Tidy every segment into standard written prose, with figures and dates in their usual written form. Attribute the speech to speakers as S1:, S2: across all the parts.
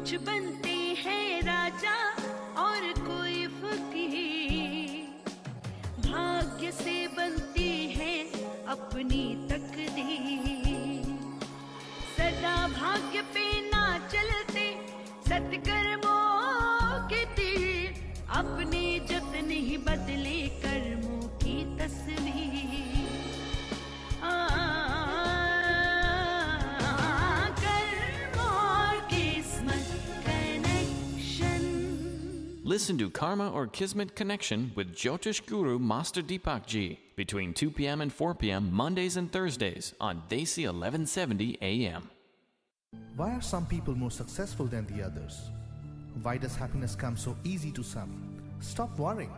S1: कुछ बनते हैं राजा और कोई फकीर, भाग्य से बनती है अपनी तकदीर। सदा भाग्य पे ना चलते सत्कर्मों के तीर, अपने जतन ही बदले कर्मों की तस्वीर।
S2: Listen to Karma or Kismet Connection with Jyotish Guru Master Deepak Ji between 2 p.m. and 4 p.m. Mondays and Thursdays on Desi 1170 AM.
S3: Why are some people more successful than the others? Why does happiness come so easy to some? Stop worrying.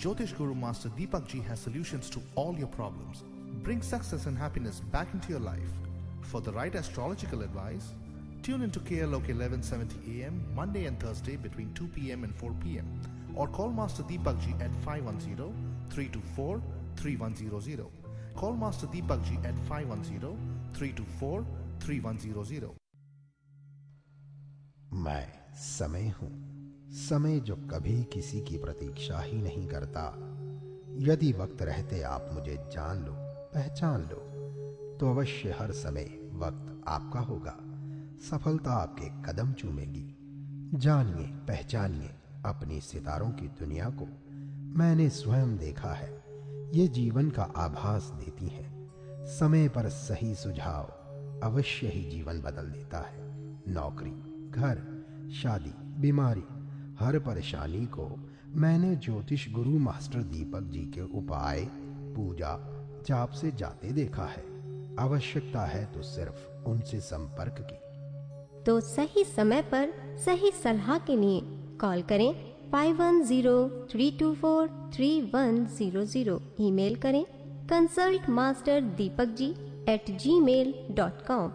S3: Jyotish Guru Master Deepak Ji has solutions to all your problems. Bring success and happiness back into your life. For the right astrological advice, tune into KLOK 1170 AM Monday and Thursday between 2 p.m. and 4 p.m. or call Master Deepak Ji at 510-324-3100. Call Master Deepak Ji at 510-324-3100.
S4: मैं समय हूँ, समय जो कभी किसी की प्रतीक्षा ही नहीं करता। यदि वक्त रहते आप मुझे जान लो, पहचान लो, तो अवश्य हर समय वक्त आपका होगा। सफलता आपके कदम चूमेगी। जानिए, पहचानिए अपनी सितारों की दुनिया को। मैंने स्वयं देखा है, ये जीवन का आभास देती हैं। समय पर सही सुझाव अवश्य ही जीवन बदल देता है। नौकरी, घर, शादी, बीमारी, हर परेशानी को मैंने ज्योतिष गुरु मास्टर दीपक जी के उपाय, पूजा, जाप से जाते देखा है। आवश्यकता है तो सिर्फ उनसे संपर्क की।
S5: तो सही समय पर सही सलाह के लिए कॉल करें 5103243100। ईमेल करें consultmasterdipakji@gmail.com।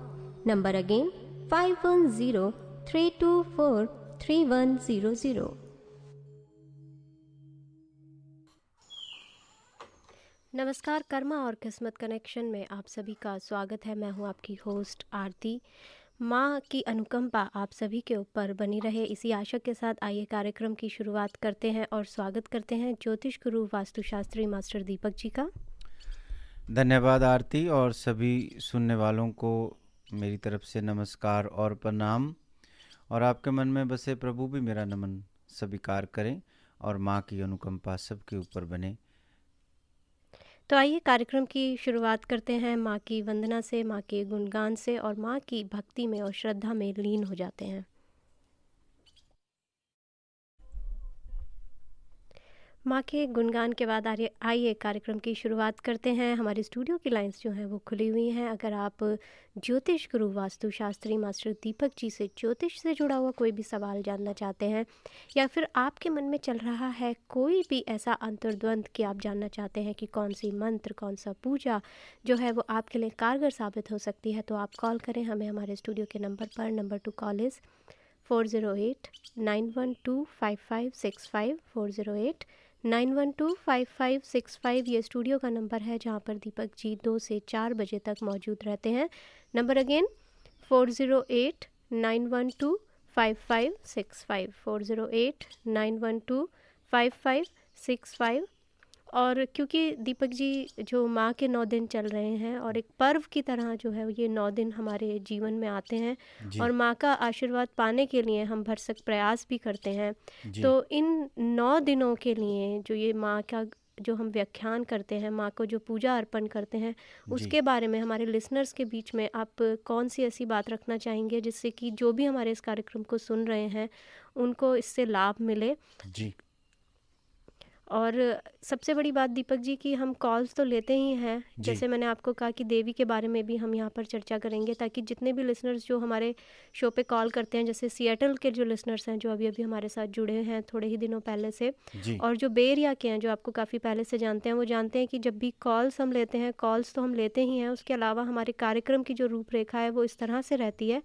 S5: Number again 5103243100। नमस्कार, कर्मा और किस्मत कनेक्शन में आप सभी का स्वागत है। मैं हूं आपकी होस्ट आरती। माँ की अनुकंपा आप सभी के ऊपर बनी रहे, इसी आशा के साथ आइए कार्यक्रम की शुरुआत करते हैं और स्वागत करते हैं ज्योतिष गुरु वास्तुशास्त्री मास्टर दीपक जी का।
S6: धन्यवाद आरती, और सभी सुनने वालों को मेरी तरफ से नमस्कार और प्रणाम। और आपके मन में बसे प्रभु भी मेरा नमन स्वीकार करें और माँ की अनुकंपा सबके ऊपर बने।
S5: तो आइए कार्यक्रम की शुरुआत करते हैं माँ की वंदना से, माँ के गुणगान से और माँ की भक्ति में और श्रद्धा में लीन हो जाते हैं। माँ के गुणगान के बाद आइए कार्यक्रम की शुरुआत करते हैं। हमारे स्टूडियो की लाइंस जो हैं वो खुली हुई हैं। अगर आप ज्योतिष गुरु वास्तुशास्त्री मास्टर दीपक जी से ज्योतिष से जुड़ा हुआ कोई भी सवाल जानना चाहते हैं, या फिर आपके मन में चल रहा है कोई भी ऐसा अंतर्द्वंद कि आप जानना चाहते हैं कि कौन सी मंत्र, कौन सा पूजा जो है वो आपके लिए कारगर साबित हो सकती है, तो आप कॉल करें हमें हमारे स्टूडियो के नंबर पर। Number to call is 408-912-5565 408-912-5565। ये स्टूडियो का नंबर है जहाँ पर दीपक जी 2 से 4 बजे तक मौजूद रहते हैं। Number again 408-912-5565 408-912-5565। और क्योंकि दीपक जी जो माँ के 9 दिन चल रहे हैं और एक पर्व की तरह जो है ये 9 दिन हमारे जीवन में आते हैं और माँ का आशीर्वाद पाने के लिए हम भरसक प्रयास भी करते हैं। तो इन 9 दिनों के लिए जो ये माँ का जो हम व्याख्यान करते हैं, माँ को जो पूजा अर्पण करते हैं, उसके बारे में हमारे लिसनर्स के बीच में आप कौन सी ऐसी बात रखना चाहेंगे जिससे कि जो भी हमारे इस कार्यक्रम को सुन रहे हैं उनको इससे लाभ मिले?
S6: जी।
S5: और सबसे बड़ी बात दीपक जी कि हम कॉल्स तो लेते ही हैं, जैसे मैंने आपको कहा कि देवी के बारे में भी हम यहाँ पर चर्चा करेंगे, ताकि जितने भी लिसनर्स जो हमारे शो पे कॉल करते हैं, जैसे सिएटल के जो लिसनर्स हैं जो अभी अभी हमारे साथ जुड़े हैं थोड़े ही दिनों पहले से, और जो बे एरिया के हैं जो आपको काफ़ी पहले से जानते हैं, वो जानते हैं कि जब भी कॉल्स हम लेते हैं, कॉल्स तो हम लेते ही हैं, उसके अलावा हमारे कार्यक्रम की जो रूपरेखा है वो इस तरह से रहती है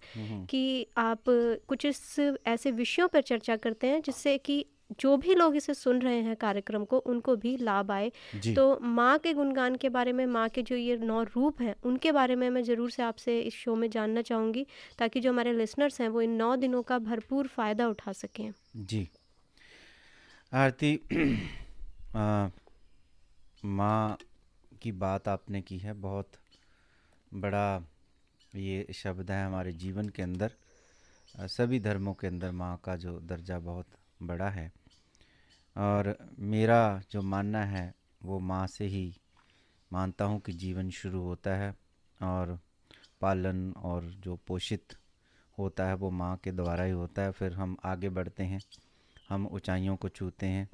S5: कि आप कुछ इस ऐसे विषयों पर चर्चा करते हैं जिससे कि जो भी लोग इसे सुन रहे हैं कार्यक्रम को, उनको भी लाभ आए।
S6: जी
S5: तो माँ के गुणगान के बारे में, माँ के जो ये 9 रूप हैं, उनके बारे में मैं ज़रूर से आपसे इस शो में जानना चाहूँगी, ताकि जो हमारे लिसनर्स हैं वो इन 9 दिनों का भरपूर फ़ायदा उठा सकें।
S6: जी आरती, माँ की बात आपने की है, बहुत बड़ा ये शब्द है हमारे जीवन के अंदर। सभी धर्मों के अंदर माँ का जो दर्जा बहुत बड़ा है, और मेरा जो मानना है वो माँ से ही मानता हूँ कि जीवन शुरू होता है, और पालन और जो पोषित होता है वो माँ के द्वारा ही होता है। फिर हम आगे बढ़ते हैं, हम ऊंचाइयों को छूते हैं,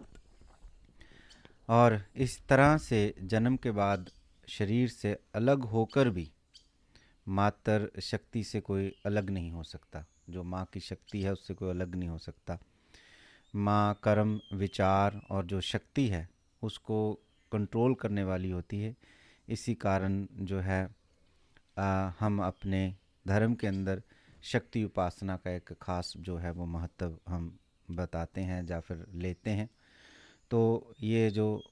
S6: और इस तरह से जन्म के बाद शरीर से अलग होकर भी मातर शक्ति से कोई अलग नहीं हो सकता। जो माँ की शक्ति है उससे कोई अलग नहीं हो सकता। माँ कर्म, विचार और जो शक्ति है उसको कंट्रोल करने वाली होती है। इसी कारण जो है हम अपने धर्म के अंदर शक्ति उपासना का एक ख़ास जो है वो महत्व हम बताते हैं या फिर लेते हैं। तो ये जो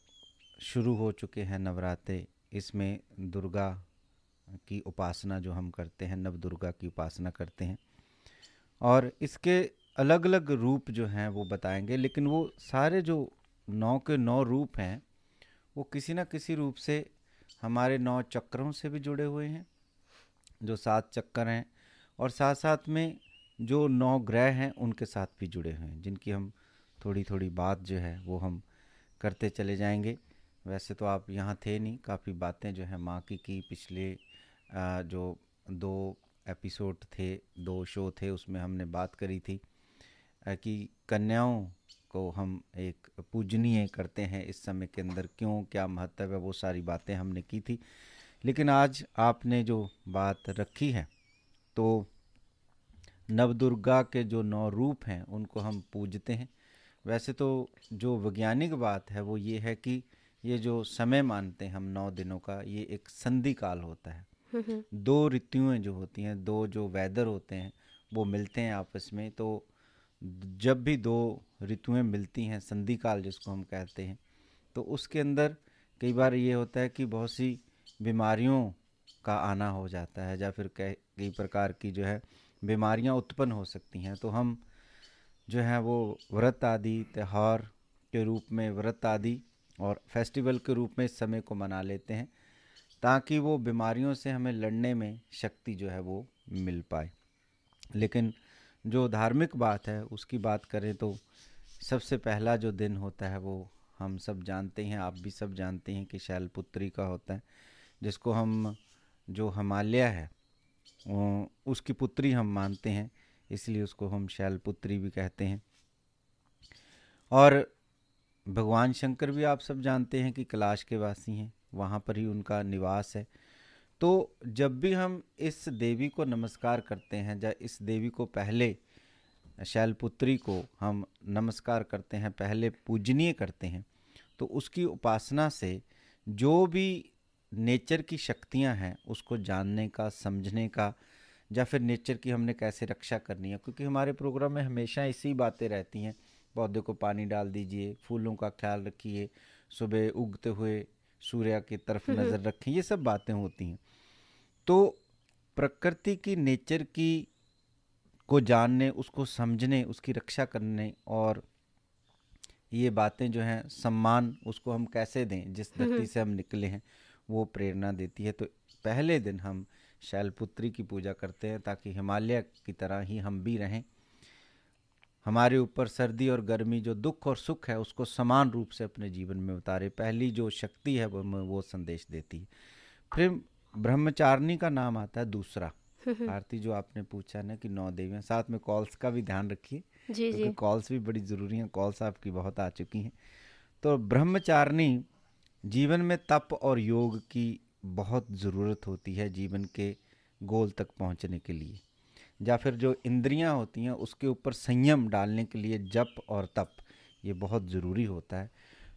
S6: शुरू हो चुके हैं नवरात्रे, इसमें दुर्गा की उपासना जो हम करते हैं, नव दुर्गा की उपासना करते हैं, और इसके अलग अलग रूप जो हैं वो बताएंगे। लेकिन वो सारे जो 9 के 9 रूप हैं वो किसी न किसी रूप से हमारे 9 चक्रों से भी जुड़े हुए हैं, जो 7 चक्र हैं, और साथ साथ में जो 9 ग्रह हैं उनके साथ भी जुड़े हुए हैं, जिनकी हम थोड़ी थोड़ी बात जो है वो हम करते चले जाएंगे। वैसे तो आप यहाँ थे नहीं, काफ़ी बातें जो है माँ की पिछले जो 2 एपिसोड थे, 2 शो थे, उसमें हमने बात करी थी कि कन्याओं को हम एक पूजनीय करते हैं इस समय के अंदर, क्यों, क्या महत्व है, वो सारी बातें हमने की थी। लेकिन आज आपने जो बात रखी है, तो नवदुर्गा के जो 9 रूप हैं उनको हम पूजते हैं। वैसे तो जो वैज्ञानिक बात है वो ये है कि ये जो समय मानते हैं हम 9 दिनों का, ये एक संधि काल होता है। 2 ऋतुएं जो होती हैं, 2 जो वेदर होते हैं वो मिलते हैं आपस में। तो जब भी 2 ऋतुएं मिलती हैं, संधि काल जिसको हम कहते हैं, तो उसके अंदर कई बार ये होता है कि बहुत सी बीमारियों का आना हो जाता है, या फिर कई प्रकार की जो है बीमारियां उत्पन्न हो सकती हैं। तो हम जो है वो व्रत आदि, त्यौहार के रूप में व्रत आदि और फेस्टिवल के रूप में इस समय को मना लेते हैं, ताकि वो बीमारियों से हमें लड़ने में शक्ति जो है वो मिल पाए। लेकिन जो धार्मिक बात है उसकी बात करें तो सबसे पहला जो दिन होता है वो हम सब जानते हैं, आप भी सब जानते हैं कि शैलपुत्री का होता है, जिसको हम जो हिमालय है उसकी पुत्री हम मानते हैं, इसलिए उसको हम शैलपुत्री भी कहते हैं। और भगवान शंकर भी आप सब जानते हैं कि कैलाश के वासी हैं, वहाँ पर ही उनका निवास है। तो जब भी हम इस देवी को नमस्कार करते हैं, या इस देवी को पहले शैलपुत्री को हम नमस्कार करते हैं, पहले पूजनीय करते हैं, तो उसकी उपासना से जो भी नेचर की शक्तियां हैं उसको जानने का, समझने का, या फिर नेचर की हमने कैसे रक्षा करनी है। क्योंकि हमारे प्रोग्राम में हमेशा इसी बातें रहती हैं, पौधे को पानी डाल दीजिए, फूलों का ख्याल रखिए, सुबह उगते हुए सूर्य की तरफ नज़र रखें, ये सब बातें होती हैं। तो प्रकृति की, नेचर की को जानने, उसको समझने, उसकी रक्षा करने, और ये बातें जो हैं सम्मान उसको हम कैसे दें, जिस धरती से हम निकले हैं, वो प्रेरणा देती है। तो पहले दिन हम शैलपुत्री की पूजा करते हैं, ताकि हिमालय की तरह ही हम भी रहें, हमारे ऊपर सर्दी और गर्मी, जो दुख और सुख है, उसको समान रूप से अपने जीवन में उतारे। पहली जो शक्ति है वो संदेश देती है। फिर ब्रह्मचारिणी का नाम आता है दूसरा। आरती, जो आपने पूछा ना कि 9 देवियाँ, साथ में कॉल्स का भी ध्यान रखिए, क्योंकि कॉल्स भी बड़ी ज़रूरी हैं। कॉल्स आपकी बहुत आ चुकी हैं। तो ब्रह्मचारिणी, जीवन में तप और योग की बहुत ज़रूरत होती है जीवन के गोल तक पहुंचने के लिए, या फिर जो इंद्रियां होती हैं उसके ऊपर संयम डालने के लिए जप और तप, ये बहुत ज़रूरी होता है।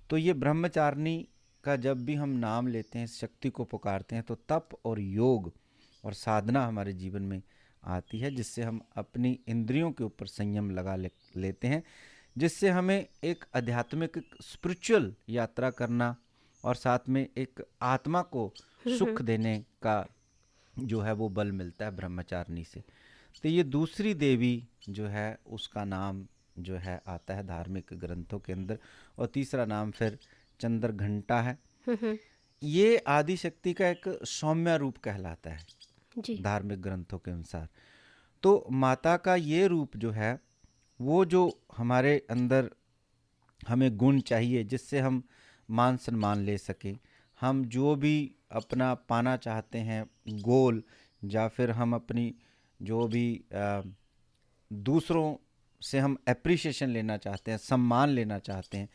S6: तो ये ब्रह्मचारिणी का जब भी हम नाम लेते हैं, शक्ति को पुकारते हैं, तो तप और योग और साधना हमारे जीवन में आती है, जिससे हम अपनी इंद्रियों के ऊपर संयम लगा लेते हैं, जिससे हमें एक आध्यात्मिक स्पिरिचुअल यात्रा करना और साथ में एक आत्मा को सुख देने का जो है वो बल मिलता है ब्रह्मचारिणी से। तो ये दूसरी देवी जो है उसका नाम जो है आता है धार्मिक ग्रंथों के अंदर, और तीसरा नाम फिर चंद्र घंटा है। ये आदि शक्ति का एक सौम्य रूप कहलाता है
S5: जी।
S6: धार्मिक ग्रंथों के अनुसार। तो माता का ये रूप जो है वो जो हमारे अंदर हमें गुण चाहिए जिससे हम मान सम्मान ले सकें, हम जो भी अपना पाना चाहते हैं गोल, या फिर हम अपनी जो भी दूसरों से हम एप्रिसिएशन लेना चाहते हैं, सम्मान लेना चाहते हैं,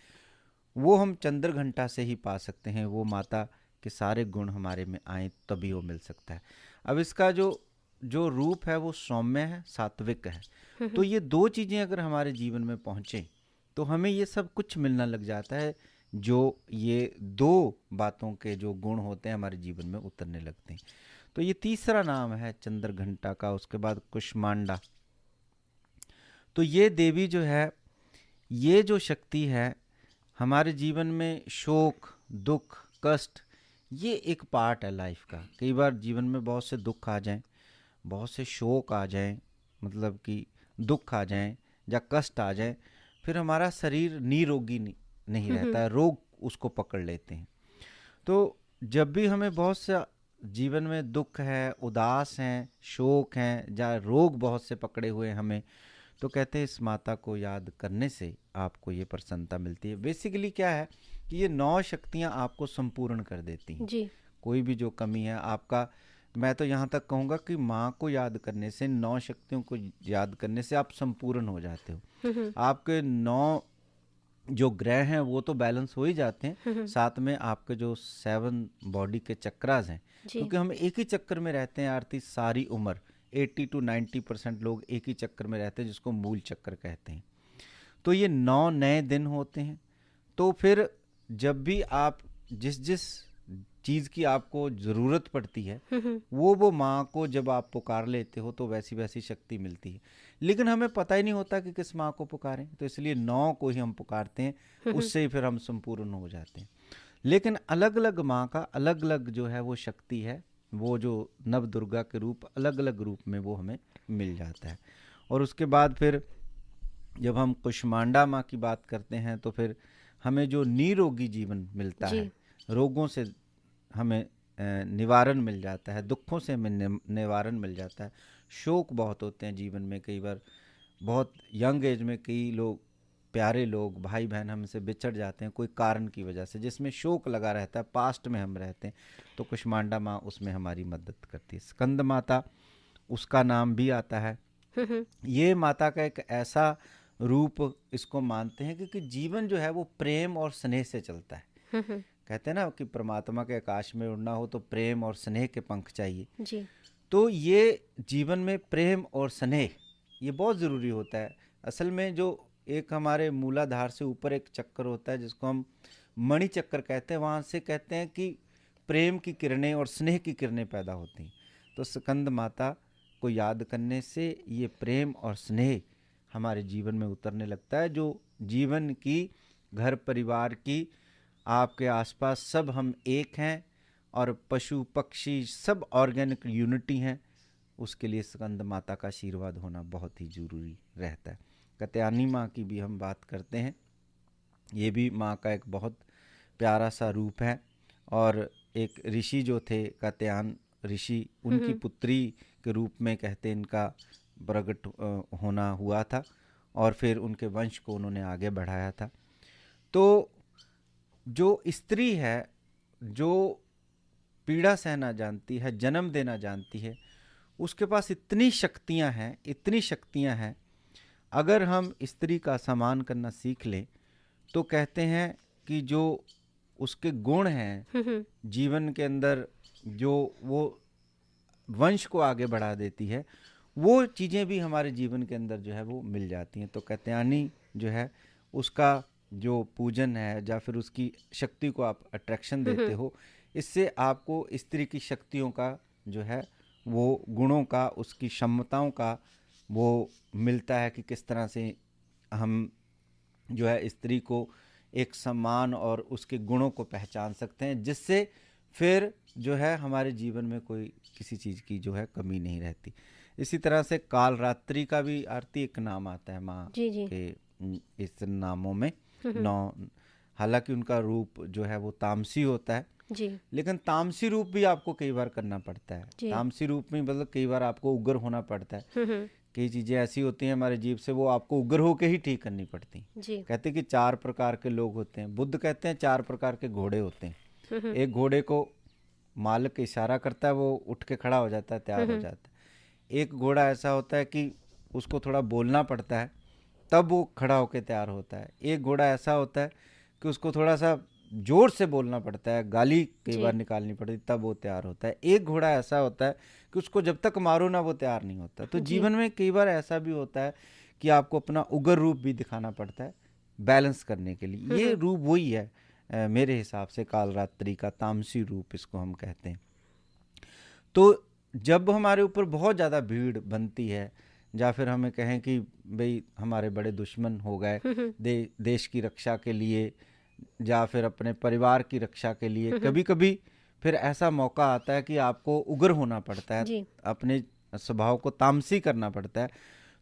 S6: वो हम चंद्र घंटा से ही पा सकते हैं। वो माता के सारे गुण हमारे में आए तभी वो मिल सकता है। अब इसका जो रूप है वो सौम्य है, सात्विक है। तो ये दो चीज़ें अगर हमारे जीवन में पहुँचें तो हमें ये सब कुछ मिलना लग जाता है। जो ये दो बातों के जो गुण होते हैं हमारे जीवन में उतरने लगते हैं। तो ये तीसरा नाम है चंद्र घंटा का। उसके बाद कुष्मांडा। तो ये देवी जो है, ये जो शक्ति है हमारे जीवन में शोक, दुख, कष्ट, ये एक पार्ट है लाइफ का। कई बार जीवन में बहुत से दुख आ जाएं, बहुत से शोक आ जाएं, मतलब कि दुख आ जाएं या कष्ट आ जाएं, फिर हमारा शरीर निरोगी नहीं रहता है, रोग उसको पकड़ लेते हैं। तो जब भी हमें बहुत सा जीवन में दुख है, उदास हैं, शोक हैं, या रोग बहुत से पकड़े हुए हैं हमें, तो कहते हैं इस माता को याद करने से आपको ये प्रसन्नता मिलती है। बेसिकली क्या है कि ये 9 शक्तियाँ आपको संपूर्ण कर देती हैं
S5: जी।
S6: कोई भी जो कमी है आपका। मैं तो यहाँ तक कहूँगा कि माँ को याद करने से, 9 शक्तियों को याद करने से आप संपूर्ण हो जाते हो। आपके 9 जो ग्रह हैं वो तो बैलेंस हो ही जाते हैं, साथ में आपके जो 7 बॉडी के चक्रास हैं, क्योंकि हम एक ही चक्कर में रहते हैं आरती सारी उम्र। 80 to 90% लोग एक ही चक्कर में रहते हैं जिसको मूल चक्र कहते हैं। तो ये 9 नए दिन होते हैं। तो फिर जब भी आप जिस चीज़ की आपको ज़रूरत पड़ती है वो माँ को जब आप पुकार लेते हो तो वैसी वैसी शक्ति मिलती है। लेकिन हमें पता ही नहीं होता कि किस माँ को पुकारें, तो इसलिए 9 को ही हम पुकारते हैं, उससे ही फिर हम संपूर्ण हो जाते हैं। लेकिन अलग अलग माँ का अलग अलग जो है वो शक्ति है, वो जो नव दुर्गा के रूप अलग अलग रूप में वो हमें मिल जाता है। और उसके बाद फिर जब हम कुष्मांडा माँ की बात करते हैं तो फिर हमें जो निरोगी जीवन मिलता है, रोगों से हमें निवारण मिल जाता है, दुखों से हमें निवारण मिल जाता है। शोक बहुत होते हैं जीवन में, कई बार बहुत यंग एज में कई लोग, प्यारे लोग, भाई बहन हमसे बिछड़ जाते हैं कोई कारण की वजह से, जिसमें शोक लगा रहता है, पास्ट में हम रहते हैं, तो कुष्मांडा माँ उसमें हमारी मदद करती है। स्कंद माता उसका नाम भी आता है। ये माता का एक ऐसा रूप इसको मानते हैं क्योंकि जीवन जो है वो प्रेम और स्नेह से चलता है। कहते हैं ना कि परमात्मा के आकाश में उड़ना हो तो प्रेम और स्नेह के पंख चाहिए
S5: जी।
S6: तो ये जीवन में प्रेम और स्नेह ये बहुत ज़रूरी होता है। असल में जो एक हमारे मूलाधार से ऊपर एक चक्कर होता है जिसको हम मणि चक्कर कहते हैं, वहाँ से कहते हैं कि प्रेम की किरणें और स्नेह की किरणें पैदा होती हैं। तो स्कंद माता को याद करने से ये प्रेम और स्नेह हमारे जीवन में उतरने लगता है। जो जीवन की, घर परिवार की, आपके आसपास सब हम एक हैं और पशु पक्षी सब ऑर्गेनिक यूनिटी हैं, उसके लिए स्कंद माता का आशीर्वाद होना बहुत ही जरूरी रहता है। कात्यायनी माँ की भी हम बात करते हैं, ये भी माँ का एक बहुत प्यारा सा रूप है। और एक ऋषि जो थे कात्यायन ऋषि, उनकी पुत्री के रूप में कहते इनका प्रकट होना हुआ था और फिर उनके वंश को उन्होंने आगे बढ़ाया था। तो जो स्त्री है, जो पीड़ा सहना जानती है, जन्म देना जानती है, उसके पास इतनी शक्तियां हैं, इतनी शक्तियां हैं। अगर हम स्त्री का सम्मान करना सीख लें तो कहते हैं कि जो उसके गुण हैं जीवन के अंदर, जो वो वंश को आगे बढ़ा देती है, वो चीज़ें भी हमारे जीवन के अंदर जो है वो मिल जाती हैं। तो कात्यायनी जो है उसका जो पूजन है या फिर उसकी शक्ति को आप अट्रैक्शन देते हो, इससे आपको स्त्री की शक्तियों का जो है वो गुणों का, उसकी क्षमताओं का वो मिलता है कि किस तरह से हम जो है स्त्री को एक सम्मान और उसके गुणों को पहचान सकते हैं, जिससे फिर जो है हमारे जीवन में कोई किसी चीज़ की जो है कमी नहीं रहती। इसी तरह से काल रात्रि का भी आरती एक नाम आता है माँ के इस नामों में 9। हालांकि उनका रूप जो है वो तामसी होता है
S5: जी,
S6: लेकिन तामसी रूप भी आपको कई बार करना पड़ता है। तामसी रूप में मतलब कई बार आपको उग्र होना पड़ता है। कई चीज़ें ऐसी होती हैं हमारे जीव से, वो आपको उग्र होके ही ठीक करनी पड़ती हैं। कहते हैं कि 4 प्रकार के लोग होते हैं। बुद्ध कहते हैं 4 प्रकार के घोड़े होते हैं। एक घोड़े को मालिक इशारा करता है, वो उठ के खड़ा हो जाता है, तैयार हो जाता है। एक घोड़ा ऐसा होता है कि उसको थोड़ा बोलना पड़ता है तब वो खड़ा होकर तैयार होता है। एक घोड़ा ऐसा होता है कि उसको थोड़ा सा जोर से बोलना पड़ता है, गाली कई बार निकालनी पड़ती तब वो तैयार होता है। एक घोड़ा ऐसा होता है कि उसको जब तक मारो ना वो तैयार नहीं होता। तो जीवन में कई बार ऐसा भी होता है कि आपको अपना उग्र रूप भी दिखाना पड़ता है बैलेंस करने के लिए। ये रूप वही है मेरे हिसाब से काल रात्रि का तामसी रूप इसको हम कहते हैं। तो जब हमारे ऊपर बहुत ज़्यादा भीड़ बनती है या फिर हमें कहें कि भाई हमारे बड़े दुश्मन हो गए देश की रक्षा के लिए या फिर अपने परिवार की रक्षा के लिए, कभी कभी फिर ऐसा मौका आता है कि आपको उग्र होना पड़ता है, अपने स्वभाव को तामसी करना पड़ता है।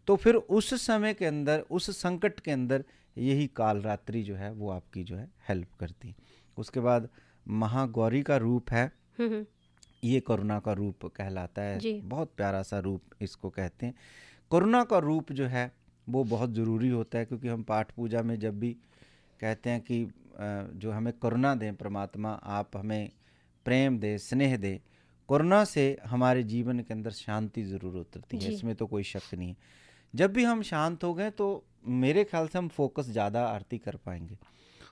S6: तो फिर उस समय के अंदर, उस संकट के अंदर यही काल रात्रि जो है वो आपकी जो है हेल्प करती है। उसके बाद महागौरी का रूप है, ये करुणा का रूप कहलाता है। बहुत प्यारा सा रूप इसको कहते हैं। करुणा का रूप जो है वो बहुत ज़रूरी होता है, क्योंकि हम पाठ पूजा में जब भी कहते हैं कि जो हमें करुणा दें परमात्मा, आप हमें प्रेम दे, स्नेह दे, करुणा से हमारे जीवन के अंदर शांति ज़रूर उतरती है, इसमें तो कोई शक नहीं है। जब भी हम शांत हो गए तो मेरे ख्याल से हम फोकस ज़्यादा आरती कर पाएंगे,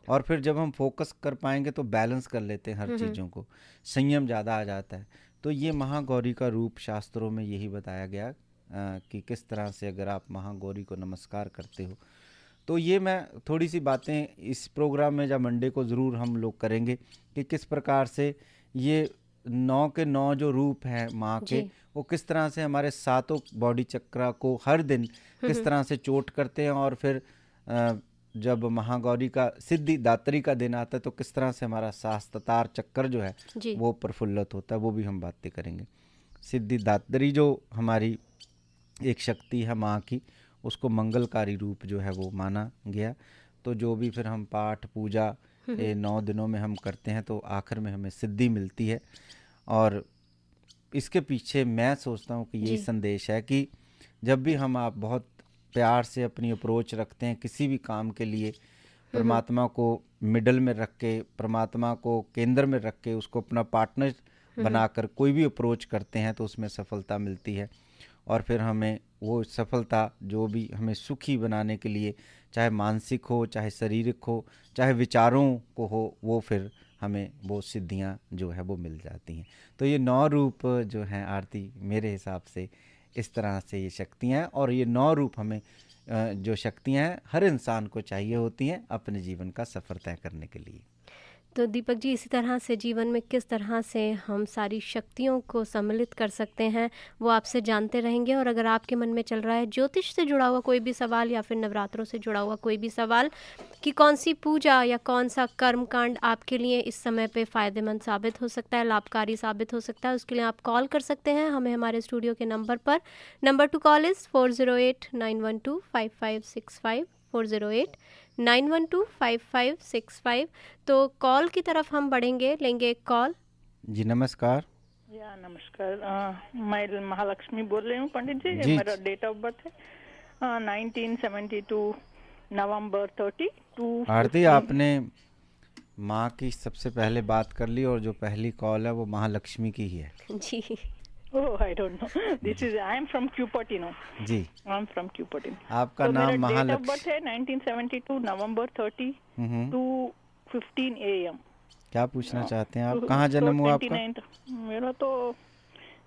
S6: और फिर जब हम फोकस कर पाएंगे तो बैलेंस कर लेते हैं हर चीज़ों को, संयम ज़्यादा आ जाता है। तो ये महागौरी का रूप शास्त्रों में यही बताया गया कि किस तरह से अगर आप महागौरी को नमस्कार करते हो। तो ये मैं थोड़ी सी बातें इस प्रोग्राम में या मंडे को ज़रूर हम लोग करेंगे कि किस प्रकार से ये 9 के 9 जो रूप हैं माँ के, वो किस तरह से हमारे 7 बॉडी चक्रा को हर दिन किस तरह से चोट करते हैं, और फिर जब महागौरी का सिद्धि दात्री का दिन आता है तो किस तरह से हमारा शास्त्रतार चक्कर जो है वो प्रफुल्लित होता है, वो भी हम बातें करेंगे। सिद्धि दात्री जो हमारी एक शक्ति है माँ की, उसको मंगलकारी रूप जो है वो माना गया। तो जो भी फिर हम पाठ पूजा 9 दिनों में हम करते हैं तो आखिर में हमें सिद्धि मिलती है। और इसके पीछे मैं सोचता हूँ कि यही संदेश है कि जब भी आप बहुत प्यार से अपनी अप्रोच रखते हैं किसी भी काम के लिए, परमात्मा को मिडल में रख के, परमात्मा को केंद्र में रख के, उसको अपना पार्टनर बनाकर कोई भी अप्रोच करते हैं तो उसमें सफलता मिलती है। और फिर हमें वो सफलता जो भी हमें सुखी बनाने के लिए, चाहे मानसिक हो, चाहे शारीरिक हो, चाहे विचारों को हो, वो फिर हमें वो सिद्धियां जो है वो मिल जाती हैं। तो ये 9 रूप जो हैं आरती, मेरे हिसाब से इस तरह से ये शक्तियाँ हैं, और ये 9 रूप हमें जो शक्तियाँ हैं हर इंसान को चाहिए होती हैं अपने जीवन का सफ़र तय करने के लिए।
S5: तो दीपक जी, इसी तरह से जीवन में किस तरह से हम सारी शक्तियों को सम्मिलित कर सकते हैं वो आपसे जानते रहेंगे। और अगर आपके मन में चल रहा है ज्योतिष से जुड़ा हुआ कोई भी सवाल या फिर नवरात्रों से जुड़ा हुआ कोई भी सवाल कि कौन सी पूजा या कौन सा कर्म कांड आपके लिए इस समय पे फ़ायदेमंद साबित हो सकता है, लाभकारी साबित हो सकता है, उसके लिए आप कॉल कर सकते हैं हमें हमारे स्टूडियो के नंबर पर। Number to call is 408-912-5565, 408-912-5565। तो कॉल की तरफ हम बढ़ेंगे, लेंगे एक कॉल।
S6: जी नमस्कार।
S7: या नमस्कार, मैं महालक्ष्मी बोल रही हूँ पंडित जी। मेरा डेट ऑफ बर्थ है 1972 नवंबर 30।
S6: आरती, आपने माँ की सबसे पहले बात कर ली, और जो पहली कॉल है वो महालक्ष्मी की ही है।
S5: जी।
S7: Oh, I don't know. This is I am from Cupertino.
S6: Ji,
S7: I am from Cupertino.
S6: आपका
S7: तो
S6: नाम
S7: मेरा डेट ऑफ
S6: महालक्ष्मी
S7: बर्थ है 1972 नवंबर 30 2:15 AM।
S6: क्या पूछना चाहते हैं आप? कहाँ जन्म हुआ आपका?
S7: 29 मेरा तो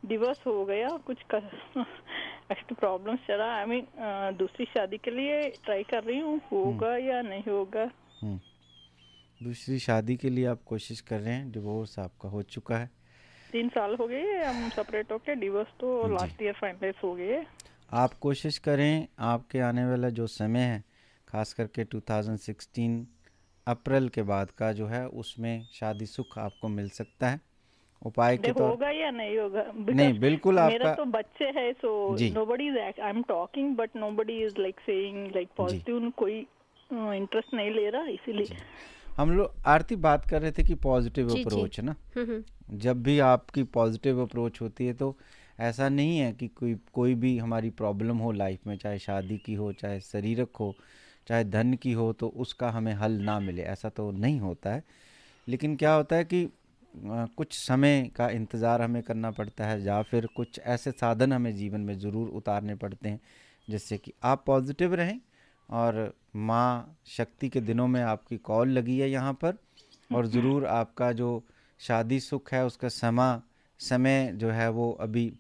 S7: डिवोर्स हो गया, कुछ एक्स्ट्रा प्रॉब्लम्स चला। आई मीन दूसरी शादी के लिए ट्राई कर रही हूँ, होगा या नहीं होगा।
S6: दूसरी शादी के लिए आप कोशिश कर रहे हैं, डिवोर्स आपका हो चुका है।
S7: 3 साल हो गए हम सेपरेट होके, डिवोर्स तो लास्ट ईयर फाइनलाइज हो गए।
S6: आप कोशिश करें, आपके आने वाला जो समय है खास करके 2016 अप्रैल के बाद का जो है उसमें शादी सुख आपको मिल सकता है। उपाय के तौर
S7: होगा या नहीं होगा?
S6: नहीं, बिल्कुल
S7: मेरा
S6: आपका
S7: तो बच्चे है, सो
S6: जी।
S7: Nobody is, I am talking but nobody is like saying like positive, कोई इंटरेस्ट नहीं ले रहा, इसीलिए
S6: हम लोग आरती बात कर रहे थे कि पॉजिटिव
S5: जी, जी।
S6: अप्रोच है ना। जब भी आपकी पॉजिटिव अप्रोच होती है तो ऐसा नहीं है कि कोई भी हमारी प्रॉब्लम हो लाइफ में, चाहे शादी की हो, चाहे शारीरिक हो, चाहे धन की हो, तो उसका हमें हल ना मिले, ऐसा तो नहीं होता है। लेकिन क्या होता है कि कुछ समय का इंतज़ार हमें करना पड़ता है, या फिर कुछ ऐसे साधन हमें जीवन में ज़रूर उतारने पड़ते हैं जिससे कि आप पॉजिटिव रहें। और माँ शक्ति के दिनों में आपकी कॉल लगी है यहाँ पर, और ज़रूर आपका जो शादी सुख है उसका समय जो है वो अभी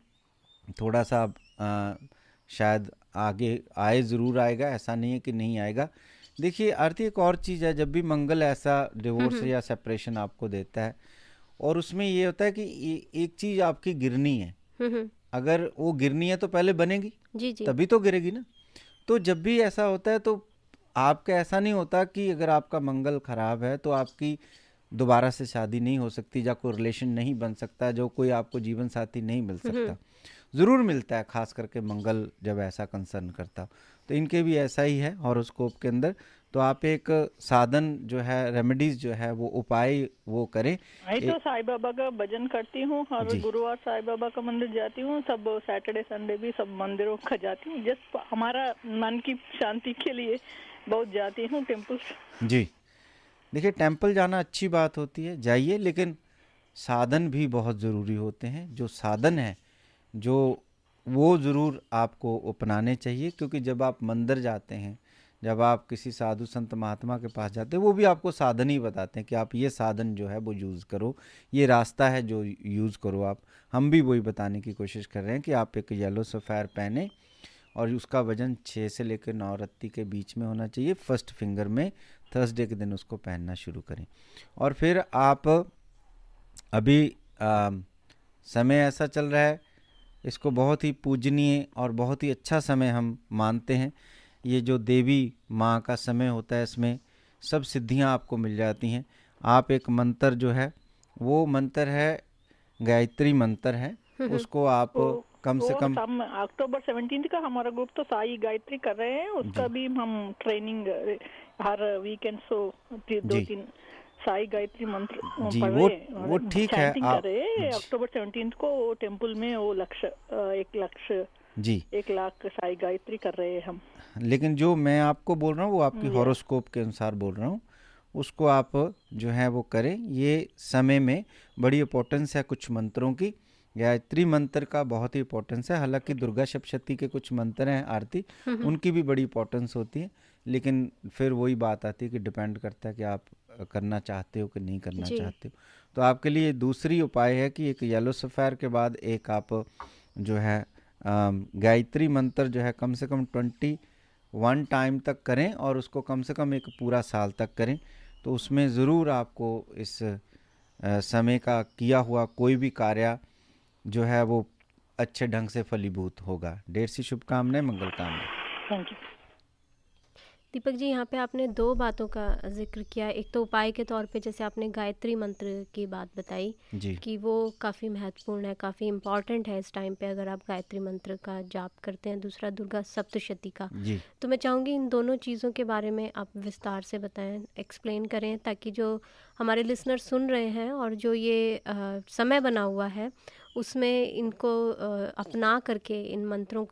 S6: थोड़ा सा शायद आगे आए, ज़रूर आएगा, ऐसा नहीं है कि नहीं आएगा। देखिए आरती, एक और चीज़ है, जब भी मंगल ऐसा डिवोर्स या सेपरेशन आपको देता है, और उसमें ये होता है कि एक चीज़ आपकी गिरनी है, अगर वो गिरनी है तो पहले बनेगी,
S5: जी जी।
S6: तभी तो गिरेगी ना। तो जब भी ऐसा होता है तो आपका ऐसा नहीं होता कि अगर आपका मंगल खराब है तो आपकी दोबारा से शादी नहीं हो सकती, या कोई रिलेशन नहीं बन सकता, जो कोई आपको जीवन साथी नहीं मिल सकता। ज़रूर मिलता है, खास करके मंगल जब ऐसा कंसर्न करता। तो इनके भी ऐसा ही है हॉरोस्कोप के अंदर। तो आप एक साधन जो है, रेमेडीज जो है, वो उपाय वो करें।
S7: मैं तो साईं बाबा का भजन करती हूँ, हर गुरुवार साईं बाबा का मंदिर जाती हूँ, सब सैटरडे संडे भी सब मंदिरों का जाती हूँ, जस्ट हमारा मन की शांति के लिए बहुत जाती हूँ टेम्पल्स।
S6: जी, देखिए टेम्पल जाना अच्छी बात होती है, जाइए, लेकिन साधन भी बहुत ज़रूरी होते हैं। जो साधन है जो वो ज़रूर आपको अपनाने चाहिए, क्योंकि जब आप मंदिर जाते हैं, जब आप किसी साधु संत महात्मा के पास जाते हैं, वो भी आपको साधन ही बताते हैं कि आप ये साधन जो है वो यूज़ करो, ये रास्ता है जो यूज़ करो आप। हम भी वही बताने की कोशिश कर रहे हैं कि आप एक येलो सफ़ायर पहने, और उसका वजन 6 से लेकर 9 रत्ती के बीच में होना चाहिए। फर्स्ट फिंगर में थर्सडे के दिन उसको पहनना शुरू करें। और फिर आप अभी समय ऐसा चल रहा है, इसको बहुत ही पूजनीय और बहुत ही अच्छा समय हम मानते हैं। ये जो देवी माँ का समय होता है, इसमें सब सिद्धियाँ आपको मिल जाती हैं। आप एक मंत्र जो है, वो मंत्र है गायत्री मंत्र है, उसको आप कम से कम
S7: अक्टूबर 17 का हमारा ग्रुप तो साई गायत्री कर रहे हैं, उसका भी हम ट्रेनिंग हर वीकेंड, सो 2-3 साई गायत्री मंत्र
S6: जी,
S7: पढ़ रहे,
S6: वो ठीक है। आप
S7: अक्टूबर 17 को टेम्पल में वो 1 लाख साई गायत्री कर रहे हैं हम।
S6: लेकिन जो मैं आपको बोल रहा हूँ वो आपकी हॉरोस्कोप के अनुसार बोल रहा हूँ, उसको आप जो है वो करें। ये समय में बड़ी इंपॉर्टेंस है कुछ मंत्रों की, गायत्री मंत्र का बहुत ही इंपॉर्टेंस है। हालांकि दुर्गा सप्तशती के कुछ मंत्र हैं आरती, उनकी भी बड़ी इंपॉर्टेंस होती है, लेकिन फिर वही बात आती है कि डिपेंड करता है कि आप करना चाहते हो कि नहीं करना चाहते हो। तो आपके लिए दूसरी उपाय है कि एक येलो सफ़ायर के बाद एक आप जो है गायत्री मंत्र जो है कम से कम 21 टाइम तक करें, और उसको कम से कम एक पूरा साल तक करें। तो उसमें ज़रूर आपको इस समय का किया हुआ कोई भी कार्य जो है वो अच्छे ढंग से फलीभूत होगा। ढेर सी शुभकामनाएं, मंगल कामनाएं।
S7: Thank you.
S5: दीपक जी, यहाँ पे आपने 2 बातों का जिक्र किया। एक तो उपाय के तौर पे जैसे आपने गायत्री मंत्र की बात बताई
S6: जी,
S5: कि वो काफ़ी महत्वपूर्ण है, काफ़ी इम्पॉर्टेंट है इस टाइम पे अगर आप गायत्री मंत्र का जाप करते हैं। दूसरा दुर्गा सप्तशती का।
S6: जी,
S5: तो मैं चाहूँगी इन दोनों चीज़ों के बारे में आप विस्तार से बताएं, एक्सप्लेन करें, ताकि जो हमारे लिसनर सुन रहे हैं और जो ये समय बना हुआ है उसमें इनको अपना करके, इन मंत्रों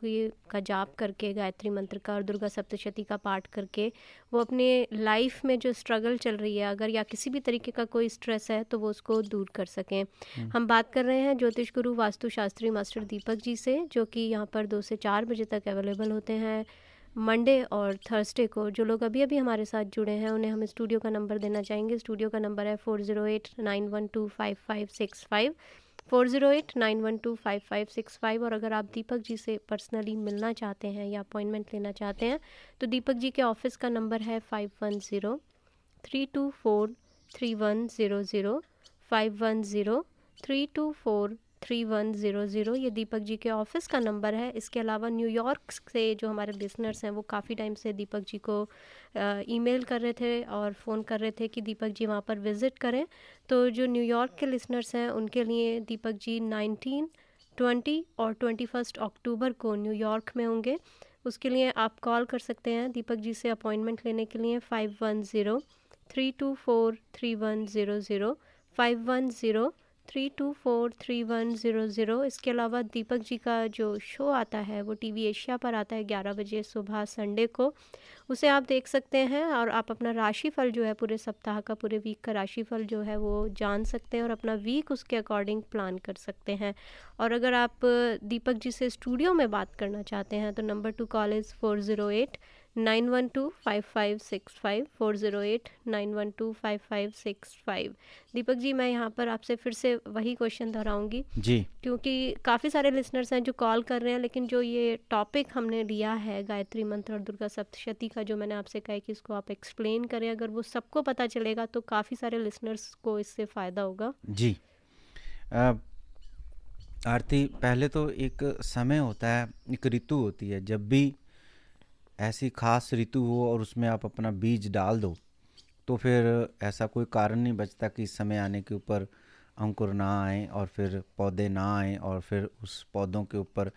S5: का जाप करके, गायत्री मंत्र का और दुर्गा सप्तशती का पाठ करके, वो अपने लाइफ में जो स्ट्रगल चल रही है अगर, या किसी भी तरीके का कोई स्ट्रेस है, तो वो उसको दूर कर सकें। हम बात कर रहे हैं ज्योतिष गुरु वास्तुशास्त्री मास्टर दीपक जी से, जो कि यहाँ पर 2 से 4 बजे तक अवेलेबल होते हैं मंडे और थर्सडे को। जो लोग अभी अभी हमारे साथ जुड़े हैं उन्हें हम स्टूडियो का नंबर देना चाहेंगे। स्टूडियो का नंबर है 4089125565, 4089125565। और अगर आप दीपक जी से पर्सनली मिलना चाहते हैं या अपॉइंटमेंट लेना चाहते हैं तो दीपक जी के ऑफिस का नंबर है 5103243100, 510324 3100 ये दीपक जी के ऑफिस का नंबर है। इसके अलावा न्यूयॉर्क से जो हमारे लिसनर्स हैं वो काफ़ी टाइम से दीपक जी को ईमेल कर रहे थे और फ़ोन कर रहे थे कि दीपक जी वहाँ पर विज़िट करें। तो जो न्यूयॉर्क के लिसनर्स हैं उनके लिए दीपक जी 19, 20 और 21 अक्टूबर को न्यूयॉर्क में होंगे। उसके लिए आप कॉल कर सकते हैं दीपक जी से अपॉइंटमेंट लेने के लिए 510-324-3100 510-324-3100। इसके अलावा दीपक जी का जो शो आता है वो टीवी एशिया पर आता है 11 बजे सुबह संडे को, उसे आप देख सकते हैं और आप अपना राशिफल जो है पूरे सप्ताह का, पूरे वीक का राशिफल जो है वो जान सकते हैं और अपना वीक उसके अकॉर्डिंग प्लान कर सकते हैं। और अगर आप दीपक जी से स्टूडियो में बात करना चाहते हैं तो number to call is 408-912-5565 408-912-5565। Deepak ji मैं यहाँ पर आपसे फिर से वही क्वेश्चन दोहराऊंगी
S6: जी,
S5: क्योंकि काफ़ी सारे लिसनर्स हैं जो कॉल कर रहे हैं, लेकिन जो ये टॉपिक हमने लिया है गायत्री मंत्र और दुर्गा सप्तशती का, जो मैंने आपसे कहा कि इसको आप एक्सप्लेन करें, अगर वो सबको पता चलेगा तो काफ़ी सारे लिसनर्स को इससे फ़ायदा होगा।
S6: जी। आरती, पहले तो एक समय होता है, एक ऋतु होती है, जब भी ऐसी खास ऋतु हो और उसमें आप अपना बीज डाल दो तो फिर ऐसा कोई कारण नहीं बचता कि इस समय आने के ऊपर अंकुर ना आए और फिर पौधे ना आए और फिर उस पौधों के ऊपर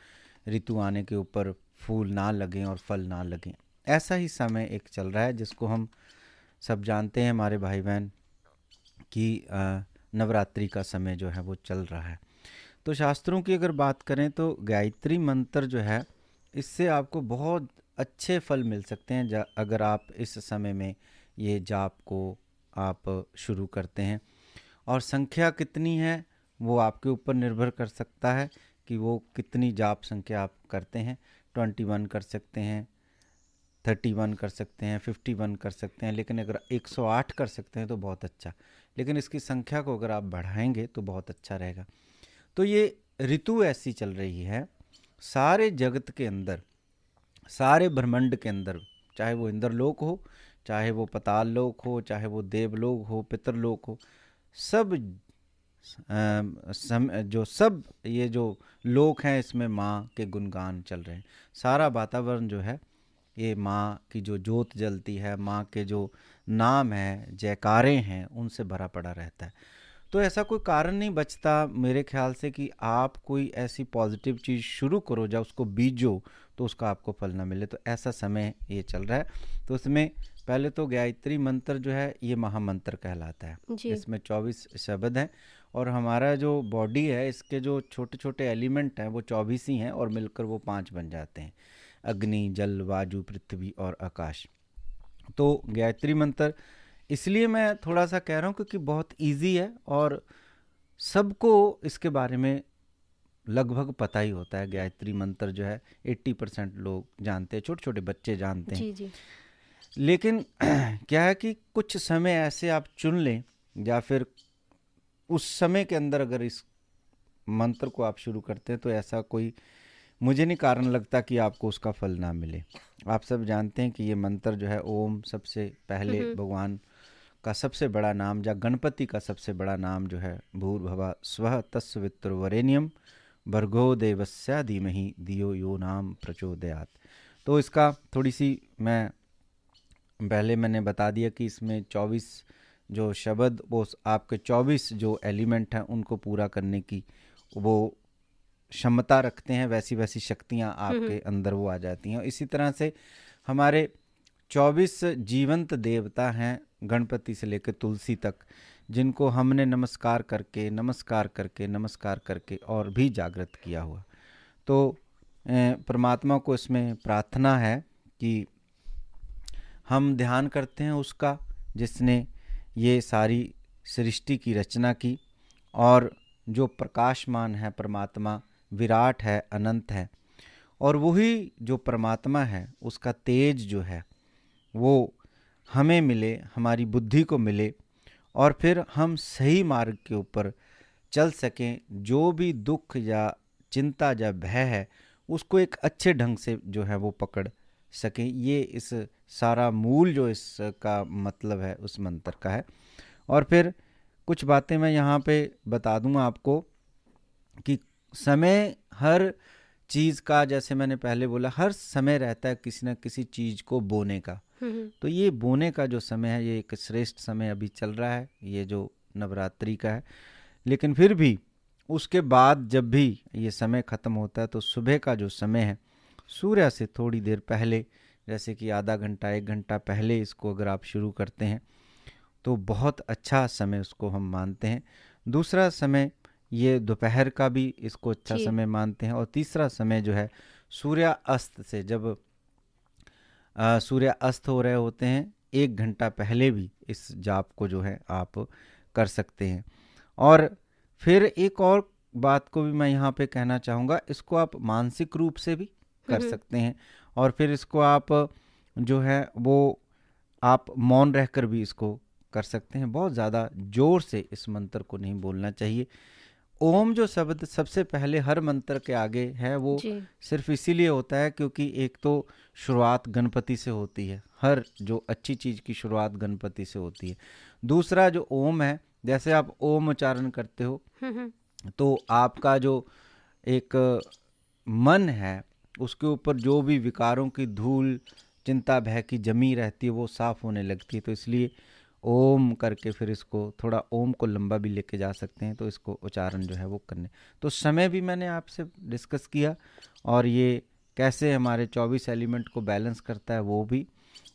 S6: ऋतु आने के ऊपर फूल ना लगें और फल ना लगें। ऐसा ही समय एक चल रहा है जिसको हम सब जानते हैं हमारे भाई बहन कि नवरात्रि का समय जो है वो चल रहा है। तो शास्त्रों की अगर बात करें तो गायत्री मंत्र जो है इससे आपको बहुत अच्छे फल मिल सकते हैं अगर आप इस समय में ये जाप को आप शुरू करते हैं। और संख्या कितनी है वो आपके ऊपर निर्भर कर सकता है कि वो कितनी जाप संख्या आप करते हैं। 21 कर सकते हैं, 31 कर सकते हैं, 51 कर सकते हैं, लेकिन अगर 108 कर सकते हैं तो बहुत अच्छा। लेकिन इसकी संख्या को अगर आप बढ़ाएंगे तो बहुत अच्छा रहेगा। तो ये ऋतु ऐसी चल रही है सारे जगत के अंदर, सारे ब्रह्मांड के अंदर, चाहे वो इंद्रलोक हो, चाहे वो पताल लोक हो, चाहे वो देवलोक हो, पितरलोक हो, सब सब ये जो लोक हैं इसमें माँ के गुणगान चल रहे हैं। सारा वातावरण जो है ये माँ की जो ज्योत जलती है, माँ के जो नाम है, जयकारे हैं, उनसे भरा पड़ा रहता है। तो ऐसा कोई कारण नहीं बचता मेरे ख्याल से कि आप कोई ऐसी पॉजिटिव चीज़ शुरू करो जब उसको बीजो तो उसका आपको फल ना मिले। तो ऐसा समय ये चल रहा है। तो उसमें पहले तो गायत्री मंत्र जो है ये महामंत्र कहलाता है। इसमें 24 शब्द हैं और हमारा जो बॉडी है इसके जो छोटे छोटे एलिमेंट हैं वो 24 ही हैं और मिलकर वो 5 बन जाते हैं, अग्नि, जल, वायु, पृथ्वी और आकाश। तो गायत्री मंत्र इसलिए मैं थोड़ा सा कह रहा हूँ क्योंकि बहुत इजी है और सबको इसके बारे में लगभग पता ही होता है। गायत्री मंत्र जो है 80% लोग जानते हैं, छोटे छोटे बच्चे जानते हैं।
S5: जी।
S6: लेकिन क्या है कि कुछ समय ऐसे आप चुन लें या फिर उस समय के अंदर अगर इस मंत्र को आप शुरू करते हैं तो ऐसा कोई मुझे नहीं कारण लगता कि आपको उसका फल ना मिले। आप सब जानते हैं कि ये मंत्र जो है ओम सबसे पहले भगवान का सबसे बड़ा नाम या गणपति का सबसे बड़ा नाम जो है भूर्भुवः स्वः तत्सवितुर्वरेण्यं भर्गो देवस्य धीमहि धियो यो नाम प्रचोदयात्। तो इसका थोड़ी सी मैंने बता दिया कि इसमें 24 जो शब्द वो आपके 24 जो एलिमेंट हैं उनको पूरा करने की वो क्षमता रखते हैं, वैसी वैसी शक्तियां आपके अंदर वो आ जाती हैं। इसी तरह से हमारे 24 जीवंत देवता हैं गणपति से लेकर तुलसी तक, जिनको हमने नमस्कार करके और भी जागृत किया हुआ। तो परमात्मा को इसमें प्रार्थना है कि हम ध्यान करते हैं उसका जिसने ये सारी सृष्टि की रचना की और जो प्रकाशमान है परमात्मा, विराट है, अनंत है, और वही जो परमात्मा है उसका तेज जो है वो हमें मिले, हमारी बुद्धि को मिले और फिर हम सही मार्ग के ऊपर चल सकें। जो भी दुख या चिंता या भय है उसको एक अच्छे ढंग से जो है वो पकड़ सकें। ये इस सारा मूल जो इसका मतलब है उस मंत्र का है। और फिर कुछ बातें मैं यहाँ पे बता दूँ आपको कि समय हर चीज़ का, जैसे मैंने पहले बोला, हर समय रहता है किसी न किसी चीज़ को बोने का। तो ये बोने का जो समय है, ये एक श्रेष्ठ समय अभी चल रहा है, ये जो नवरात्रि का है। लेकिन फिर भी उसके बाद जब भी ये समय ख़त्म होता है तो सुबह का जो समय है, सूर्य से थोड़ी देर पहले, जैसे कि आधा घंटा 1 घंटा पहले इसको अगर आप शुरू करते हैं तो बहुत अच्छा समय उसको हम मानते हैं। दूसरा समय ये दोपहर का भी इसको अच्छा समय मानते हैं। और तीसरा समय जो है सूर्य अस्त से, जब सूर्य अस्त हो रहे होते हैं 1 घंटा पहले भी इस जाप को जो है आप कर सकते हैं। और फिर एक और बात को भी मैं यहाँ पे कहना चाहूँगा, इसको आप मानसिक रूप से भी कर सकते हैं। और फिर इसको आप जो है वो आप मौन रहकर भी इसको कर सकते हैं। बहुत ज़्यादा जोर से इस मंत्र को नहीं बोलना चाहिए। ओम जो शब्द सबसे पहले हर मंत्र के आगे है, वो सिर्फ इसीलिए होता है क्योंकि एक तो शुरुआत गणपति से होती है, हर जो अच्छी चीज़ की शुरुआत गणपति से होती है। दूसरा जो ओम है, जैसे आप ओम उच्चारण करते हो तो आपका जो एक मन है उसके ऊपर जो भी विकारों की धूल, चिंता, भय की जमी रहती है वो साफ होने लगती है। तो इसलिए ओम करके फिर इसको थोड़ा ओम को लंबा भी लेके जा सकते हैं, तो इसको उच्चारण जो है वो करने। तो समय भी मैंने आपसे डिस्कस किया, और ये कैसे हमारे 24 एलिमेंट को बैलेंस करता है वो भी,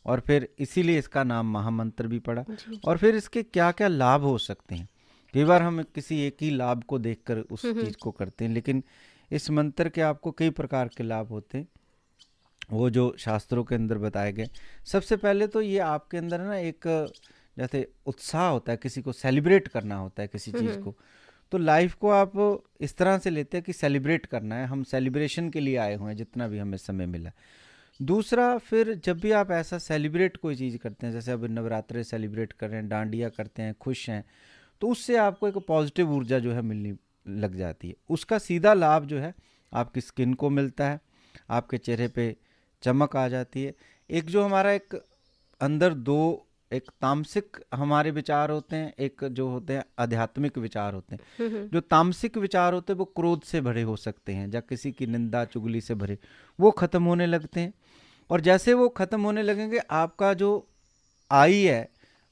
S6: और फिर इसीलिए इसका नाम महामंत्र भी पड़ा। और फिर इसके क्या क्या लाभ हो सकते हैं। कई बार हम किसी एक ही लाभ को देखकर उस चीज़ को करते हैं, लेकिन इस मंत्र के आपको कई प्रकार के लाभ होते हैं, वो जो शास्त्रों के अंदर बताए गए। सबसे पहले तो ये आपके अंदर ना एक जैसे उत्साह होता है, किसी को सेलिब्रेट करना होता है किसी चीज़ को, तो लाइफ को आप इस तरह से लेते हैं कि सेलिब्रेट करना है, हम सेलिब्रेशन के लिए आए हुए हैं जितना भी हमें समय मिला। दूसरा, फिर जब भी आप ऐसा सेलिब्रेट कोई चीज़ करते हैं, जैसे अब नवरात्रे सेलिब्रेट कर रहे हैं, डांडिया करते हैं, खुश हैं, तो उससे आपको एक पॉजिटिव ऊर्जा जो है मिलनी लग जाती है। उसका सीधा लाभ जो है आपकी स्किन को मिलता है, आपके चेहरे पे चमक आ जाती है। एक जो हमारा एक अंदर दो एक तामसिक हमारे विचार होते हैं, एक जो होते हैं आध्यात्मिक विचार होते हैं। जो तामसिक विचार होते हैं वो क्रोध से भरे हो सकते हैं, या किसी की निंदा चुगली से भरे, वो खत्म होने लगते हैं। और जैसे वो खत्म होने लगेंगे, आपका जो आई है,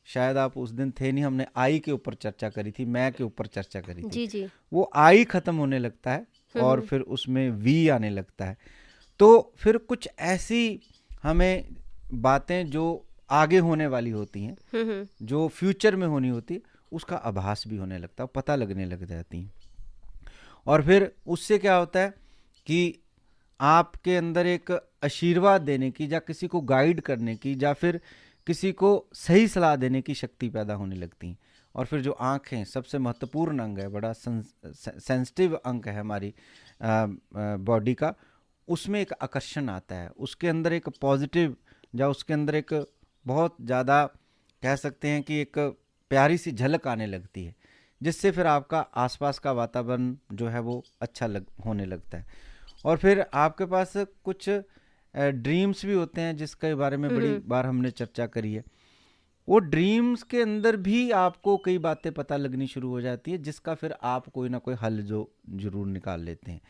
S6: शायद आप उस दिन थे नहीं, हमने आई के ऊपर चर्चा करी थी, मैं के ऊपर चर्चा करी थी, जी। वो आई खत्म होने लगता है और फिर उसमें वी आने लगता है। तो फिर कुछ ऐसी हमें बातें जो आगे होने वाली होती हैं, जो फ्यूचर में होनी होती है, उसका आभास भी होने लगता है, पता लगने लग जाती हैं। और फिर उससे क्या होता है कि आपके अंदर एक आशीर्वाद देने की, या किसी को गाइड करने की, या फिर किसी को सही सलाह देने की शक्ति पैदा होने लगती हैं। और फिर जो आँखें सबसे महत्वपूर्ण अंग है, बड़ा सेंसिटिव अंग है हमारी बॉडी का, उसमें एक आकर्षण आता है, उसके अंदर एक पॉजिटिव, या उसके अंदर एक बहुत ज़्यादा कह सकते हैं कि एक प्यारी सी झलक आने लगती है, जिससे फिर आपका आसपास का वातावरण जो है वो अच्छा होने लगता है। और फिर आपके पास कुछ ड्रीम्स भी होते हैं, जिसके बारे में बड़ी बार हमने चर्चा करी है। वो ड्रीम्स के अंदर भी आपको कई बातें पता लगनी शुरू हो जाती है, जिसका फिर आप कोई ना कोई हल जो जरूर निकाल लेते हैं।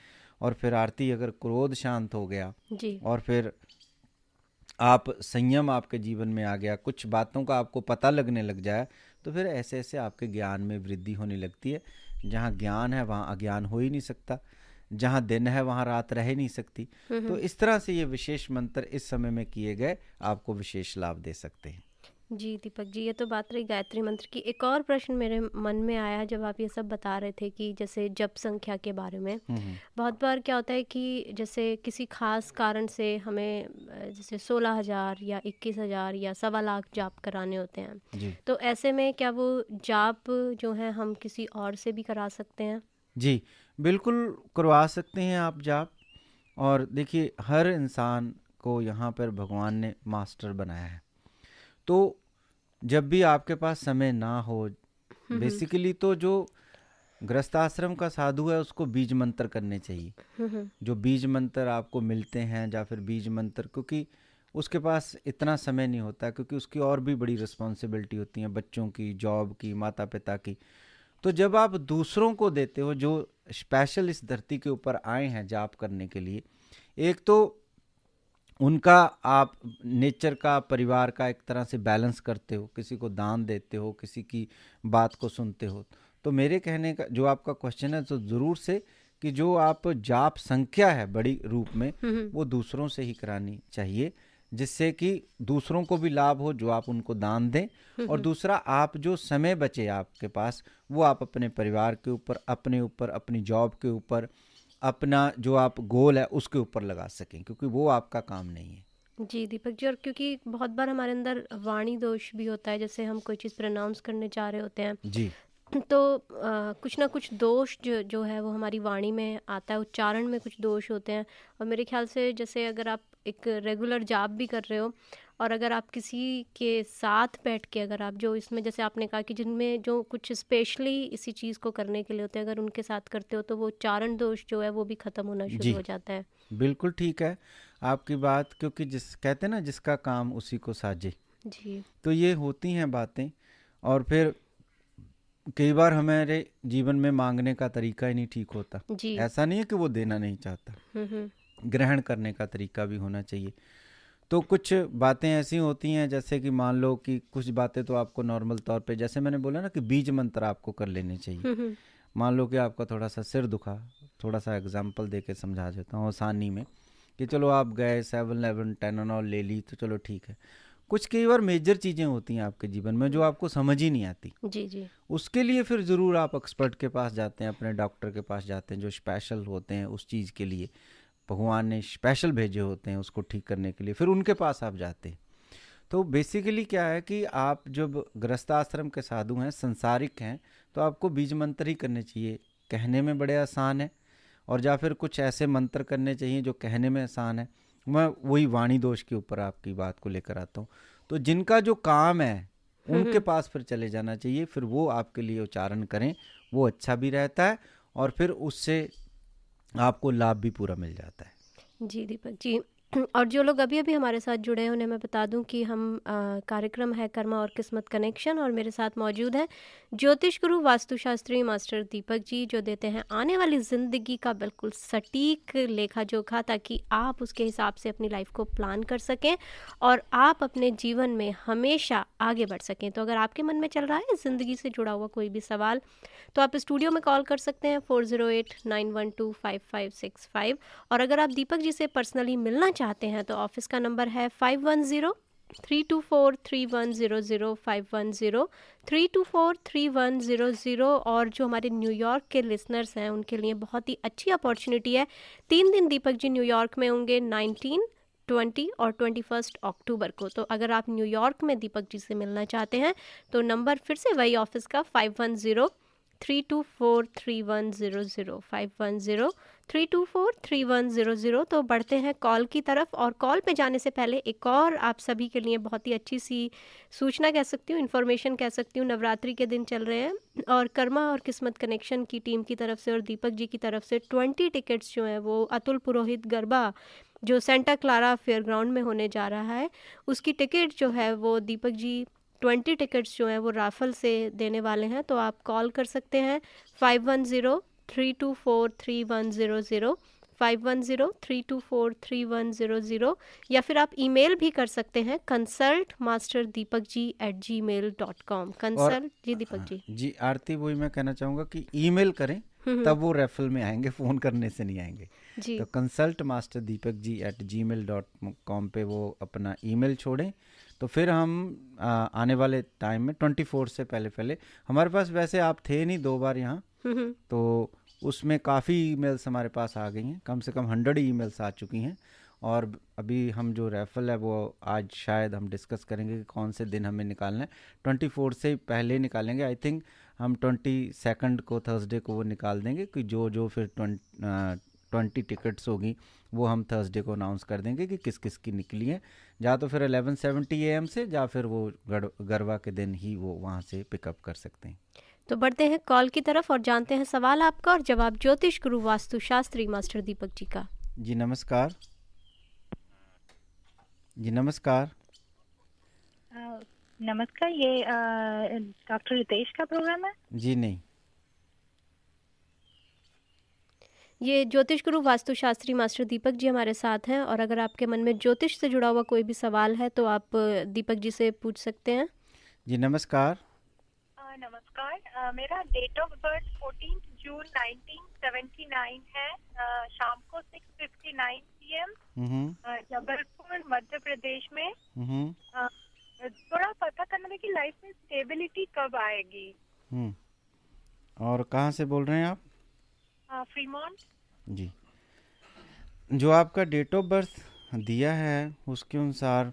S6: और फिर आरती, अगर क्रोध शांत हो गया जी, और फिर आप संयम आपके जीवन में आ गया, कुछ बातों का आपको पता लगने लग जाए, तो फिर ऐसे ऐसे आपके ज्ञान में वृद्धि होने लगती है। जहाँ ज्ञान है वहाँ अज्ञान हो ही नहीं सकता, जहाँ दिन है वहाँ रात रह ही नहीं सकती। तो इस तरह से ये विशेष मंत्र इस समय में किए गए आपको विशेष लाभ दे सकते हैं।
S5: जी दीपक जी, ये तो बात रही गायत्री मंत्र की। एक और प्रश्न मेरे मन में आया जब आप ये सब बता रहे थे कि जैसे जप संख्या के बारे में, बहुत बार क्या होता है कि जैसे किसी खास कारण से हमें जैसे 16,000 या 21,000 या 1.25 लाख जाप कराने होते हैं, तो ऐसे में क्या वो जाप जो है हम किसी और से भी करा सकते हैं?
S6: जी बिल्कुल करवा सकते हैं आप जाप। और देखिए, हर इंसान को यहाँ पर भगवान ने मास्टर बनाया है, तो जब भी आपके पास समय ना हो, बेसिकली तो जो गृहस्थाश्रम का साधु है उसको बीज मंत्र करने चाहिए। जो बीज मंत्र आपको मिलते हैं, या फिर बीज मंत्र, क्योंकि उसके पास इतना समय नहीं होता, क्योंकि उसकी और भी बड़ी रिस्पॉन्सिबिलिटी होती हैं, बच्चों की, जॉब की, माता पिता की। तो जब आप दूसरों को देते हो, जो स्पेशल इस धरती के ऊपर आए हैं जाप करने के लिए, एक तो उनका आप नेचर का, परिवार का एक तरह से बैलेंस करते हो, किसी को दान देते हो, किसी की बात को सुनते हो। तो मेरे कहने का जो आपका क्वेश्चन है, तो ज़रूर से कि जो आप जाप संख्या है बड़ी रूप में, वो दूसरों से ही करानी चाहिए, जिससे कि दूसरों को भी लाभ हो, जो आप उनको दान दें, और दूसरा आप जो समय बचे आपके पास, वो आप अपने परिवार के ऊपर, अपने ऊपर, अपनी जॉब के ऊपर, अपना जो आप गोल है उसके ऊपर लगा सकें, क्योंकि वो आपका काम नहीं है।
S5: जी दीपक जी, और क्योंकि बहुत बार हमारे अंदर वाणी दोष भी होता है, जैसे हम कोई चीज़ प्रनाउंस करने चाह रहे होते हैं
S6: जी
S5: तो कुछ ना कुछ दोष जो है वो हमारी वाणी में आता है, उच्चारण में कुछ दोष होते हैं। और मेरे ख्याल से जैसे अगर आप एक रेगुलर जाप भी कर रहे हो, और अगर आप किसी के साथ बैठ के, अगर आप जो इसमें जैसे आपने कहा कि जिनमें जो कुछ स्पेशली इसी चीज़ को करने के लिए होते हैं, अगर उनके साथ करते हो तो वो उच्चारण दोष जो है वो भी ख़त्म होना शुरू हो जाता है।
S6: बिल्कुल ठीक है आपकी बात, क्योंकि जिस कहते हैं ना, जिसका काम उसी को साजे।
S5: जी,
S6: तो ये होती हैं बातें। और फिर कई बार हमारे जीवन में मांगने का तरीका ही नहीं ठीक होता।
S5: जी।
S6: ऐसा नहीं है कि वो देना नहीं चाहता, ग्रहण करने का तरीका भी होना चाहिए। तो कुछ बातें ऐसी होती हैं, जैसे कि मान लो कि कुछ बातें तो आपको नॉर्मल तौर पे, जैसे मैंने बोला ना कि बीज मंत्र आपको कर लेने चाहिए। मान लो कि आपका थोड़ा सा सिर दुखा, थोड़ा सा एग्जाम्पल दे के समझा देता हूँ आसानी में, कि चलो आप गए 7-11 टेनोनॉल ले ली, तो चलो ठीक है। कुछ कई बार मेजर चीज़ें होती हैं आपके जीवन में जो आपको समझ ही नहीं आती।
S5: जी, जी।
S6: उसके लिए फिर ज़रूर आप एक्सपर्ट के पास जाते हैं, अपने डॉक्टर के पास जाते हैं, जो स्पेशल होते हैं उस चीज़ के लिए, भगवान ने स्पेशल भेजे होते हैं उसको ठीक करने के लिए, फिर उनके पास आप जाते हैं। तो बेसिकली क्या है कि आप जब गृहस्थाश्रम के साधु हैं, संसारिक हैं, तो आपको बीज मंत्र ही करने चाहिए। कहने में बड़े आसान है, और या फिर कुछ ऐसे मंत्र करने चाहिए जो कहने में आसान है। मैं वही वाणी दोष के ऊपर आपकी बात को लेकर आता हूँ। तो जिनका जो काम है उनके पास फिर चले जाना चाहिए, फिर वो आपके लिए उच्चारण करें, वो अच्छा भी रहता है, और फिर उससे आपको लाभ भी पूरा मिल जाता है।
S5: जी दीपक जी, और जो लोग अभी अभी हमारे साथ जुड़े हैं उन्हें मैं बता दूं कि हम कार्यक्रम है कर्मा और किस्मत कनेक्शन, और मेरे साथ मौजूद हैं ज्योतिष गुरु वास्तुशास्त्री मास्टर दीपक जी, जो देते हैं आने वाली ज़िंदगी का बिल्कुल सटीक लेखा जोखा, ताकि आप उसके हिसाब से अपनी लाइफ को प्लान कर सकें और आप अपने जीवन में हमेशा आगे बढ़ सकें। तो अगर आपके मन में चल रहा है ज़िंदगी से जुड़ा हुआ कोई भी सवाल, तो आप स्टूडियो में कॉल कर सकते हैं 4089125565। और अगर आप दीपक जी से पर्सनली मिलना चाहते हैं तो ऑफिस का नंबर है 5103243100, 5103243100। और जो हमारे न्यूयॉर्क के लिसनर्स हैं उनके लिए बहुत ही अच्छी अपॉर्चुनिटी है। 3 दिन दीपक जी न्यूयॉर्क में होंगे, 19, 20 और 21 अक्टूबर को। तो अगर आप न्यूयॉर्क में दीपक जी से मिलना चाहते हैं तो नंबर फिर से वही ऑफिस का 5103243100, 5103243100। तो बढ़ते हैं कॉल की तरफ, और कॉल पे जाने से पहले एक और आप सभी के लिए बहुत ही अच्छी सी सूचना कह सकती हूँ, इन्फॉर्मेशन कह सकती हूँ। नवरात्रि के दिन चल रहे हैं, और कर्मा और किस्मत कनेक्शन की टीम की तरफ से और दीपक जी की तरफ से 20 टिकट्स जो हैं वो अतुल पुरोहित गरबा जो सेंटा क्लारा फेयर ग्राउंड में होने जा रहा है, उसकी टिकट जो है वो दीपक जी 20 टिकट्स जो हैं वो राफल से देने वाले हैं। तो आप कॉल कर सकते हैं 5103243100, 5103243100, या फिर आप ईमेल भी कर सकते हैं consultmasterdeepakji@gmail.com। कंसल्ट जी दीपक जी।
S6: जी आरती, वही मैं कहना चाहूँगा कि ईमेल करें, तब वो रेफल में आएंगे, फ़ोन करने से नहीं आएंगे।
S5: जी।
S6: तो consultmasterdeepakji@gmail.com पे वो अपना ईमेल छोड़ें, तो फिर हम आने वाले टाइम में 24 से पहले हमारे पास, वैसे आप थे नहीं 2 बार यहाँ, तो उसमें काफ़ी ईमेल्स हमारे पास आ गई हैं, कम से कम 100 ईमेल्स आ चुकी हैं। और अभी हम जो रेफल है वो आज शायद हम डिस्कस करेंगे कि कौन से दिन हमें निकालना है। 24 से पहले निकालेंगे, आई थिंक हम 22 को थर्सडे को वो निकाल देंगे, कि जो फिर 20 टिकट्स होगी वो हम थर्सडे को अनाउंस कर देंगे कि किस किस की निकली है। या तो फिर 11:70 AM से, या फिर वो गरबा के दिन ही वो वहाँ से पिकअप कर सकते हैं।
S5: तो बढ़ते हैं कॉल की तरफ और जानते हैं सवाल आपका और जवाब ज्योतिष गुरु वास्तुशास्त्री मास्टर दीपक जी का।
S6: जी नमस्कार। जी नमस्कार।
S8: नमस्कार, ये डॉक्टर रितेश का प्रोग्राम है?
S6: जी नहीं।
S5: ये ज्योतिष गुरु वास्तुशास्त्री मास्टर दीपक जी हमारे साथ हैं, और अगर आपके मन में ज्योतिष से जुड़ा हुआ कोई भी सवाल है तो आप दीपक जी से पूछ सकते हैं।
S6: जी नमस्कार।
S8: नमस्कार। मेरा डेट ऑफ बर्थ 14 जून 1979 है। शाम को 6:59 PM जबलपुर मध्य प्रदेश में। थोड़ा पता करना है कि लाइफ में स्टेबिलिटी कब आएगी।
S6: और कहाँ से बोल रहे हैं आप?
S8: फ्रीमॉन्ट।
S6: जी, जो आपका डेट ऑफ बर्थ दिया है उसके अनुसार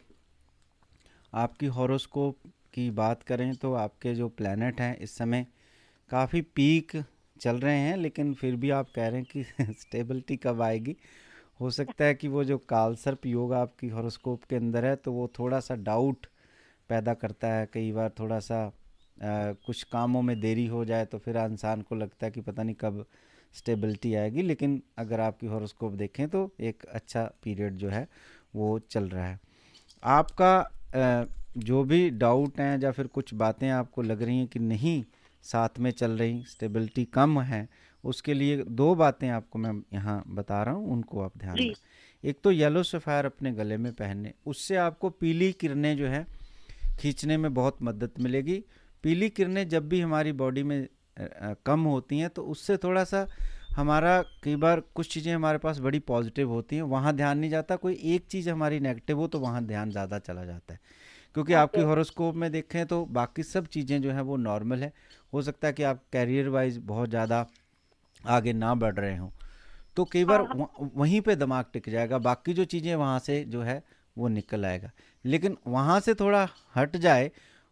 S6: आपकी हॉरोस्कोप की बात करें तो आपके जो प्लैनेट हैं इस समय काफ़ी पीक चल रहे हैं, लेकिन फिर भी आप कह रहे हैं कि स्टेबिलिटी कब आएगी। हो सकता है कि वो जो कालसर्प योग आपकी हॉरोस्कोप के अंदर है तो वो थोड़ा सा डाउट पैदा करता है। कई बार थोड़ा सा कुछ कामों में देरी हो जाए तो फिर इंसान को लगता है कि पता नहीं कब स्टेबिलिटी आएगी, लेकिन अगर आपकी हॉरोस्कोप देखें तो एक अच्छा पीरियड जो है वो चल रहा है। आपका जो भी डाउट हैं या फिर कुछ बातें आपको लग रही हैं कि नहीं साथ में चल रही, स्टेबिलिटी कम है, उसके लिए 2 बातें आपको मैं यहाँ बता रहा हूँ, उनको आप ध्यान दें। एक तो येलो सफ़ायर अपने गले में पहनने, उससे आपको पीली किरणें जो है खींचने में बहुत मदद मिलेगी। पीली किरणें जब भी हमारी बॉडी में कम होती हैं तो उससे थोड़ा सा हमारा, कई बार कुछ चीज़ें हमारे पास बड़ी पॉजिटिव होती हैं, वहाँ ध्यान नहीं जाता। कोई एक चीज़ हमारी नेगेटिव हो तो वहाँ ध्यान ज़्यादा चला जाता है, क्योंकि आपकी हॉरोस्कोप में देखें तो बाकी सब चीज़ें जो हैं वो नॉर्मल है। हो सकता है कि आप कैरियर वाइज बहुत ज़्यादा आगे ना बढ़ रहे हों तो कई बार वहीं पे दिमाग टिक जाएगा, बाकी जो चीज़ें वहाँ से जो है वो निकल आएगा। लेकिन वहाँ से थोड़ा हट जाए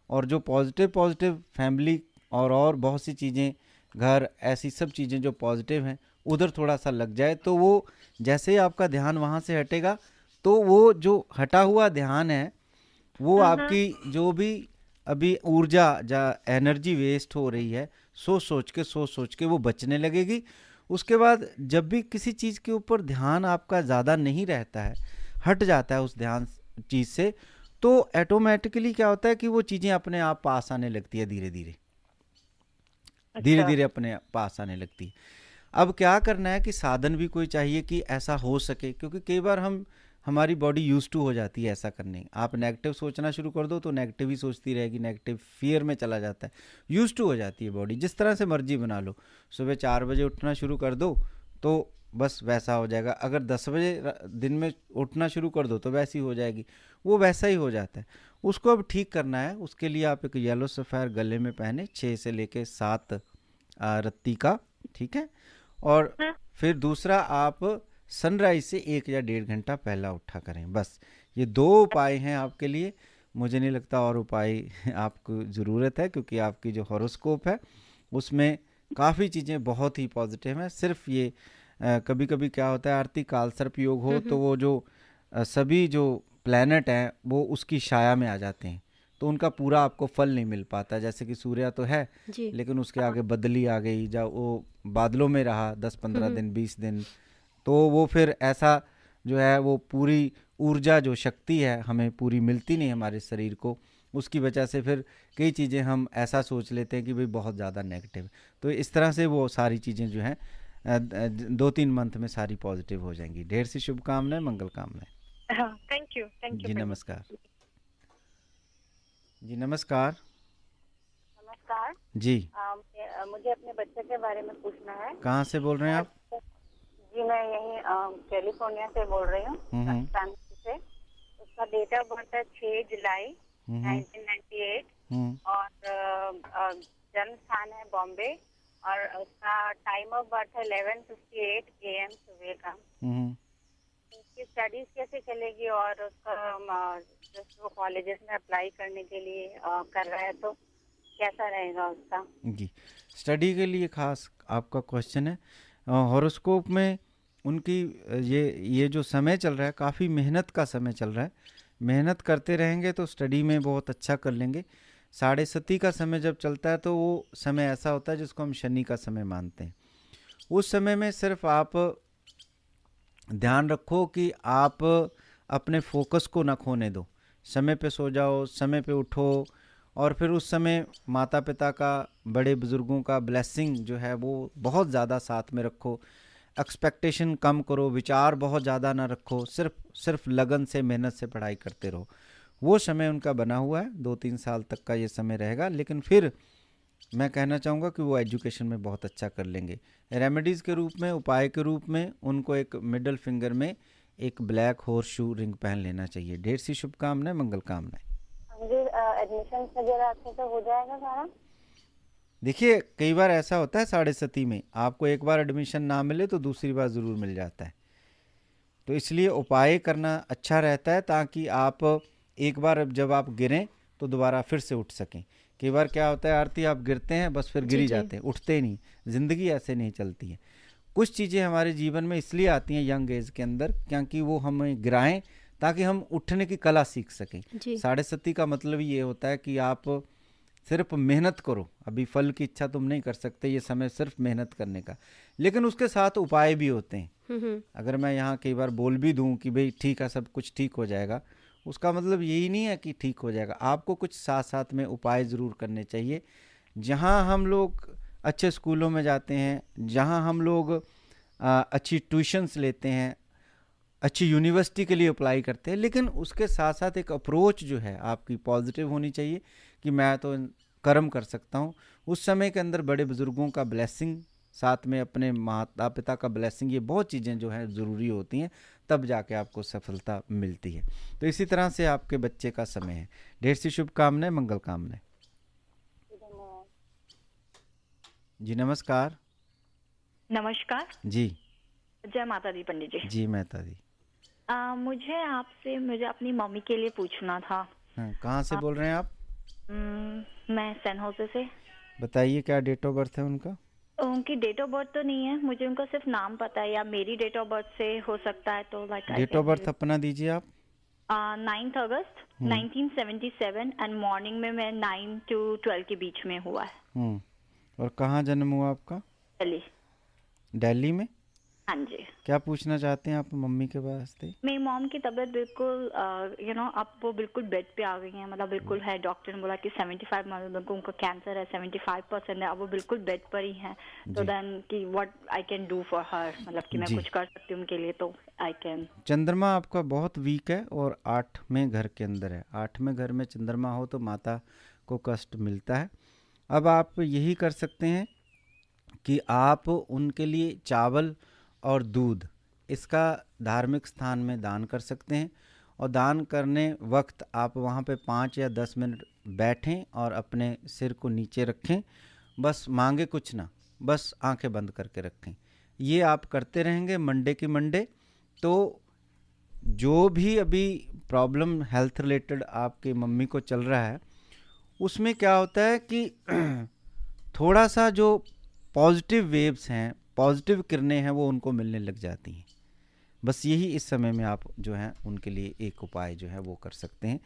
S6: और जो पॉजिटिव फैमिली और बहुत सी चीज़ें, घर, ऐसी सब चीज़ें जो पॉजिटिव हैं उधर थोड़ा सा लग जाए तो वो जैसे ही आपका ध्यान वहाँ से हटेगा तो वो जो हटा हुआ ध्यान है वो आपकी जो भी अभी ऊर्जा या एनर्जी वेस्ट हो रही है सोच सोच के वो बचने लगेगी। उसके बाद जब भी किसी चीज़ के ऊपर ध्यान आपका ज़्यादा नहीं रहता है, हट जाता है उस ध्यान चीज़ से, तो ऑटोमेटिकली क्या होता है कि वो चीज़ें अपने आप पास आने लगती है, धीरे धीरे अपने पास आने लगती है। अब क्या करना है कि साधन भी कोई चाहिए कि ऐसा हो सके, क्योंकि कई बार हमारी बॉडी यूज टू हो जाती है ऐसा करने। आप नेगेटिव सोचना शुरू कर दो तो नेगेटिव ही सोचती रहेगी, नेगेटिव फियर में चला जाता है, यूज टू हो जाती है बॉडी। जिस तरह से मर्जी बना लो, सुबह 4 बजे उठना शुरू कर दो तो बस वैसा हो जाएगा। अगर 10 बजे दिन में उठना शुरू कर दो तो वैसी हो जाएगी, वो वैसा ही हो जाता है। उसको अब ठीक करना है, उसके लिए आप एक येलो सफ़ायर गले में पहने 6 से लेके 7 रत्ती का, ठीक है। और फिर दूसरा, आप सनराइज से 1 या 1.5 घंटा पहला उठा करें। बस ये 2 उपाय हैं आपके लिए। मुझे नहीं लगता और उपाय आपको ज़रूरत है, क्योंकि आपकी जो हॉरोस्कोप है उसमें काफ़ी चीज़ें बहुत ही पॉजिटिव हैं। सिर्फ ये कभी कभी क्या होता है आरती, कालसर्प योग हो तो वो जो सभी जो प्लैनेट हैं वो उसकी छाया में आ जाते हैं तो उनका पूरा आपको फल नहीं मिल पाता। जैसे कि सूर्य तो है लेकिन उसके आगे बदली आ गई, जब वो बादलों में रहा 10-15 दिन 20 दिन, तो वो फिर ऐसा जो है वो पूरी ऊर्जा जो शक्ति है हमें पूरी मिलती नहीं हमारे शरीर को। उसकी वजह से फिर कई चीज़ें हम ऐसा सोच लेते हैं कि भाई बहुत ज़्यादा नेगेटिव। तो इस तरह से वो सारी चीज़ें जो हैं 2-3 मंथ में सारी पॉजिटिव हो जाएंगी। ढेर सी शुभकामनाएं, मंगल कामनाएं।
S8: थैंक यू
S6: जी नमस्कार। जी नमस्कार।
S8: नमस्कार
S6: जी।
S8: मुझे अपने बच्चे के बारे में पूछना है।
S6: कहाँ से बोल रहे हैं आप?
S8: जी मैं यहीं कैलिफोर्निया से बोल रही हूँ, से। उसका डेट ऑफ बर्थ है 6 जुलाई 1998 और जन्म स्थान है बॉम्बे और उसका टाइम ऑफ बर्थ है 11:58 AM सुबह का। उसकी स्टडीज कैसे चलेगी और उसका वो कॉलेजेस में अप्लाई करने के लिए कर रहा है तो कैसा रहेगा उसका? जी,
S6: स्टडी के लिए खास आपका क्वेश्चन है। हॉरोस्कोप में उनकी ये जो समय चल रहा है काफ़ी मेहनत का समय चल रहा है। मेहनत करते रहेंगे तो स्टडी में बहुत अच्छा कर लेंगे। 7:30 का समय जब चलता है तो वो समय ऐसा होता है जिसको हम शनि का समय मानते हैं। उस समय में सिर्फ आप ध्यान रखो कि आप अपने फोकस को ना खोने दो, समय पे सो जाओ, समय पे उठो और फिर उस समय माता पिता का, बड़े बुज़ुर्गों का ब्लेसिंग जो है वो बहुत ज़्यादा साथ में रखो। एक्सपेक्टेशन कम करो, विचार बहुत ज़्यादा ना रखो, सिर्फ लगन से मेहनत से पढ़ाई करते रहो। वो समय उनका बना हुआ है, 2-3 साल तक का ये समय रहेगा, लेकिन फिर मैं कहना चाहूँगा कि वो एजुकेशन में बहुत अच्छा कर लेंगे। रेमेडीज़ के रूप में, उपाय के रूप में उनको एक मिडल फिंगर में एक ब्लैक हॉर्स शू रिंग पहन लेना चाहिए। ढेर सी शुभकामनाएं, मंगल कामनाएं।
S8: एडमिशन वगैरह अच्छे से हो जाएगा सारा?
S6: देखिए, कई बार ऐसा होता है 7.5 में आपको एक बार एडमिशन ना मिले तो दूसरी बार ज़रूर मिल जाता है, तो इसलिए उपाय करना अच्छा रहता है ताकि आप एक बार जब आप गिरें तो दोबारा फिर से उठ सकें। कई बार क्या होता है आरती, आप गिरते हैं बस फिर गिरी जाते हैं, उठते नहीं। ज़िंदगी ऐसे नहीं चलती है। कुछ चीज़ें हमारे जीवन में इसलिए आती हैं यंग एज के अंदर क्योंकि वो हमें गिराएं ताकि हम उठने की कला सीख सकें। 7.5 का मतलब ये होता है कि आप सिर्फ मेहनत करो, अभी फल की इच्छा तुम नहीं कर सकते, ये समय सिर्फ मेहनत करने का, लेकिन उसके साथ उपाय भी होते हैं। अगर मैं यहाँ कई बार बोल भी दूँ कि भाई ठीक है सब कुछ ठीक हो जाएगा, उसका मतलब यही नहीं है कि ठीक हो जाएगा। आपको कुछ साथ साथ में उपाय ज़रूर करने चाहिए। जहाँ हम लोग अच्छे स्कूलों में जाते हैं, जहाँ हम लोग अच्छी ट्यूशन्स लेते हैं, अच्छी यूनिवर्सिटी के लिए अप्लाई करते हैं, लेकिन उसके साथ साथ एक अप्रोच जो है आपकी पॉजिटिव होनी चाहिए कि मैं तो कर्म कर सकता हूँ। उस समय के अंदर बड़े बुज़ुर्गों का ब्लेसिंग, साथ में अपने माता पिता का ब्लेसिंग, ये बहुत चीज़ें जो हैं ज़रूरी होती हैं, तब जाके आपको सफलता मिलती है। तो इसी तरह से आपके बच्चे का समय है। ढेर सी शुभकामनाएं, मंगल कामनाएं। जी नमस्कार।
S9: नमस्कार
S6: जी।
S9: जय माता दी पंडित जी।
S6: जी माता दी।
S9: मुझे अपनी मम्मी के लिए पूछना था।
S6: हाँ, कहाँ से बोल रहे हैं आप?
S9: मैं सैन होसे से।
S6: बताइए क्या डेट ऑफ बर्थ है उनका?
S9: उनकी डेट ऑफ बर्थ तो नहीं है, मुझे उनका सिर्फ नाम पता है, या मेरी डेट ऑफ बर्थ से हो सकता है। तो
S6: डेट ऑफ बर्थ अपना दीजिए आप।
S9: 9 अगस्त 1977 एंड मॉर्निंग में मैं 9 to 12 के बीच में हुआ है।
S6: और कहाँ जन्म हुआ आपका?
S9: दिल्ली।
S6: दिल्ली में?
S9: हाँ जी।
S6: क्या पूछना चाहते हैं आप मम्मी के वास्ते?
S9: मेरी मॉम की तबीयत बिल्कुल अब वो बिल्कुल बेड पे आ गई है, मतलब बिल्कुल है। डॉक्टर ने बोला कि 75 मतलब उनको कैंसर है, 75% है, अब वो बिल्कुल बेड पर ही है। तो देन कि what I can do for her, मतलब कि मैं कुछ कर सकती हूँ उनके लिए, तो आई कैन।
S6: चंद्रमा आपका बहुत वीक है और 8वें घर के अंदर है। 8वें घर में चंद्रमा हो तो माता को कष्ट मिलता है। अब आप यही कर सकते हैं कि आप उनके लिए चावल और दूध, इसका धार्मिक स्थान में दान कर सकते हैं। और दान करने वक्त आप वहाँ पे 5 या 10 मिनट बैठें और अपने सिर को नीचे रखें, बस मांगे कुछ ना, बस आंखें बंद करके रखें। ये आप करते रहेंगे मंडे की मंडे, तो जो भी अभी प्रॉब्लम हेल्थ रिलेटेड आपके मम्मी को चल रहा है, उसमें क्या होता है कि थोड़ा सा जो पॉजिटिव वेव्स हैं, पॉजिटिव किरणें हैं, वो उनको मिलने लग जाती हैं। बस यही इस समय में आप जो है उनके लिए एक उपाय जो है वो कर सकते हैं।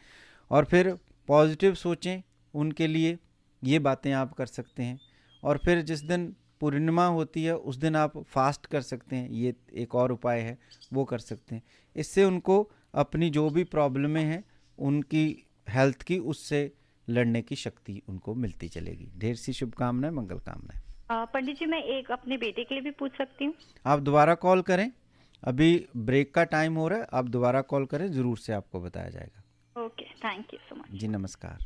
S6: और फिर पॉजिटिव सोचें उनके लिए, ये बातें आप कर सकते हैं। और फिर जिस दिन पूर्णिमा होती है उस दिन आप फास्ट कर सकते हैं, ये एक और उपाय है, वो कर सकते हैं। इससे उनको अपनी जो भी प्रॉब्लमें हैं उनकी हेल्थ की, उससे लड़ने की शक्ति उनको मिलती चलेगी। ढेर सी शुभकामनाएं, मंगल कामनाएं।
S9: पंडित जी, मैं एक अपने बेटे के लिए भी पूछ सकती हूँ? आप
S6: दोबारा कॉल करें, अभी ब्रेक का टाइम हो रहा है, आप दोबारा कॉल करें, ज़रूर से आपको बताया जाएगा।
S9: Okay, thank you so much.
S6: जी नमस्कार।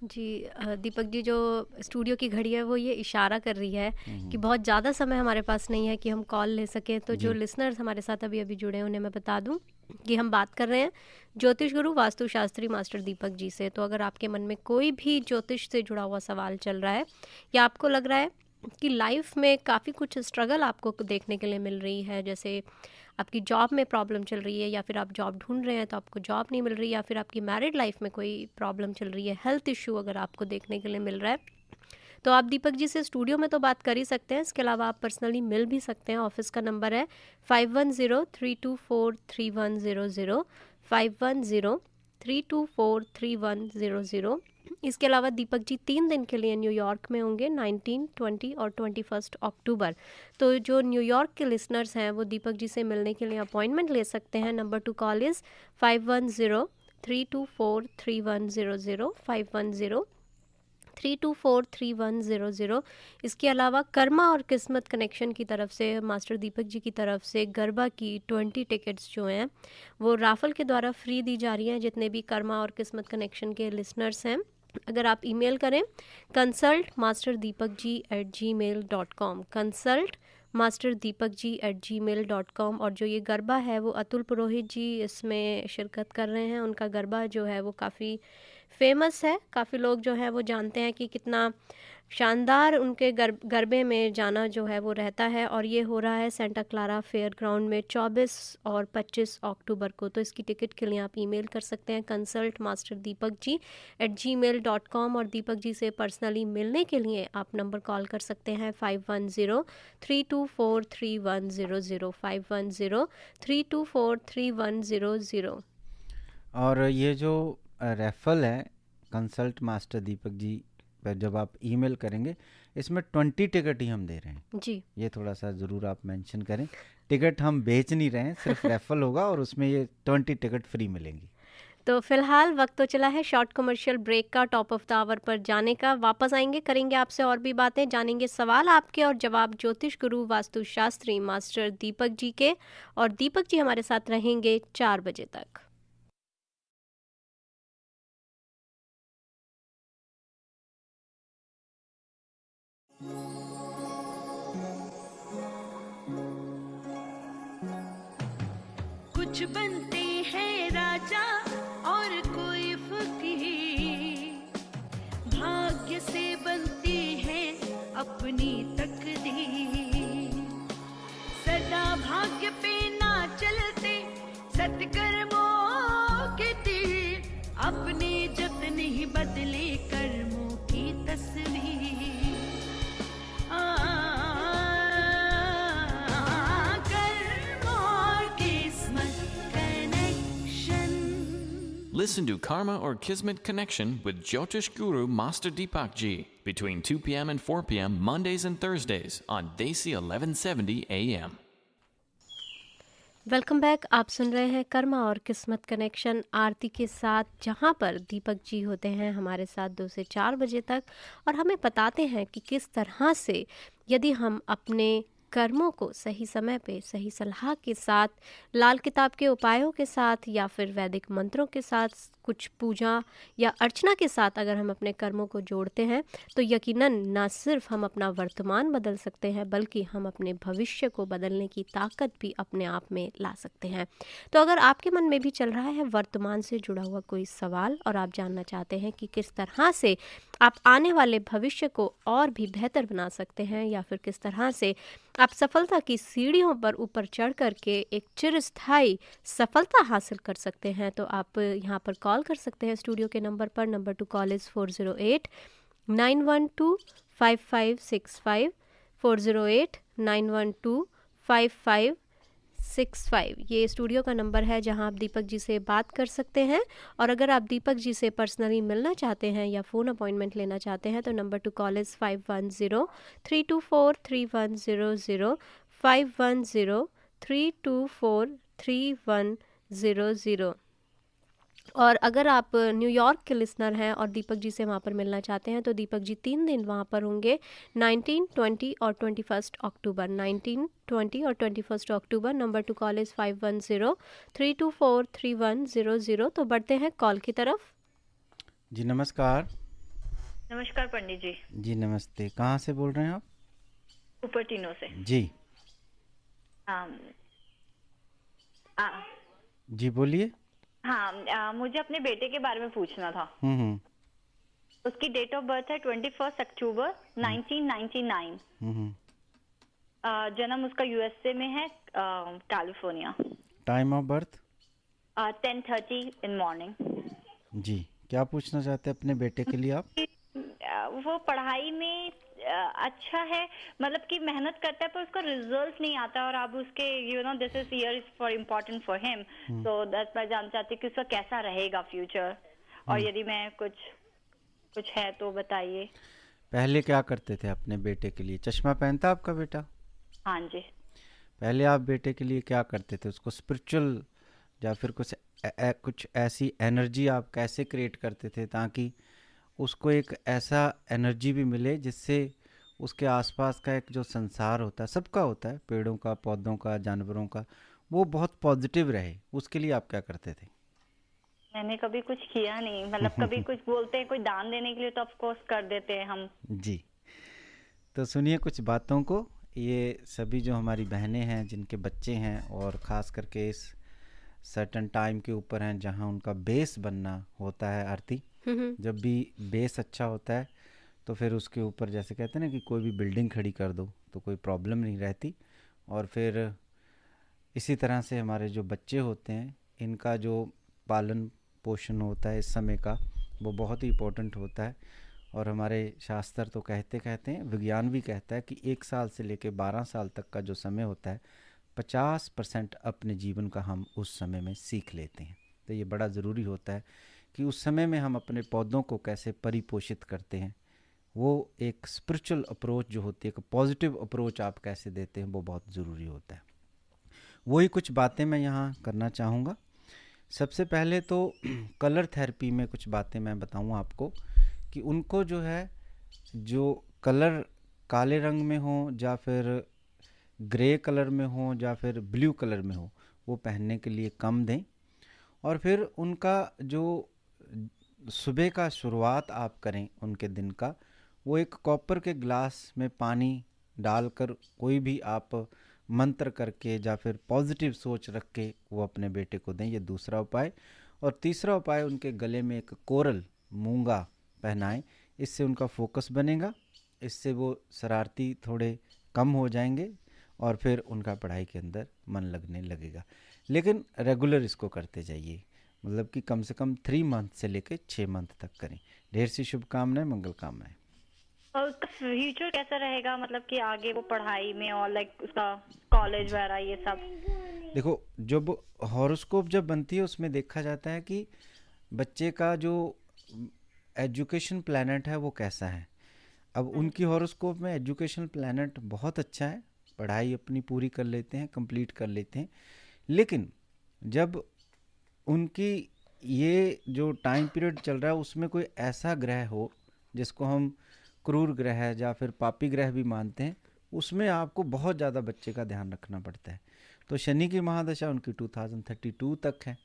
S5: जी दीपक जी, जो स्टूडियो की घड़ी है वो ये इशारा कर रही है कि बहुत ज़्यादा समय हमारे पास नहीं है कि हम कॉल ले सकें। तो जो लिसनर्स हमारे साथ अभी अभी जुड़े हैं उन्हें मैं बता दूं कि हम बात कर रहे हैं ज्योतिष गुरु वास्तु शास्त्री मास्टर दीपक जी से। तो अगर आपके मन में कोई भी ज्योतिष से जुड़ा हुआ सवाल चल रहा है, या आपको लग रहा है कि लाइफ में काफ़ी कुछ स्ट्रगल आपको देखने के लिए मिल रही है, जैसे आपकी जॉब में प्रॉब्लम चल रही है, या फिर आप जॉब ढूंढ रहे हैं तो आपको जॉब नहीं मिल रही, या फिर आपकी मैरिड लाइफ में कोई प्रॉब्लम चल रही है, हेल्थ इशू अगर आपको देखने के लिए मिल रहा है, तो आप दीपक जी से स्टूडियो में तो बात कर ही सकते हैं। इसके अलावा आप पर्सनली मिल भी सकते हैं। ऑफिस का नंबर है 5103243100, 5103243100। इसके अलावा दीपक जी 3 दिन के लिए न्यूयॉर्क में होंगे, 19, 20 और 21 अक्टूबर। तो जो न्यूयॉर्क के लिसनर्स हैं वो दीपक जी से मिलने के लिए अपॉइंटमेंट ले सकते हैं। Number to call is 5103243100, 3243100। इसके अलावा कर्मा और किस्मत कनेक्शन की तरफ से मास्टर दीपक जी की तरफ से गरबा की 20 टिकट्स जो हैं वो राफल के द्वारा फ्री दी जा रही हैं जितने भी कर्मा और किस्मत कनेक्शन के लिसनर्स हैं। अगर आप ईमेल करें consultmasterdipakji@gmail.com, consultmasterdipakji@gmail.com। और जो ये गरबा है वो अतुल पुरोहित जी इसमें शिरकत कर रहे हैं। उनका गरबा जो है वो काफ़ी फेमस है, काफ़ी लोग जो है वो जानते हैं कि कितना शानदार उनके गरबे में जाना जो है वो रहता है। और ये हो रहा है सेंटा क्लारा फेयर ग्राउंड में 24 और 25 अक्टूबर को। तो इसकी टिकट के लिए आप ईमेल कर सकते हैं consultmasterdipakji@gmail.com। और दीपक जी से पर्सनली मिलने के लिए आप नंबर कॉल कर सकते हैं 5103243100, 5103243100।
S6: और ये जो रेफल है कंसल्ट मास्टर दीपक जी पर जब आप ईमेल करेंगे इसमें 20 टिकट ही हम दे रहे हैं
S5: जी।
S6: ये थोड़ा सा ज़रूर आप मेंशन करें, टिकट हम बेच नहीं रहे हैं, सिर्फ रेफल होगा और उसमें ये 20 टिकट फ्री मिलेंगी।
S5: तो फिलहाल वक्त तो चला है शॉर्ट कमर्शियल ब्रेक का, टॉप ऑफ द आवर पर जाने का। वापस आएंगे, करेंगे आपसे और भी बातें, जानेंगे सवाल आपके और जवाब ज्योतिष गुरु वास्तुशास्त्री मास्टर दीपक जी के। और दीपक जी हमारे साथ रहेंगे 4 बजे तक।
S1: कुछ बनते हैं राजा और कोई फकीर, भाग्य से बनती है अपनी तकदीर। सदा भाग्य पे ना चलते सत्कर्मों के तीर, अपने जतन ही बदले कर्मों की तस्वीर।
S2: Listen to Karma or Kismet Connection with Jyotish Guru Master Deepak Ji between 2 p.m. and 4 p.m. Mondays and Thursdays on Desi 1170 AM.
S5: Welcome back. आप सुन रहे हैं कर्मा और किस्मत कनेक्शन आरती के साथ, जहां पर दीपक जी होते हैं हमारे साथ 2 से 4 बजे तक और हमें बताते हैं कि किस तरह से यदि हम अपने कर्मों को सही समय पे सही सलाह के साथ, लाल किताब के उपायों के साथ या फिर वैदिक मंत्रों के साथ, कुछ पूजा या अर्चना के साथ अगर हम अपने कर्मों को जोड़ते हैं तो यकीनन ना सिर्फ हम अपना वर्तमान बदल सकते हैं बल्कि हम अपने भविष्य को बदलने की ताकत भी अपने आप में ला सकते हैं। तो अगर आपके मन में भी चल रहा है वर्तमान से जुड़ा हुआ कोई सवाल और आप जानना चाहते हैं कि किस तरह से आप आने वाले भविष्य को और भी बेहतर बना सकते हैं या फिर किस तरह से आप सफलता की सीढ़ियों पर ऊपर चढ़ करके एक चिरस्थायी सफलता हासिल कर सकते हैं, तो आप यहाँ पर कॉल कर सकते हैं स्टूडियो के नंबर पर। Number to call is 408-912-5565, 408-912-5565। ये स्टूडियो का नंबर है जहां आप दीपक जी से बात कर सकते हैं। और अगर आप दीपक जी से पर्सनली मिलना चाहते हैं या फ़ोन अपॉइंटमेंट लेना चाहते हैं तो नंबर टू कॉल इज़ 5103243100, 5103243100। और अगर आप न्यूयॉर्क के लिसनर हैं और दीपक जी से वहाँ पर मिलना चाहते हैं तो दीपक जी 3 दिन वहाँ पर होंगे, 19, 20 और 21 अक्टूबर। 19, 20 और 21 October. Number to call is 5103243100। तो बढ़ते हैं कॉल की तरफ।
S6: जी नमस्कार।
S9: नमस्कार पंडित जी।
S6: जी नमस्ते, कहाँ से बोल रहे हैं आप?
S9: कुपर्टिनो से।
S6: जी जी बोलिए।
S9: हाँ, मुझे अपने बेटे के बारे में पूछना था। उसकी डेट ऑफ बर्थ है 21 अक्टूबर 1999। जन्म उसका यूएसए में है, California. Time of birth 10:30 in morning.
S6: जी, क्या पूछना चाहते हैं अपने बेटे के लिए आप?
S9: वो पढ़ाई में अच्छा है, मतलब कि मेहनत करता है पर उसका रिजल्ट नहीं आता और अब उसके this is year is for important for him, so that's मैं जानना चाहती हूँ कि उसका कैसा रहेगा फ्यूचर, और यदि मैं कुछ है तो बताइए।
S6: पहले क्या करते थे अपने बेटे के लिए? चश्मा पहनता आपका बेटा?
S9: हाँ जी।
S6: पहले आप बेटे के लिए क्या करते थे? उसको स्पिरिचुअल या फिर कुछ ऐसी एनर्जी आप कैसे क्रिएट करते थे ताकि उसको एक ऐसा एनर्जी भी मिले जिससे उसके आसपास का एक जो संसार होता है, सबका होता है, पेड़ों का, पौधों का, जानवरों का, वो बहुत पॉजिटिव रहे। उसके लिए आप क्या करते थे?
S9: मैंने कभी कुछ किया नहीं, मतलब कभी कुछ बोलते हैं कोई दान देने के लिए तो ऑफ कोर्स कर देते हैं हम।
S6: जी, तो सुनिए कुछ बातों को। ये सभी जो हमारी बहनें हैं जिनके बच्चे हैं और ख़ास करके इस सर्टन टाइम के ऊपर हैं जहाँ उनका बेस बनना होता है आरती, जब भी बेस अच्छा होता है तो फिर उसके ऊपर जैसे कहते हैं ना कि कोई भी बिल्डिंग खड़ी कर दो तो कोई प्रॉब्लम नहीं रहती। और फिर इसी तरह से हमारे जो बच्चे होते हैं इनका जो पालन पोषण होता है इस समय का, वो बहुत ही इम्पोर्टेंट होता है। और हमारे शास्त्र तो कहते हैं, विज्ञान भी कहता है कि 1 साल से लेकर 12 साल तक का जो समय होता है 50% अपने जीवन का हम उस समय में सीख लेते हैं। तो ये बड़ा ज़रूरी होता है कि उस समय में हम अपने पौधों को कैसे परिपोषित करते हैं, वो एक स्पिरिचुअल अप्रोच जो होती है, एक पॉजिटिव अप्रोच आप कैसे देते हैं, वो बहुत ज़रूरी होता है। वही कुछ बातें मैं यहाँ करना चाहूँगा। सबसे पहले तो कलर थेरेपी में कुछ बातें मैं बताऊँ आपको कि उनको जो है, जो कलर काले रंग में हो या फिर ग्रे कलर में हो या फिर ब्लू कलर में हो, वो पहनने के लिए कम दें। और फिर उनका जो सुबह का शुरुआत आप करें उनके दिन का, वो एक कॉपर के ग्लास में पानी डालकर कोई भी आप मंत्र करके या फिर पॉजिटिव सोच रख के वो अपने बेटे को दें। ये दूसरा उपाय। और तीसरा उपाय, उनके गले में एक कोरल मूंगा पहनाएं। इससे उनका फोकस बनेगा, इससे वो शरारती थोड़े कम हो जाएंगे और फिर उनका पढ़ाई के अंदर मन लगने लगेगा। लेकिन रेगुलर इसको करते जाइए, मतलब कि कम से कम 3 मंथ से लेकर 6 मंथ तक करें। ढेर सी शुभकामनाएं, मंगल कामनाएं।
S9: और उसका फ्यूचर कैसा रहेगा, मतलब कि आगे वो पढ़ाई में और लाइक उसका कॉलेज वगैरह ये सब?
S6: देखो, जब हॉरोस्कोप जब बनती है उसमें देखा जाता है कि बच्चे का जो एजुकेशन प्लैनेट है वो कैसा है। अब उनकी हॉरोस्कोप में एजुकेशन प्लैनेट बहुत अच्छा है, पढ़ाई अपनी पूरी कर लेते हैं, कंप्लीट कर लेते हैं। लेकिन जब उनकी ये जो टाइम पीरियड चल रहा है उसमें कोई ऐसा ग्रह हो जिसको हम क्रूर ग्रह या फिर पापी ग्रह भी मानते हैं, उसमें आपको बहुत ज़्यादा बच्चे का ध्यान रखना पड़ता है। तो शनि की महादशा उनकी 2032 तक है।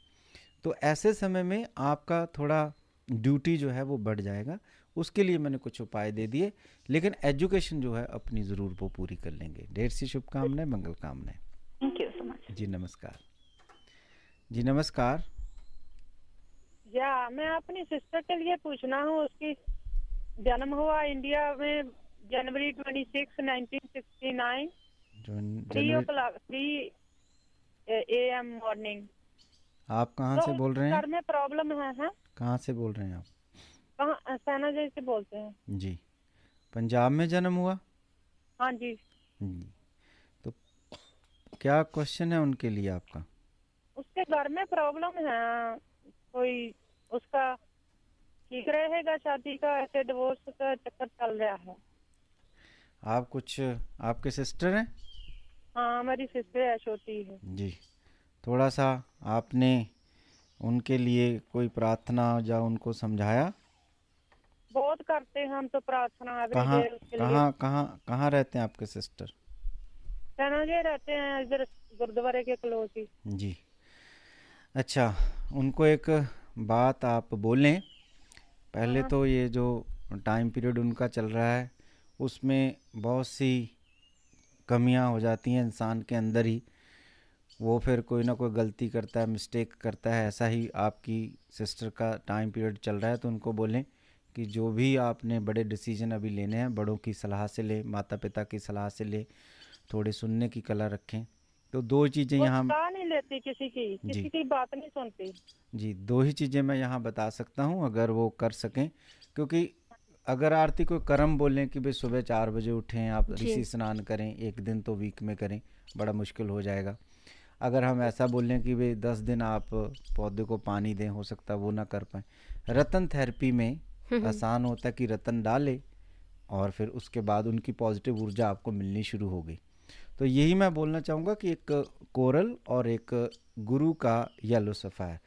S6: तो ऐसे समय में आपका थोड़ा ड्यूटी जो है वो बढ़ जाएगा। उसके लिए मैंने कुछ उपाय दे दिए, लेकिन एजुकेशन जो है अपनी ज़रूर वो पूरी कर लेंगे। ढेर सी शुभकामनाएं, मंगल कामनाएं।
S9: थैंक यू सो मच
S6: जी नमस्कार। जी नमस्कार।
S10: या मैं अपनी सिस्टर के लिए पूछना हूँ, उसकी जन्म हुआ इंडिया में जनवरी 26, 1969, 3 AM मॉर्निंग।
S6: आप कहाँ से बोल रहे हैं?
S10: सर में प्रॉब्लम है।
S6: कहाँ से बोल रहे हैं आप?
S10: कहाँ? सैना जय से बोलते हैं
S6: जी। पंजाब में जन्म हुआ?
S10: हाँ जी।
S6: तो क्या क्वेश्चन है उनके लिए आपका?
S10: उसके घर में प्रॉब्लम है कोई, उसका ठीक रहेगा शादी का, ऐसे डिवोर्स का चक्कर चल रहा है।
S6: आप कुछ आपके सिस्टर हैं?
S10: हाँ, हमारी सिस्टर है, छोटी है
S6: जी। थोड़ा सा आपने उनके लिए कोई प्रार्थना या उनको समझाया?
S10: बहुत करते हैं हम तो प्रार्थना।
S6: कहाँ रहते हैं आपके सिस्टर?
S10: सैना जी रहते हैं इधर गुरुद्वारे के क्लोज ही।
S6: जी। अच्छा, उनको एक बात आप बोलें। पहले तो ये जो टाइम पीरियड उनका चल रहा है उसमें बहुत सी कमियां हो जाती हैं इंसान के अंदर ही, वो फिर कोई ना कोई गलती करता है, मिस्टेक करता है। ऐसा ही आपकी सिस्टर का टाइम पीरियड चल रहा है, तो उनको बोलें कि जो भी आपने बड़े डिसीजन अभी लेने हैं बड़ों की सलाह से ले, माता पिता की सलाह से ले, थोड़े सुनने की कला रखें। तो 2 चीज़ें यहाँ
S10: नहीं लेती, किसी की बात नहीं सुनती
S6: जी। 2 ही चीज़ें मैं यहाँ बता सकता हूँ, अगर वो कर सकें। क्योंकि अगर आरती कोई कर्म बोलें कि भाई सुबह 4 बजे उठें, आप ऋषि स्नान करें, 1 दिन तो वीक में करें, बड़ा मुश्किल हो जाएगा। अगर हम ऐसा बोलें कि भाई 10 दिन आप पौधे को पानी दें, हो सकता है वो ना कर पाएँ। रतन थेरेपी में आसान होता है कि रतन डालें और फिर उसके बाद उनकी पॉजिटिव ऊर्जा आपको मिलनी शुरू हो गई। तो यही मैं बोलना चाहूँगा कि एक कोरल और एक गुरु का येलो सफ़ायर,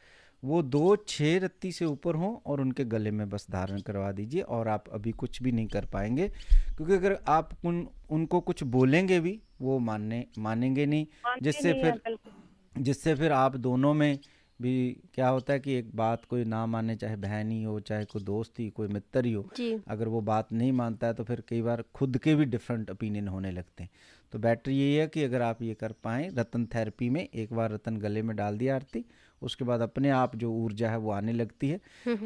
S6: वो 2-6 रत्ती से ऊपर हों और उनके गले में बस धारण करवा दीजिए, और आप अभी कुछ भी नहीं कर पाएंगे, क्योंकि अगर आप उनको कुछ बोलेंगे भी वो मानेंगे नहीं, जिससे फिर आप दोनों में भी क्या होता है कि एक बात कोई ना माने, चाहे बहन ही हो, चाहे कोई दोस्त ही, कोई मित्र ही हो, अगर वो बात नहीं मानता है तो फिर कई बार खुद के भी डिफरेंट ओपिनियन होने लगते हैं। तो बेटर यही है कि अगर आप ये कर पाएँ रतन थेरेपी में, एक बार रतन गले में डाल दिया आरती, उसके बाद अपने आप जो ऊर्जा है वो आने लगती है।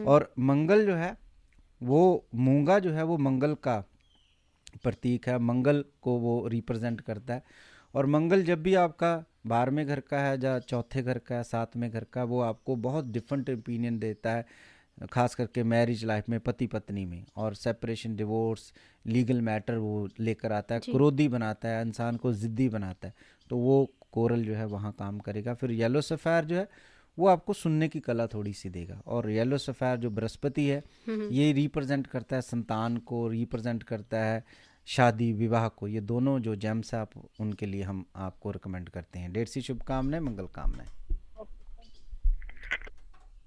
S6: और मंगल जो है वो, मूंगा जो है वो मंगल का प्रतीक है, मंगल को वो रिप्रेजेंट करता है। और मंगल जब भी आपका 12वें घर का है या चौथे घर का है, 7वें घर का, वो आपको बहुत डिफरेंट ओपिनियन देता है, खास करके मैरिज लाइफ में, पति पत्नी में, और सेपरेशन, डिवोर्स, लीगल मैटर वो लेकर आता है, क्रोधी बनाता है, इंसान को ज़िद्दी बनाता है। तो वो कोरल जो है वहाँ काम करेगा। फिर येलो सफ़ायर जो है वो आपको सुनने की कला थोड़ी सी देगा। और येलो सफ़ायर जो बृहस्पति है, ये रिप्रेजेंट करता है संतान को, रिप्रेजेंट करता है शादी विवाह को। ये दोनों जो जेम्स है आप उनके लिए हम आपको रिकमेंड करते हैं। ढेर सी शुभकामनाएं, मंगल कामनाएं।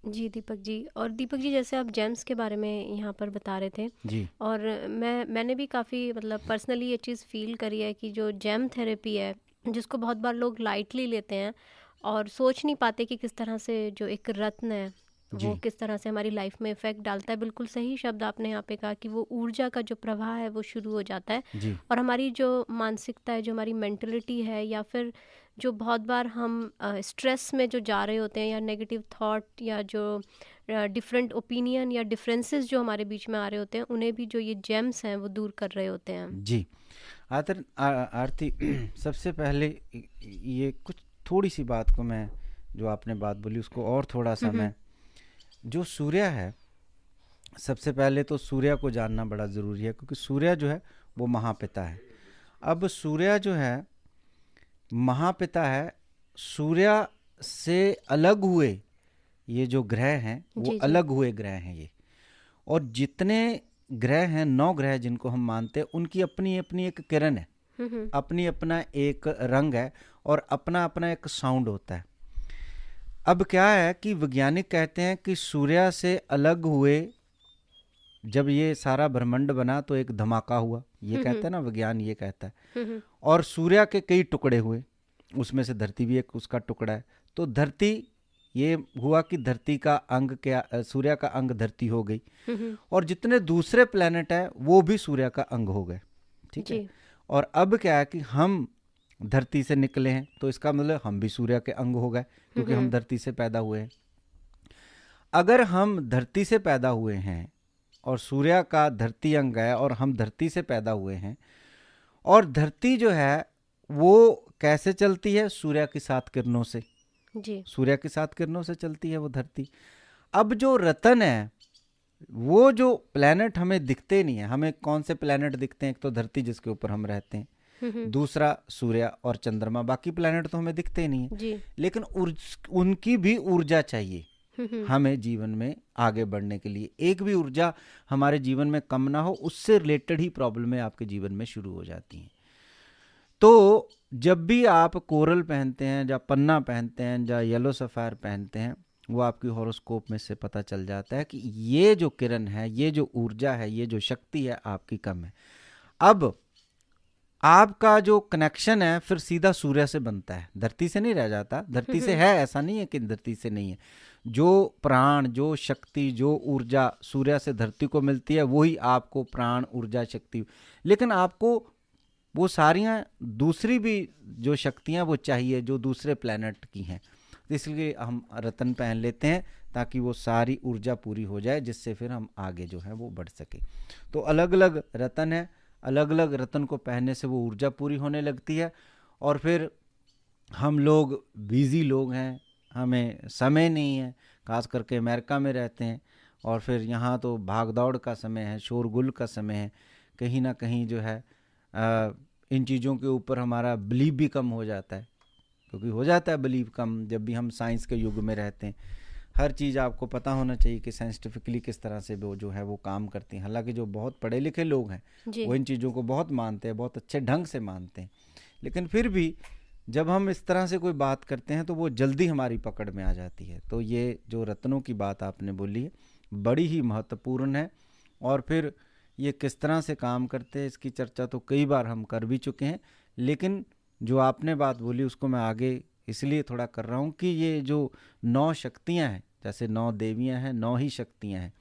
S5: जी दीपक जी, और दीपक जी जैसे आप जेम्स के बारे में यहाँ पर बता रहे थे
S6: जी,
S5: और मैंने भी काफ़ी मतलब पर्सनली ये चीज़ फील करी है कि जो जेम थेरेपी है, जिसको बहुत बार लोग लाइटली लेते हैं और सोच नहीं पाते कि किस तरह से जो एक रत्न है वो किस तरह से हमारी लाइफ में इफ़ेक्ट डालता है। बिल्कुल सही शब्द आपने यहाँ पे कहा कि वो ऊर्जा का जो प्रवाह है वो शुरू हो जाता है, और हमारी जो मानसिकता है, जो हमारी मेंटलिटी है, या फिर जो बहुत बार हम स्ट्रेस में जो जा रहे होते हैं, या नेगेटिव थॉट, या जो डिफरेंट ओपिनियन या डिफरेंसेस जो हमारे बीच में आ रहे होते हैं, उन्हें भी जो ये जेम्स हैं वो दूर कर रहे होते हैं।
S6: जी आरती, सबसे पहले ये कुछ थोड़ी सी बात को मैं, जो आपने बात बोली उसको और थोड़ा सा मैं, जो सूर्य है, सबसे पहले तो सूर्य को जानना बड़ा ज़रूरी है, क्योंकि सूर्य जो है वो महापिता है। अब सूर्य जो है महापिता है, सूर्य से अलग हुए ये जो ग्रह हैं वो अलग हुए ग्रह हैं ये, और जितने ग्रह हैं, 9 ग्रह जिनको हम मानते हैं, उनकी अपनी अपनी एक किरण है, अपनी अपना एक रंग है, और अपना अपना एक साउंड होता है। अब क्या है कि वैज्ञानिक कहते हैं कि सूर्य से अलग हुए जब ये सारा ब्रह्मांड बना तो एक धमाका हुआ, ये कहते हैं ना, विज्ञान ये कहता है। और सूर्य के कई टुकड़े हुए, उसमें से धरती भी एक उसका टुकड़ा है। तो धरती, ये हुआ कि धरती का अंग क्या, सूर्य का अंग धरती हो गई, और जितने दूसरे प्लेनेट है वो भी सूर्य का अंग हो गए, ठीक है। और अब क्या है कि हम धरती से निकले हैं, तो इसका मतलब हम भी सूर्य के अंग हो गए, क्योंकि हम धरती से पैदा हुए हैं। अगर हम धरती से पैदा हुए हैं और सूर्य का धरती अंग है, और हम धरती से पैदा हुए हैं, और धरती जो है वो कैसे चलती है? सूर्य की 7 किरणों से, सूर्य की 7 किरणों से चलती है वो धरती। अब जो रतन है, वो जो प्लैनेट हमें दिखते नहीं है, हमें कौन से प्लैनेट दिखते हैं? एक तो धरती जिसके ऊपर हम रहते हैं, दूसरा सूर्य और चंद्रमा, बाकी प्लैनेट तो हमें दिखते ही नहीं है। लेकिन उनकी भी ऊर्जा चाहिए हमें जीवन में आगे बढ़ने के लिए। एक भी ऊर्जा हमारे जीवन में कम ना हो, उससे रिलेटेड ही प्रॉब्लमें आपके जीवन में शुरू हो जाती हैं। तो जब भी आप कोरल पहनते हैं, या पन्ना पहनते हैं, या येलो सफ़ायर पहनते हैं, वो आपकी हॉरोस्कोप में से पता चल जाता है कि ये जो किरण है, ये जो ऊर्जा है, ये जो शक्ति है आपकी कम है। अब आपका जो कनेक्शन है फिर सीधा सूर्य से बनता है, धरती से नहीं रह जाता। धरती से है, ऐसा नहीं है कि धरती से नहीं है। जो प्राण, जो शक्ति, जो ऊर्जा सूर्य से धरती को मिलती है, वही आपको प्राण, ऊर्जा, शक्ति, लेकिन आपको वो सारियां दूसरी भी जो शक्तियां वो चाहिए जो दूसरे प्लैनेट की हैं। इसलिए हम रतन पहन लेते हैं ताकि वो सारी ऊर्जा पूरी हो जाए, जिससे फिर हम आगे जो है वो बढ़ सके। तो अलग अलग रतन है, अलग अलग रतन को पहनने से वो ऊर्जा पूरी होने लगती है। और फिर हम लोग बिजी लोग हैं, हमें समय नहीं है, खास करके अमेरिका में रहते हैं, और फिर यहाँ तो भाग दौड़ का समय है, शोरगुल का समय है, कहीं ना कहीं जो है इन चीज़ों के ऊपर हमारा बिलीव भी कम हो जाता है, क्योंकि हो जाता है बिलीव कम जब भी हम साइंस के युग में रहते हैं। हर चीज़ आपको पता होना चाहिए कि साइंटिफिकली किस तरह से वो जो है वो काम करती हैं। हालांकि जो बहुत पढ़े लिखे लोग हैं वो इन चीज़ों को बहुत मानते हैं, बहुत अच्छे ढंग से मानते हैं, लेकिन फिर भी जब हम इस तरह से कोई बात करते हैं तो वो जल्दी हमारी पकड़ में आ जाती है। तो ये जो रत्नों की बात आपने बोली है बड़ी ही महत्वपूर्ण है। और फिर ये किस तरह से काम करते हैं इसकी चर्चा तो कई बार हम कर भी चुके हैं, लेकिन जो आपने बात बोली उसको मैं आगे इसलिए थोड़ा कर रहा हूँ कि ये जो 9 शक्तियाँ हैं, जैसे 9 देवियाँ हैं, 9 ही शक्तियाँ हैं,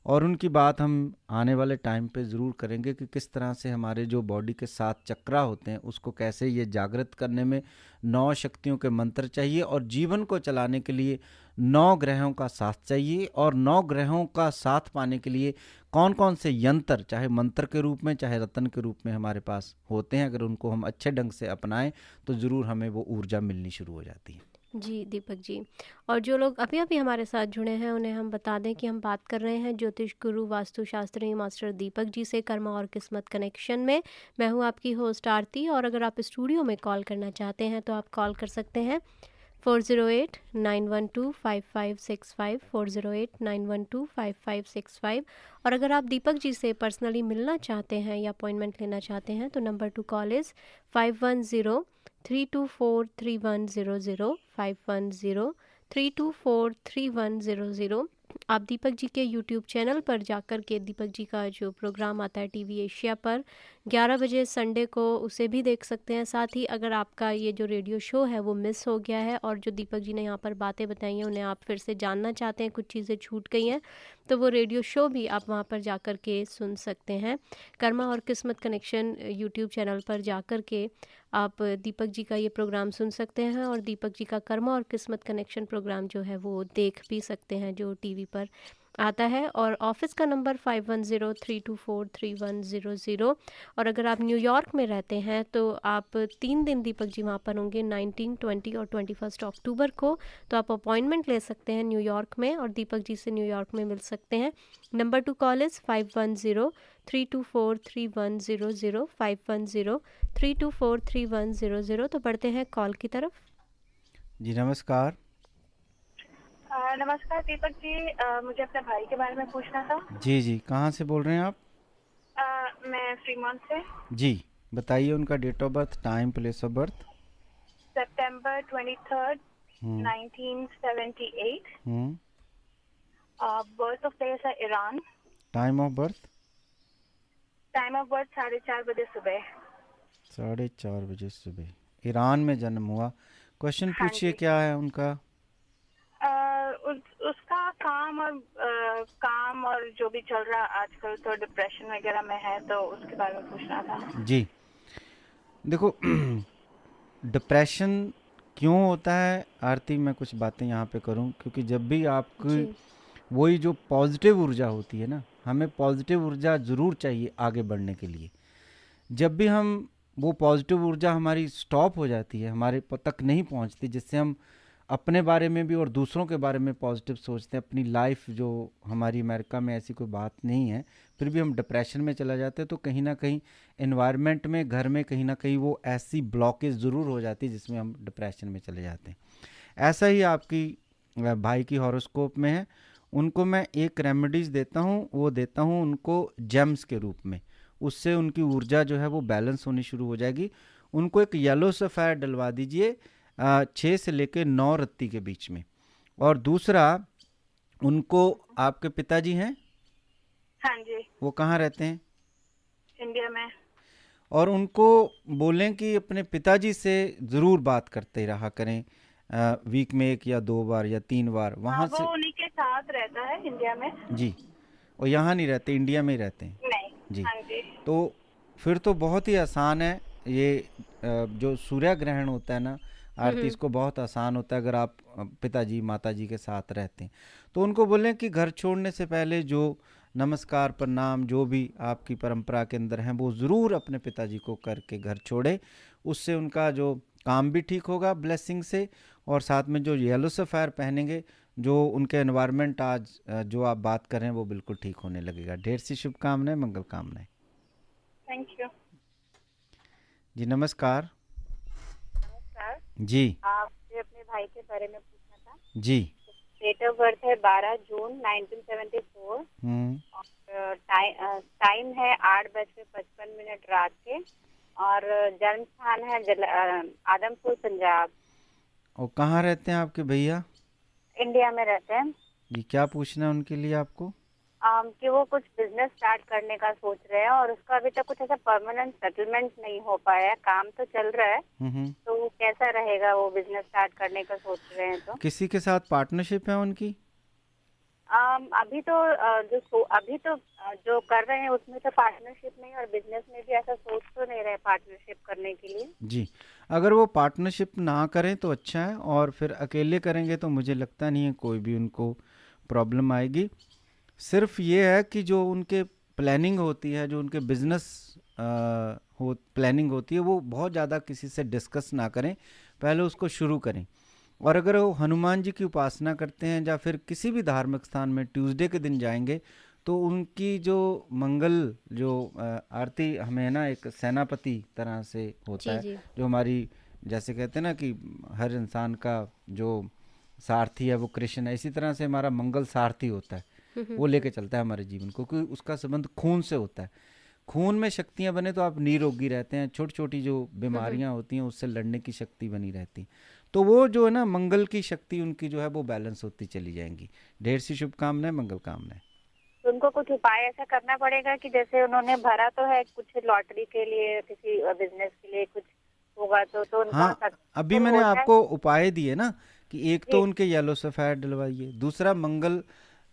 S6: और उनकी बात हम आने वाले टाइम पे ज़रूर करेंगे कि किस तरह से हमारे जो बॉडी के 7 चक्रा होते हैं उसको कैसे ये जागृत करने में 9 शक्तियों के मंत्र चाहिए, और जीवन को चलाने के लिए 9 ग्रहों का साथ चाहिए। और 9 ग्रहों का साथ पाने के लिए कौन कौन से यंत्र, चाहे मंत्र के रूप में चाहे रत्न के रूप में हमारे पास होते हैं, अगर उनको हम अच्छे ढंग से अपनाएं तो ज़रूर हमें वो ऊर्जा मिलनी शुरू हो जाती है।
S5: जी दीपक जी, और जो लोग अभी अभी हमारे साथ जुड़े हैं उन्हें हम बता दें कि हम बात कर रहे हैं ज्योतिष गुरु वास्तुशास्त्री मास्टर दीपक जी से कर्मा और किस्मत कनेक्शन में। मैं हूं आपकी होस्ट आरती, और अगर आप स्टूडियो में कॉल करना चाहते हैं तो आप कॉल कर सकते हैं 408-912-5565, 408-912-5565। और अगर आप दीपक जी से पर्सनली मिलना चाहते हैं या अपॉइंटमेंट लेना चाहते हैं तो नंबर टू कॉल इज़ 510-324-3100, 510-324-3100। आप दीपक जी के यूट्यूब चैनल पर जाकर के दीपक जी का जो प्रोग्राम आता है टीवी एशिया पर 11 बजे संडे को उसे भी देख सकते हैं। साथ ही अगर आपका ये जो रेडियो शो है वो मिस हो गया है और जो दीपक जी ने यहाँ पर बातें बताई हैं उन्हें आप फिर से जानना चाहते हैं, कुछ चीज़ें छूट गई हैं, तो वो रेडियो शो भी आप वहाँ पर जाकर के सुन सकते हैं। कर्मा और किस्मत कनेक्शन यूट्यूब चैनल पर जाकर के आप दीपक जी का ये प्रोग्राम सुन सकते हैं, और दीपक जी का कर्मा और किस्मत कनेक्शन प्रोग्राम जो है वो देख भी सकते हैं जो टीवी पर आता है। और ऑफिस का नंबर 510-324-3100। और अगर आप न्यूयॉर्क में रहते हैं तो आप 3 दिन दीपक जी वहाँ पर होंगे, 19, 20 और 21 अक्टूबर को। तो आप अपॉइंटमेंट ले सकते हैं न्यूयॉर्क में और दीपक जी से न्यूयॉर्क में मिल सकते हैं। Number to call is 510-324-3100, 510-324-3100। तो बढ़ते हैं कॉल की तरफ।
S6: जी नमस्कार।
S11: नमस्कार दीपक जी, मुझे अपने भाई के बारे में पूछना था।
S6: जी जी, कहाँ से बोल रहे हैं आप?
S11: मैं फ्रीमॉन्ट से।
S6: जी बताइए उनका date of birth, time, place of birth.
S11: सितंबर 23, 1978। बर्थ ऑफ प्लेस है Iran.
S6: Time of birth?
S11: Time of birth 4:30 बजे सुबह।
S6: 4:30 बजे सुबह, ईरान में जन्म हुआ। क्वेश्चन पूछिए क्या है उनका?
S11: उसका काम और जो भी चल रहा आजकल, तो डिप्रेशन वगैरह में है, तो उसके बारे में पूछना था।
S6: जी देखो डिप्रेशन क्यों होता है आरती, मैं कुछ बातें यहाँ पे करूँ, क्योंकि जब भी आपकी वही जो पॉजिटिव ऊर्जा होती है ना, हमें पॉजिटिव ऊर्जा ज़रूर चाहिए आगे बढ़ने के लिए। जब भी हम वो पॉजिटिव ऊर्जा हमारी स्टॉप हो जाती है, हमारे तक नहीं पहुँचती, जिससे हम अपने बारे में भी और दूसरों के बारे में पॉजिटिव सोचते हैं, अपनी लाइफ जो हमारी अमेरिका में ऐसी कोई बात नहीं है, फिर भी हम डिप्रेशन में चला जाते हैं, तो कहीं ना कहीं एनवायरनमेंट में, घर में कहीं ना कहीं वो ऐसी ब्लॉकेज ज़रूर हो जाती है जिसमें हम डिप्रेशन में चले जाते हैं। ऐसा ही आपकी भाई की हॉरोस्कोप में है। उनको मैं एक रेमेडीज़ देता हूँ, वो देता हूँ उनको जेम्स के रूप में, उससे उनकी ऊर्जा जो है वो बैलेंस होनी शुरू हो जाएगी। उनको एक येलो सफ़ायर डलवा दीजिए 6 से लेकर 9 रत्ती के बीच में। और दूसरा, उनको आपके पिताजी हैं?
S11: हाँ जी।
S6: वो कहाँ रहते हैं?
S11: इंडिया में।
S6: और उनको बोलें कि अपने पिताजी से ज़रूर बात करते रहा करें, वीक में 1 या 2 बार या 3 बार वहाँ से।
S11: वो उन्हीं के साथ रहता है इंडिया में।
S6: जी, और यहाँ नहीं रहते, इंडिया में ही रहते हैं?
S11: नहीं
S6: जी।
S11: हाँ जी।
S6: तो फिर तो बहुत ही आसान है ये जो सूर्य ग्रहण होता है ना आरती, इसको बहुत आसान होता है अगर आप पिताजी माताजी के साथ रहते हैं। तो उनको बोलें कि घर छोड़ने से पहले जो नमस्कार प्रणाम जो भी आपकी परंपरा के अंदर हैं वो ज़रूर अपने पिताजी को करके घर छोड़े। उससे उनका जो काम भी ठीक होगा ब्लेसिंग से, और साथ में जो येलो सफ़ायर पहनेंगे, जो उनके एनवायरनमेंट आज जो आप बात कर रहे हैं वो बिल्कुल ठीक होने लगेगा। ढेर सी शुभकामनाएं, मंगल कामनाएं।
S11: थैंक यू
S6: जी। नमस्कार।
S11: नमस्कार
S6: जी।
S11: आपसे अपने भाई के बारे में पूछना था।
S6: जी।
S11: डेट ऑफ बर्थ है 12 जून 1974। और टाइम है 8:55 रात के,
S8: और जन्म स्थान है आदमपुर पंजाब।
S6: और कहाँ रहते हैं आपके भैया?
S8: इंडिया में रहते हैं।
S6: जी, क्या पूछना है उनके लिए आपको?
S8: कि वो कुछ बिजनेस स्टार्ट करने का सोच रहे हैं और उसका अभी तक कुछ ऐसा परमानेंट सेटलमेंट नहीं हो पाया है। काम तो चल रहा है, तो वो कैसा रहेगा, वो बिजनेस स्टार्ट करने का सोच रहे हैं तो।
S6: किसी के साथ पार्टनरशिप है उनकी?
S8: अभी तो जो कर रहे हैं उसमें तो पार्टनरशिप नहीं, और बिजनेस में भी ऐसा सोच तो नहीं रहे पार्टनरशिप करने के लिए।
S6: जी, अगर वो पार्टनरशिप ना करें तो अच्छा है, और फिर अकेले करेंगे तो मुझे लगता नहीं है कोई भी उनको प्रॉब्लम आएगी। सिर्फ ये है कि जो उनके प्लानिंग होती है, जो उनके बिजनेस प्लानिंग होती है, वो बहुत ज़्यादा किसी से डिस्कस ना करें, पहले उसको शुरू करें। और अगर वो हनुमान जी की उपासना करते हैं या फिर किसी भी धार्मिक स्थान में ट्यूसडे के दिन जाएंगे, तो उनकी जो मंगल जो आरती हमें ना एक सेनापति तरह से होता है, जो हमारी जैसे कहते हैं ना कि हर इंसान का जो सारथी है वो कृष्ण है, इसी तरह से हमारा मंगल सारथी होता है, वो लेके चलता है हमारे जीवन को, क्योंकि उसका संबंध खून से होता है। खून में शक्तियां बने तो आप निरोगी रहते हैं, छोटी छोटी जो बीमारियां होती हैं उससे लड़ने की शक्ति बनी रहती। तो वो जो है ना मंगल की शक्ति उनकी जो है वो बैलेंस होती चली जाएंगी। ढेर सी शुभकामनाएं, मंगल कामनाएं।
S8: तो उनको कुछ उपाय ऐसा करना पड़ेगा कि जैसे उन्होंने भरा तो है कुछ लॉटरी के लिए, किसी बिजनेस के लिए कुछ होगा तो
S6: हाँ, अभी मैंने आपको उपाय दिए ना कि एक तो उनके येलो सफेद डलवाइए, दूसरा मंगल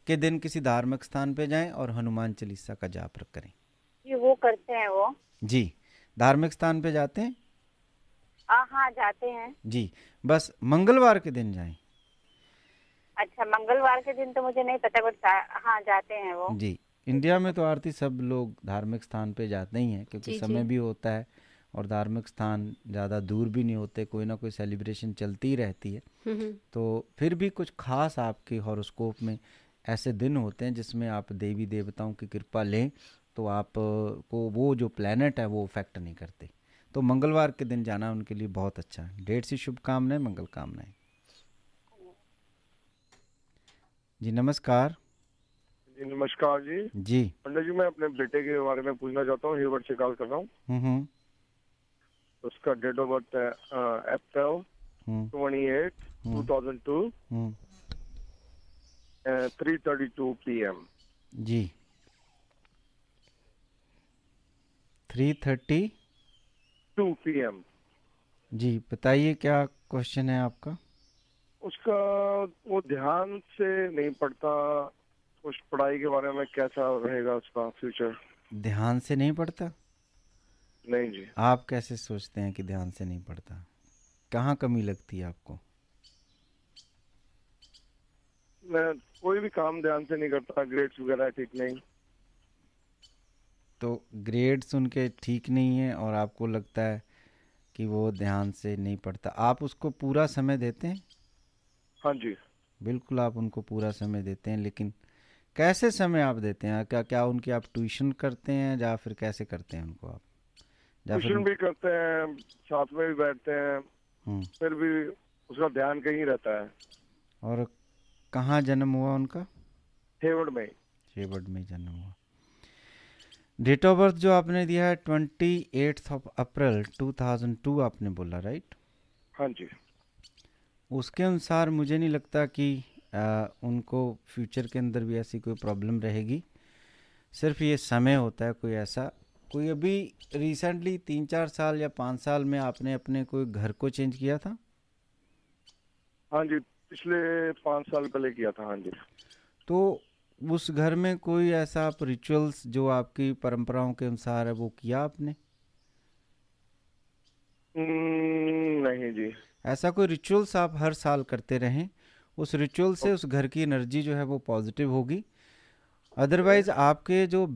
S6: के दिन किसी धार्मिक स्थान पे जाएं और हनुमान चालीसा का जाप करें।
S8: जी, वो करते हैं वो?
S6: जी, धार्मिक स्थान पे जाते हैं?
S8: हाँ, जाते हैं
S6: जी, बस मंगलवार के दिन जाएं।
S8: अच्छा, मंगलवार के दिन तो मुझे नहीं पता, बट हाँ जाते हैं वो।
S6: जी, इंडिया में तो आरती सब लोग धार्मिक स्थान पे जाते ही हैं, क्योंकि समय भी होता है और धार्मिक स्थान ज़्यादा दूर भी नहीं होते, कोई ना कोई सेलिब्रेशन चलती ही रहती है। तो फिर भी कुछ खास आपके हॉरोस्कोप में ऐसे दिन होते हैं जिसमें आप देवी देवताओं की कृपा लें तो आप को वो जो प्लैनेट है वो इफेक्ट नहीं करते। तो मंगलवार के दिन जाना उनके लिए बहुत अच्छा है। ढेर सी शुभकामनाएं, मंगल कामनाएं। जी नमस्कार।
S12: जी नमस्कार जी।
S6: जी
S12: पंडित जी, मैं अपने बेटे के बारे में पूछना चाहता हूँ, हेवर्ड से कॉल कर रहा हूँ। उसका डेट ऑफ बर्थ है अप्रैल 28, 2002, 3:32 PM।
S6: जी 3:32
S12: PM।
S6: जी बताइए क्या क्वेश्चन है आपका?
S12: उसका वो ध्यान से नहीं पढ़ता, उस पढ़ाई के बारे में कैसा रहेगा उसका फ्यूचर?
S6: ध्यान से नहीं पढ़ता?
S12: नहीं जी।
S6: आप कैसे सोचते हैं कि ध्यान से नहीं पढ़ता? कहाँ कमी लगती है आपको?
S12: मैं कोई भी काम ध्यान से नहीं करता, ग्रेड्स वगैरह ठीक नहीं।
S6: तो ग्रेड्स उनके ठीक नहीं है और आपको लगता है कि वो ध्यान से नहीं पढ़ता। आप उसको पूरा समय देते हैं?
S12: हाँ जी
S6: बिल्कुल, आप उनको पूरा समय देते हैं, लेकिन कैसे समय आप देते हैं? क्या उनकी आप ट्यूशन करते हैं या फिर कैसे करते हैं उनको आप?
S12: ट्यूशन भी करते हैं, साथ में भी बैठते हैं, फिर भी उसका ध्यान कहीं रहता है।
S6: और कहाँ जन्म हुआ उनका?
S12: हेवर्ड में।
S6: हेवर्ड में जन्म हुआ। डेट ऑफ बर्थ जो आपने दिया है 28 अप्रैल 2002 आपने बोला, राइट?
S12: हाँ जी।
S6: उसके अनुसार मुझे नहीं लगता कि उनको फ्यूचर के अंदर भी ऐसी कोई प्रॉब्लम रहेगी। सिर्फ ये समय होता है कोई ऐसा। कोई अभी रिसेंटली 3-4 साल या 5 साल में आपने अपने कोई घर को चेंज किया था?
S12: हाँ जी, पिछले 5 साल पहले किया था। हाँ जी।
S6: तो उस घर में कोई ऐसा आप रिचुअल्स जो आपकी परंपराओं के अनुसार है वो किया आपने?
S12: नहीं जी।
S6: ऐसा कोई रिचुअल्स आप हर साल करते रहें, उस रिचुअल से उस घर की एनर्जी जो है वो पॉजिटिव होगी। अदरवाइज आपके जो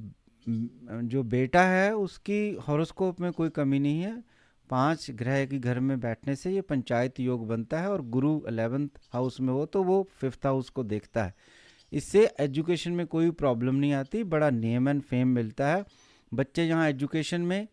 S6: बेटा है उसकी हॉरोस्कोप में कोई कमी नहीं है। 5 ग्रह के घर में बैठने से ये पंचायत योग बनता है, और गुरु 11th हाउस में हो तो वो 5th हाउस को देखता है। इससे एजुकेशन में कोई प्रॉब्लम नहीं आती, बड़ा नेम एंड फेम मिलता है। बच्चे यहाँ एजुकेशन में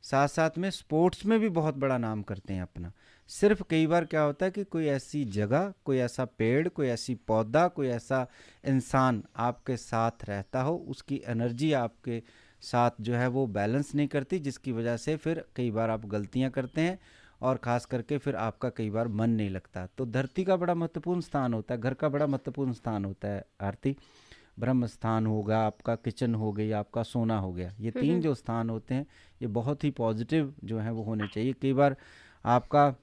S6: साथ साथ में स्पोर्ट्स में भी बहुत बड़ा नाम करते हैं अपना। सिर्फ कई बार क्या होता है कि कोई ऐसी जगह, कोई ऐसा पेड़, कोई ऐसी पौधा, कोई ऐसा इंसान आपके साथ रहता हो, उसकी एनर्जी आपके साथ जो है वो बैलेंस नहीं करती, जिसकी वजह से फिर कई बार आप गलतियां करते हैं और ख़ास करके फिर आपका कई बार मन नहीं लगता। तो धरती का बड़ा महत्वपूर्ण स्थान होता है, घर का बड़ा महत्वपूर्ण स्थान होता है आरती। ब्रह्म स्थान होगा, आपका किचन हो गई, आपका सोना हो गया, ये 3 जो स्थान होते हैं ये बहुत ही पॉजिटिव जो है वो होने चाहिए। कई बार आपका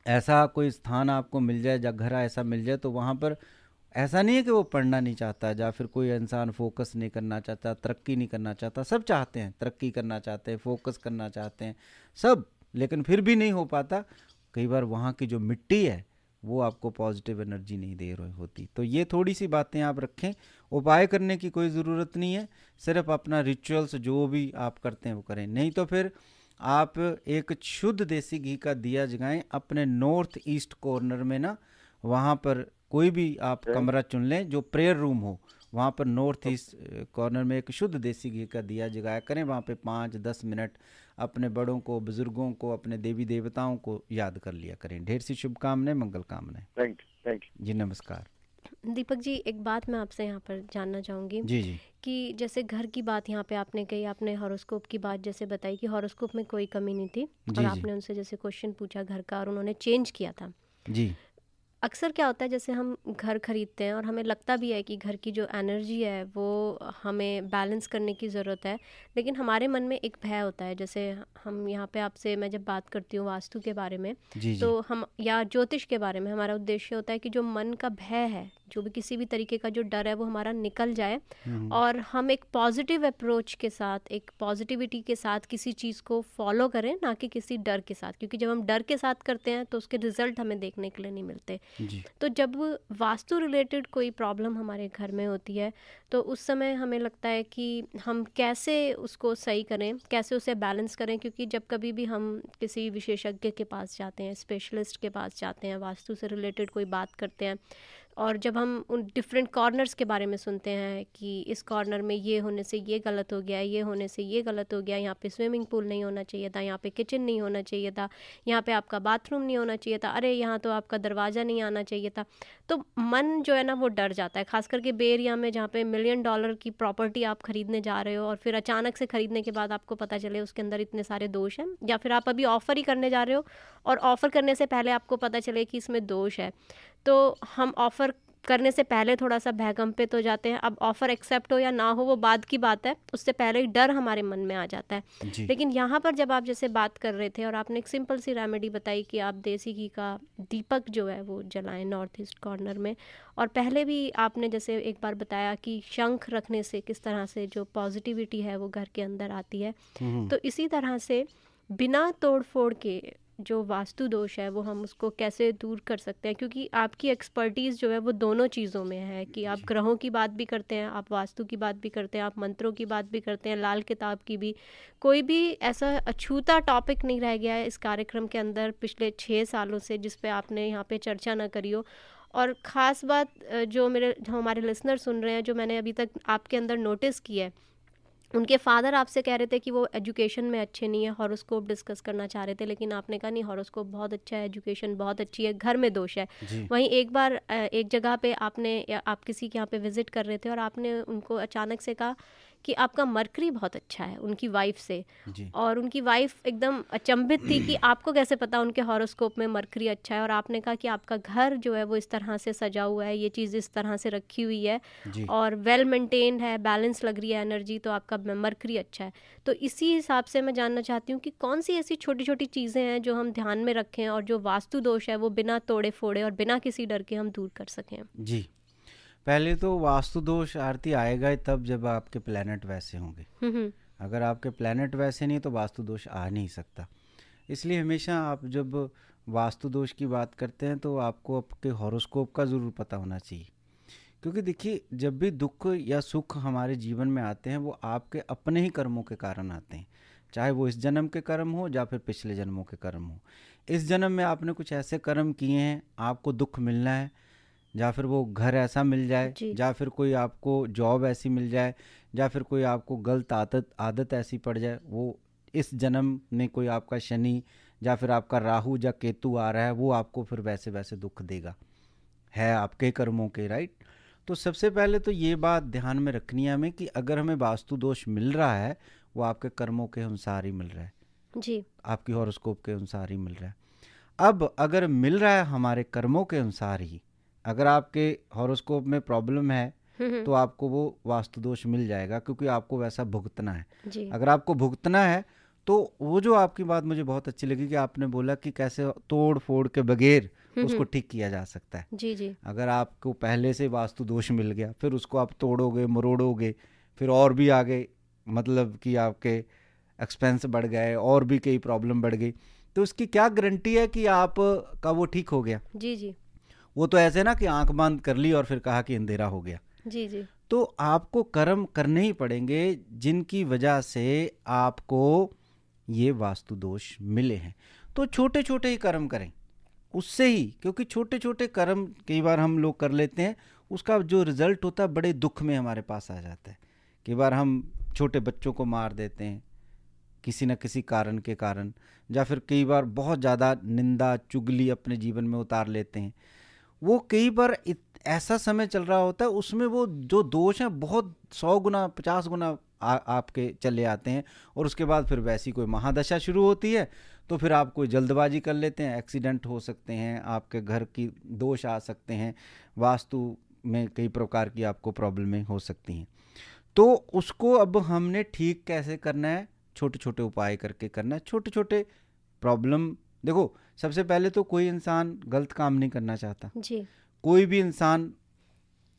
S6: ऐसा कोई स्थान आपको मिल जाए या घर ऐसा मिल जाए तो वहाँ पर ऐसा नहीं है कि वो पढ़ना नहीं चाहता या फिर कोई इंसान फोकस नहीं करना चाहता, तरक्की नहीं करना चाहता। सब चाहते हैं, तरक्की करना चाहते हैं, फोकस करना चाहते हैं सब, लेकिन फिर भी नहीं हो पाता। कई बार वहाँ की जो मिट्टी है वो आपको पॉजिटिव एनर्जी नहीं दे रही होती। तो ये थोड़ी सी बातें आप रखें, उपाय करने की कोई ज़रूरत नहीं है, सिर्फ अपना रिचुअल्स जो भी आप करते हैं वो करें। नहीं तो फिर आप एक शुद्ध देसी घी का दिया जगाएं अपने नॉर्थ ईस्ट कॉर्नर में ना, वहाँ पर कोई भी आप कमरा चुन लें जो प्रेयर रूम हो, वहाँ पर नॉर्थ ईस्ट कॉर्नर में एक शुद्ध देसी घी का दिया जगाया करें। वहाँ पे 5-10 मिनट अपने बड़ों को, बुजुर्गों को, अपने देवी देवताओं को याद कर लिया करें। ढेर सी शुभकामनाएं, मंगल कामनाएं।
S12: थैंक यू
S6: जी, नमस्कार।
S5: दीपक जी, एक बात मैं आपसे यहाँ पर जानना चाहूँगी
S6: जी जी
S5: कि जैसे घर की बात यहाँ पे आपने कही, आपने हॉरोस्कोप की बात जैसे बताई कि हॉरोस्कोप में कोई कमी नहीं थी और आपने उनसे जैसे क्वेश्चन पूछा घर का और उन्होंने चेंज किया था।
S6: जी।
S5: अक्सर क्या होता है जैसे हम घर खरीदते हैं और हमें लगता भी है कि घर की जो एनर्जी है वो हमें बैलेंस करने की ज़रूरत है, लेकिन हमारे मन में एक भय होता है। जैसे हम यहाँ पे आपसे, मैं जब बात करती हूँ वास्तु के बारे में तो हम या ज्योतिष के बारे में, हमारा उद्देश्य होता है कि जो मन का भय है, जो भी किसी भी तरीके का जो डर है वो हमारा निकल जाए और हम एक पॉजिटिव अप्रोच के साथ, एक पॉजिटिविटी के साथ किसी चीज़ को फॉलो करें, ना कि किसी डर के साथ, क्योंकि जब हम डर के साथ करते हैं तो उसके रिजल्ट हमें देखने के लिए नहीं मिलते। तो जब वास्तु रिलेटेड कोई प्रॉब्लम हमारे घर में होती है तो उस समय हमें लगता है कि हम कैसे उसको सही करें, कैसे उसे बैलेंस करें, क्योंकि जब कभी भी हम किसी विशेषज्ञ के पास जाते हैं, स्पेशलिस्ट के पास जाते हैं, वास्तु से रिलेटेड कोई बात करते हैं और जब हम उन डिफरेंट कॉर्नर्स के बारे में सुनते हैं कि इस कॉर्नर में ये होने से ये गलत हो गया, ये होने से ये गलत हो गया, यहाँ पे स्विमिंग पूल नहीं होना चाहिए था, यहाँ पे किचन नहीं होना चाहिए था, यहाँ पे आपका बाथरूम नहीं होना चाहिए था, अरे यहाँ तो आपका दरवाज़ा नहीं आना चाहिए था, तो मन जो है ना वो डर जाता है। खास करके बे एरिया में जहाँ पे $1 मिलियन की प्रॉपर्टी आप खरीदने जा रहे हो और फिर अचानक से खरीदने के बाद आपको पता चले उसके अंदर इतने सारे दोष हैं, या फिर आप अभी ऑफ़र ही करने जा रहे हो और ऑफ़र करने से पहले आपको पता चले कि इसमें दोष है, तो हम ऑफ़र करने से पहले थोड़ा सा भयकंपित तो जाते हैं। अब ऑफ़र एक्सेप्ट हो या ना हो वो बाद की बात है, उससे पहले ही डर हमारे मन में आ जाता है। लेकिन यहाँ पर जब आप जैसे बात कर रहे थे और आपने एक सिंपल सी रेमेडी बताई कि आप देसी घी का दीपक जो है वो जलाएं नॉर्थ ईस्ट कॉर्नर में, और पहले भी आपने जैसे एक बार बताया कि शंख रखने से किस तरह से जो पॉजिटिविटी है वो घर के अंदर आती है, तो इसी तरह से बिना तोड़ फोड़ के जो वास्तु दोष है वो हम उसको कैसे दूर कर सकते हैं, क्योंकि आपकी एक्सपर्टीज़ जो है वो दोनों चीज़ों में है कि आप ग्रहों की बात भी करते हैं, आप वास्तु की बात भी करते हैं, आप मंत्रों की बात भी करते हैं, लाल किताब की भी। कोई भी ऐसा अछूता टॉपिक नहीं रह गया है इस कार्यक्रम के अंदर पिछले 6 सालों से जिस पे आपने यहाँ पे चर्चा ना करी हो। और ख़ास बात जो हमारे लिसनर सुन रहे हैं, जो मैंने अभी तक आपके अंदर नोटिस की है, उनके फादर आपसे कह रहे थे कि वो एजुकेशन में अच्छे नहीं है, हॉरोस्कोप डिस्कस करना चाह रहे थे, लेकिन आपने कहा नहीं, हॉरोस्कोप बहुत अच्छा है, एजुकेशन बहुत अच्छी है, घर में दोष है। वहीं एक बार एक जगह पे आप किसी के यहाँ पे विज़िट कर रहे थे और आपने उनको अचानक से कहा कि आपका मरकरी बहुत अच्छा है, उनकी वाइफ से, और उनकी वाइफ एकदम अचंभित थी कि आपको कैसे पता उनके हॉरोस्कोप में मरकरी अच्छा है, और आपने कहा कि आपका घर जो है वो इस तरह से सजा हुआ है, ये चीज़ इस तरह से रखी हुई है और वेल मेंटेन्ड है, बैलेंस लग रही है एनर्जी, तो आपका मरकरी अच्छा है। तो इसी हिसाब से मैं जानना चाहती हूँ कि कौन सी ऐसी छोटी छोटी चीज़ें हैं जो हम ध्यान में रखें और जो वास्तु दोष है वो बिना तोड़े फोड़े और बिना किसी डर के हम दूर कर सकें।
S6: जी, पहले तो वास्तु दोष आरती आएगा ही तब जब आपके प्लैनेट वैसे होंगे। अगर आपके प्लैनेट वैसे नहीं तो वास्तु दोष आ नहीं सकता। इसलिए हमेशा आप जब वास्तु दोष की बात करते हैं तो आपको आपके हॉरोस्कोप का ज़रूर पता होना चाहिए, क्योंकि देखिए जब भी दुख या सुख हमारे जीवन में आते हैं वो आपके अपने ही कर्मों के कारण आते हैं, चाहे वो इस जन्म के कर्म हो या फिर पिछले जन्मों के कर्म हो। इस जन्म में आपने कुछ ऐसे कर्म किए हैं, आपको दुख मिलना है, या फिर वो घर ऐसा मिल जाए, या फिर कोई आपको जॉब ऐसी मिल जाए, या फिर कोई आपको गलत आदत ऐसी पड़ जाए, वो इस जन्म में कोई आपका शनि या फिर आपका राहु या केतु आ रहा है, वो आपको फिर वैसे वैसे दुख देगा, है आपके कर्मों के, राइट। तो सबसे पहले तो ये बात ध्यान में रखनी है हमें कि अगर हमें वास्तु दोष मिल रहा है वो आपके कर्मों के अनुसार ही मिल रहा है
S5: जी,
S6: आपकी हॉरोस्कोप के अनुसार ही मिल रहा है। अब अगर मिल रहा है हमारे कर्मों के अनुसार ही, अगर आपके हॉरोस्कोप में प्रॉब्लम है तो आपको वो वास्तु दोष मिल जाएगा, क्योंकि आपको वैसा भुगतना है।
S5: जी,
S6: अगर आपको भुगतना है तो वो जो आपकी बात मुझे बहुत अच्छी लगी कि आपने बोला कि कैसे तोड़ फोड़ के बगैर उसको ठीक किया जा सकता है।
S5: जी, जी,
S6: अगर आपको पहले से वास्तु दोष मिल गया, फिर उसको आप तोड़ोगे मरोड़ोगे, फिर और भी आगे मतलब कि आपके एक्सपेंस बढ़ गए और भी कई प्रॉब्लम बढ़ गई, तो उसकी क्या गारंटी है कि आप का वो ठीक हो गया?
S5: जी, जी,
S6: वो तो ऐसे ना कि आंख बंद कर ली और फिर कहा कि अंधेरा हो गया।
S5: जी, जी,
S6: तो आपको कर्म करने ही पड़ेंगे जिनकी वजह से आपको ये वास्तु दोष मिले हैं। तो छोटे छोटे ही कर्म करें उससे ही, क्योंकि छोटे छोटे कर्म कई बार हम लोग कर लेते हैं, उसका जो रिजल्ट होता है बड़े दुख में हमारे पास आ जाता है। कई बार हम छोटे बच्चों को मार देते हैं किसी न किसी कारण के कारण, या फिर कई बार बहुत ज़्यादा निंदा चुगली अपने जीवन में उतार लेते हैं। वो कई बार ऐसा समय चल रहा होता है उसमें वो जो दोष हैं बहुत 100 गुना 50 गुना आपके चले आते हैं, और उसके बाद फिर वैसी कोई महादशा शुरू होती है तो फिर आप कोई जल्दबाजी कर लेते हैं, एक्सीडेंट हो सकते हैं, आपके घर की दोष आ सकते हैं, वास्तु में कई प्रकार की आपको प्रॉब्लमें हो सकती हैं। तो उसको अब हमने ठीक कैसे करना है? छोटे छोटे उपाय करके करना है। छोटे छोटे प्रॉब्लम, देखो सबसे पहले तो कोई इंसान गलत काम नहीं करना चाहता
S5: जी,
S6: कोई भी इंसान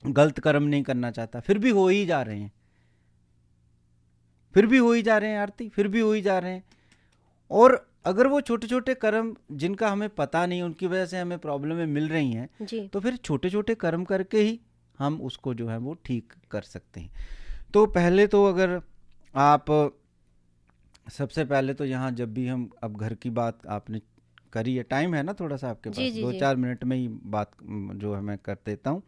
S6: गलत कर्म नहीं करना चाहता, फिर भी हो ही जा रहे हैं, फिर भी हो ही जा रहे हैं आरती, फिर भी हो ही जा रहे हैं। और अगर वो छोटे छोटे कर्म जिनका हमें पता नहीं, उनकी वजह से हमें प्रॉब्लमें मिल रही हैं,
S5: जी,
S6: तो फिर छोटे छोटे कर्म करके ही हम उसको जो है वो ठीक कर सकते हैं। तो पहले तो अगर आप, सबसे पहले तो यहाँ जब भी हम, अब घर की बात आपने करी है, टाइम है ना थोड़ा सा आपके पास,
S5: जी, जी,
S6: 2-4 मिनट में ही बात जो है मैं कर देता हूँ।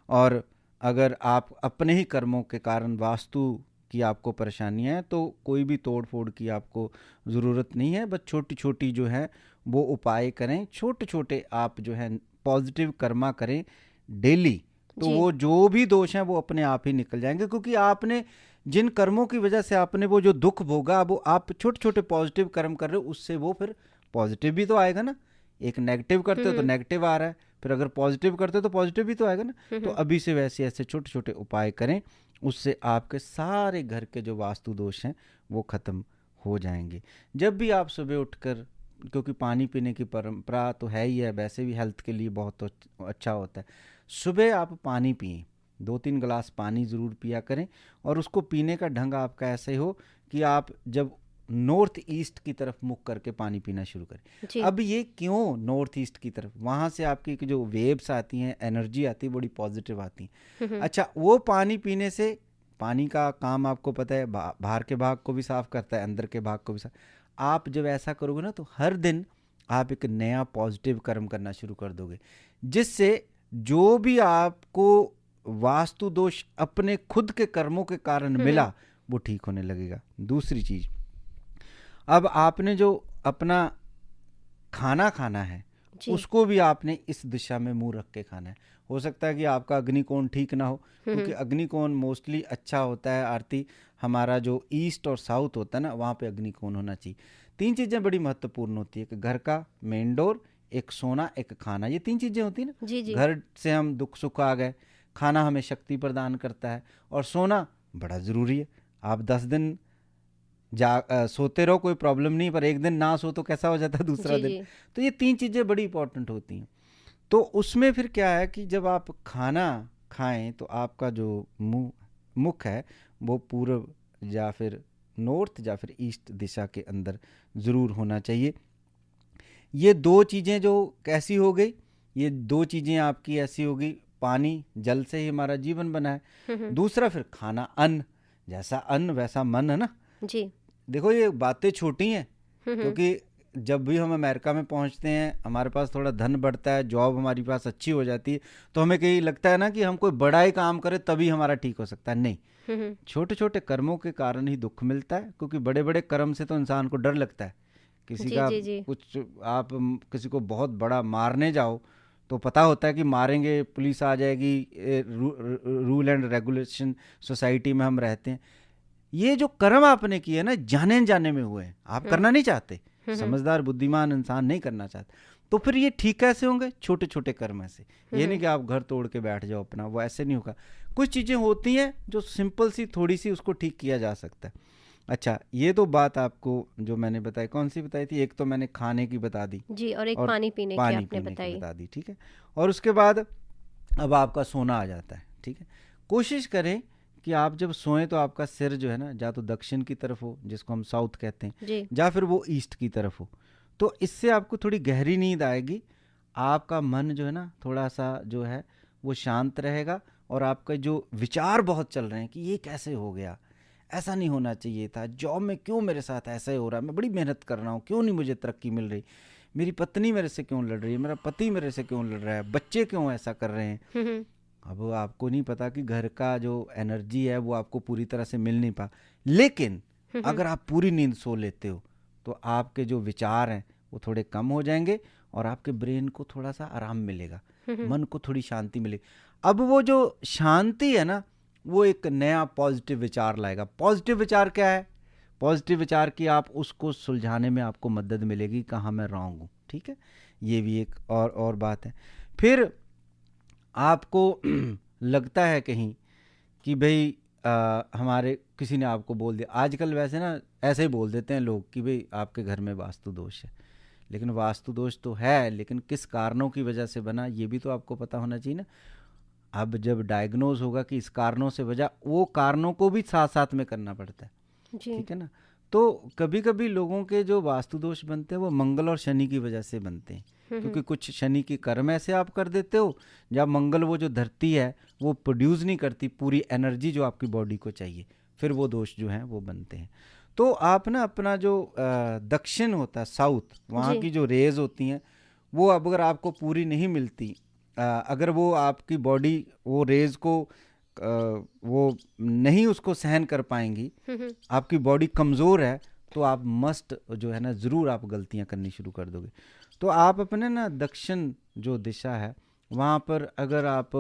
S6: और अगर आप अपने ही कर्मों के कारण वास्तु की आपको परेशानी है तो कोई भी तोड़ फोड़ की आपको ज़रूरत नहीं है, बस छोटी छोटी जो है वो उपाय करें, छोटे छोटे आप जो है पॉजिटिव कर्मा करें डेली, तो
S5: जी,
S6: वो जो भी दोष हैं वो अपने आप ही निकल जाएंगे। क्योंकि आपने जिन कर्मों की वजह से आपने वो जो दुख भोगा, वो आप छोटे छोटे पॉजिटिव कर्म कर रहे हो, उससे वो फिर पॉजिटिव भी तो आएगा ना। एक नेगेटिव करते हो तो नेगेटिव आ रहा है, फिर अगर पॉजिटिव करते हो तो पॉजिटिव भी तो आएगा ना। तो अभी से वैसे ऐसे छोटे छोटे उपाय करें, उससे आपके सारे घर के जो वास्तु दोष हैं वो ख़त्म हो जाएंगे। जब भी आप सुबह उठकर, क्योंकि पानी पीने की परंपरा तो है ही है, वैसे भी हेल्थ के लिए बहुत अच्छा होता है, सुबह आप पानी पिएं, 2-3 गिलास पानी ज़रूर पिया करें। और उसको पीने का ढंग आपका ऐसे हो कि आप जब नॉर्थ ईस्ट की तरफ मुख करके पानी पीना शुरू करें। अब ये क्यों नॉर्थ ईस्ट की तरफ? वहाँ से आपकी जो वेव्स आती हैं, एनर्जी आती है, बड़ी पॉजिटिव आती है। अच्छा, वो पानी पीने से, पानी का काम आपको पता है बाहर के भाग को भी साफ करता है, अंदर के भाग को भी साफ। आप जब ऐसा करोगे ना तो हर दिन आप एक नया पॉजिटिव कर्म करना शुरू कर दोगे, जिससे जो भी आपको वास्तु दोष अपने खुद के कर्मों के कारण मिला वो ठीक होने लगेगा। दूसरी चीज, अब आपने जो अपना खाना खाना है उसको भी आपने इस दिशा में मुंह रख के खाना है। हो सकता है कि आपका अग्निकोण ठीक ना हो, क्योंकि अग्निकोण मोस्टली अच्छा होता है आरती, हमारा जो ईस्ट और साउथ होता है ना, वहाँ पे अग्निकोण होना चाहिए। 3 चीज़ें बड़ी महत्वपूर्ण होती है कि घर का मेन डोर, एक सोना, एक खाना, ये 3 चीज़ें होती है ना।
S5: जी, जी,
S6: घर से हम दुख सुख आ गए, खाना हमें शक्ति प्रदान करता है, और सोना बड़ा ज़रूरी है। आप 10 दिन सोते रहो कोई प्रॉब्लम नहीं, पर एक दिन ना सो तो कैसा हो जाता है दूसरा दिन। तो ये 3 चीज़ें बड़ी इंपॉर्टेंट होती हैं। तो उसमें फिर क्या है कि जब आप खाना खाएं तो आपका जो मुख है वो पूर्व या फिर नॉर्थ या फिर ईस्ट दिशा के अंदर ज़रूर होना चाहिए। ये 2 चीज़ें जो कैसी हो गई, ये 2 चीज़ें आपकी ऐसी होगी, पानी जल से ही हमारा जीवन बना है। दूसरा फिर खाना, अन्न, जैसा अन्न वैसा मन है ना
S5: जी।
S6: देखो ये बातें छोटी हैं, क्योंकि जब भी हम अमेरिका में पहुंचते हैं, हमारे पास थोड़ा धन बढ़ता है, जॉब हमारी पास अच्छी हो जाती है, तो हमें कहीं लगता है ना कि हम कोई बड़ा ही काम करें तभी हमारा ठीक हो सकता है। नहीं, छोटे छोटे कर्मों के कारण ही दुख मिलता है, क्योंकि बड़े बड़े कर्म से तो इंसान को डर लगता है। किसी का कुछ, आप किसी को बहुत बड़ा मारने जाओ तो पता होता है कि मारेंगे पुलिस आ जाएगी, रूल एंड रेगुलेशन सोसाइटी में हम रहते हैं। ये जो कर्म आपने किए ना जाने अनजाने में हुए हैं, आप करना नहीं चाहते, समझदार बुद्धिमान इंसान नहीं करना चाहते, तो फिर ये ठीक कैसे होंगे? छोटे छोटे कर्म से। ये नहीं कि आप घर तोड़ के बैठ जाओ अपना, वो ऐसे नहीं होगा। कुछ चीज़ें होती हैं जो सिंपल सी थोड़ी सी उसको ठीक किया जा सकता है। अच्छा, ये तो बात आपको जो मैंने बताई, कौन सी बताई थी? एक तो मैंने खाने की बता दी
S5: जी, और एक पानी पीने की आपने बताई,
S6: बता दी, ठीक है। और उसके बाद अब आपका सोना आ जाता है, ठीक है। कोशिश करें कि आप जब सोएं तो आपका सिर जो है ना, या तो दक्षिण की तरफ हो, जिसको हम साउथ कहते हैं, या फिर वो ईस्ट की तरफ हो। तो इससे आपको थोड़ी गहरी नींद आएगी, आपका मन जो है ना थोड़ा सा जो है वो शांत रहेगा, और आपका जो विचार बहुत चल रहे हैं कि ये कैसे हो गया, ऐसा नहीं होना चाहिए था, जॉब में क्यों मेरे साथ ऐसा ही हो रहा है, मैं बड़ी मेहनत कर रहा हूँ, क्यों नहीं मुझे तरक्की मिल रही, मेरी पत्नी मेरे से क्यों लड़ रही है, मेरा पति मेरे से क्यों लड़ रहा है, बच्चे क्यों ऐसा कर रहे हैं। अब आपको नहीं पता कि घर का जो एनर्जी है वो आपको पूरी तरह से मिल नहीं पा, लेकिन अगर आप पूरी नींद सो लेते हो तो आपके जो विचार हैं वो थोड़े कम हो जाएंगे, और आपके ब्रेन को थोड़ा सा आराम मिलेगा, मन को थोड़ी शांति मिलेगी। अब वो जो शांति है ना, वो एक नया पॉजिटिव विचार लाएगा। पॉजिटिव विचार क्या है? पॉजिटिव विचार की आप उसको सुलझाने में आपको मदद मिलेगी, कहाँ मैं रॉन्ग हूँ, ठीक है। ये भी एक और बात है। फिर आपको लगता है कहीं कि भाई हमारे किसी ने आपको बोल दिया, आजकल वैसे ना ऐसे ही बोल देते हैं लोग कि भाई आपके घर में वास्तु दोष है, लेकिन वास्तु दोष तो है, लेकिन किस कारणों की वजह से बना ये भी तो आपको पता होना चाहिए ना। अब जब डायग्नोज होगा कि इस कारणों से वजह, वो कारणों को भी साथ साथ में करना पड़ता है, ठीक है ना। तो कभी कभी लोगों के जो वास्तु दोष बनते हैं वो मंगल और शनि की वजह से बनते हैं, क्योंकि कुछ शनि की कर्म ऐसे आप कर देते हो, जब मंगल वो जो धरती है वो प्रोड्यूस नहीं करती पूरी एनर्जी जो आपकी बॉडी को चाहिए, फिर वो दोष जो हैं वो बनते हैं। तो आप ना अपना जो दक्षिण होता है, साउथ, वहाँ की जो रेज होती हैं वो अब अगर आपको पूरी नहीं मिलती, अगर वो आपकी बॉडी वो रेज को वो नहीं उसको सहन कर पाएंगी, आपकी बॉडी कमज़ोर है, तो आप मस्ट जो है ना ज़रूर आप गलतियाँ करनी शुरू कर दोगे। तो आप अपने ना दक्षिण जो दिशा है वहाँ पर अगर आप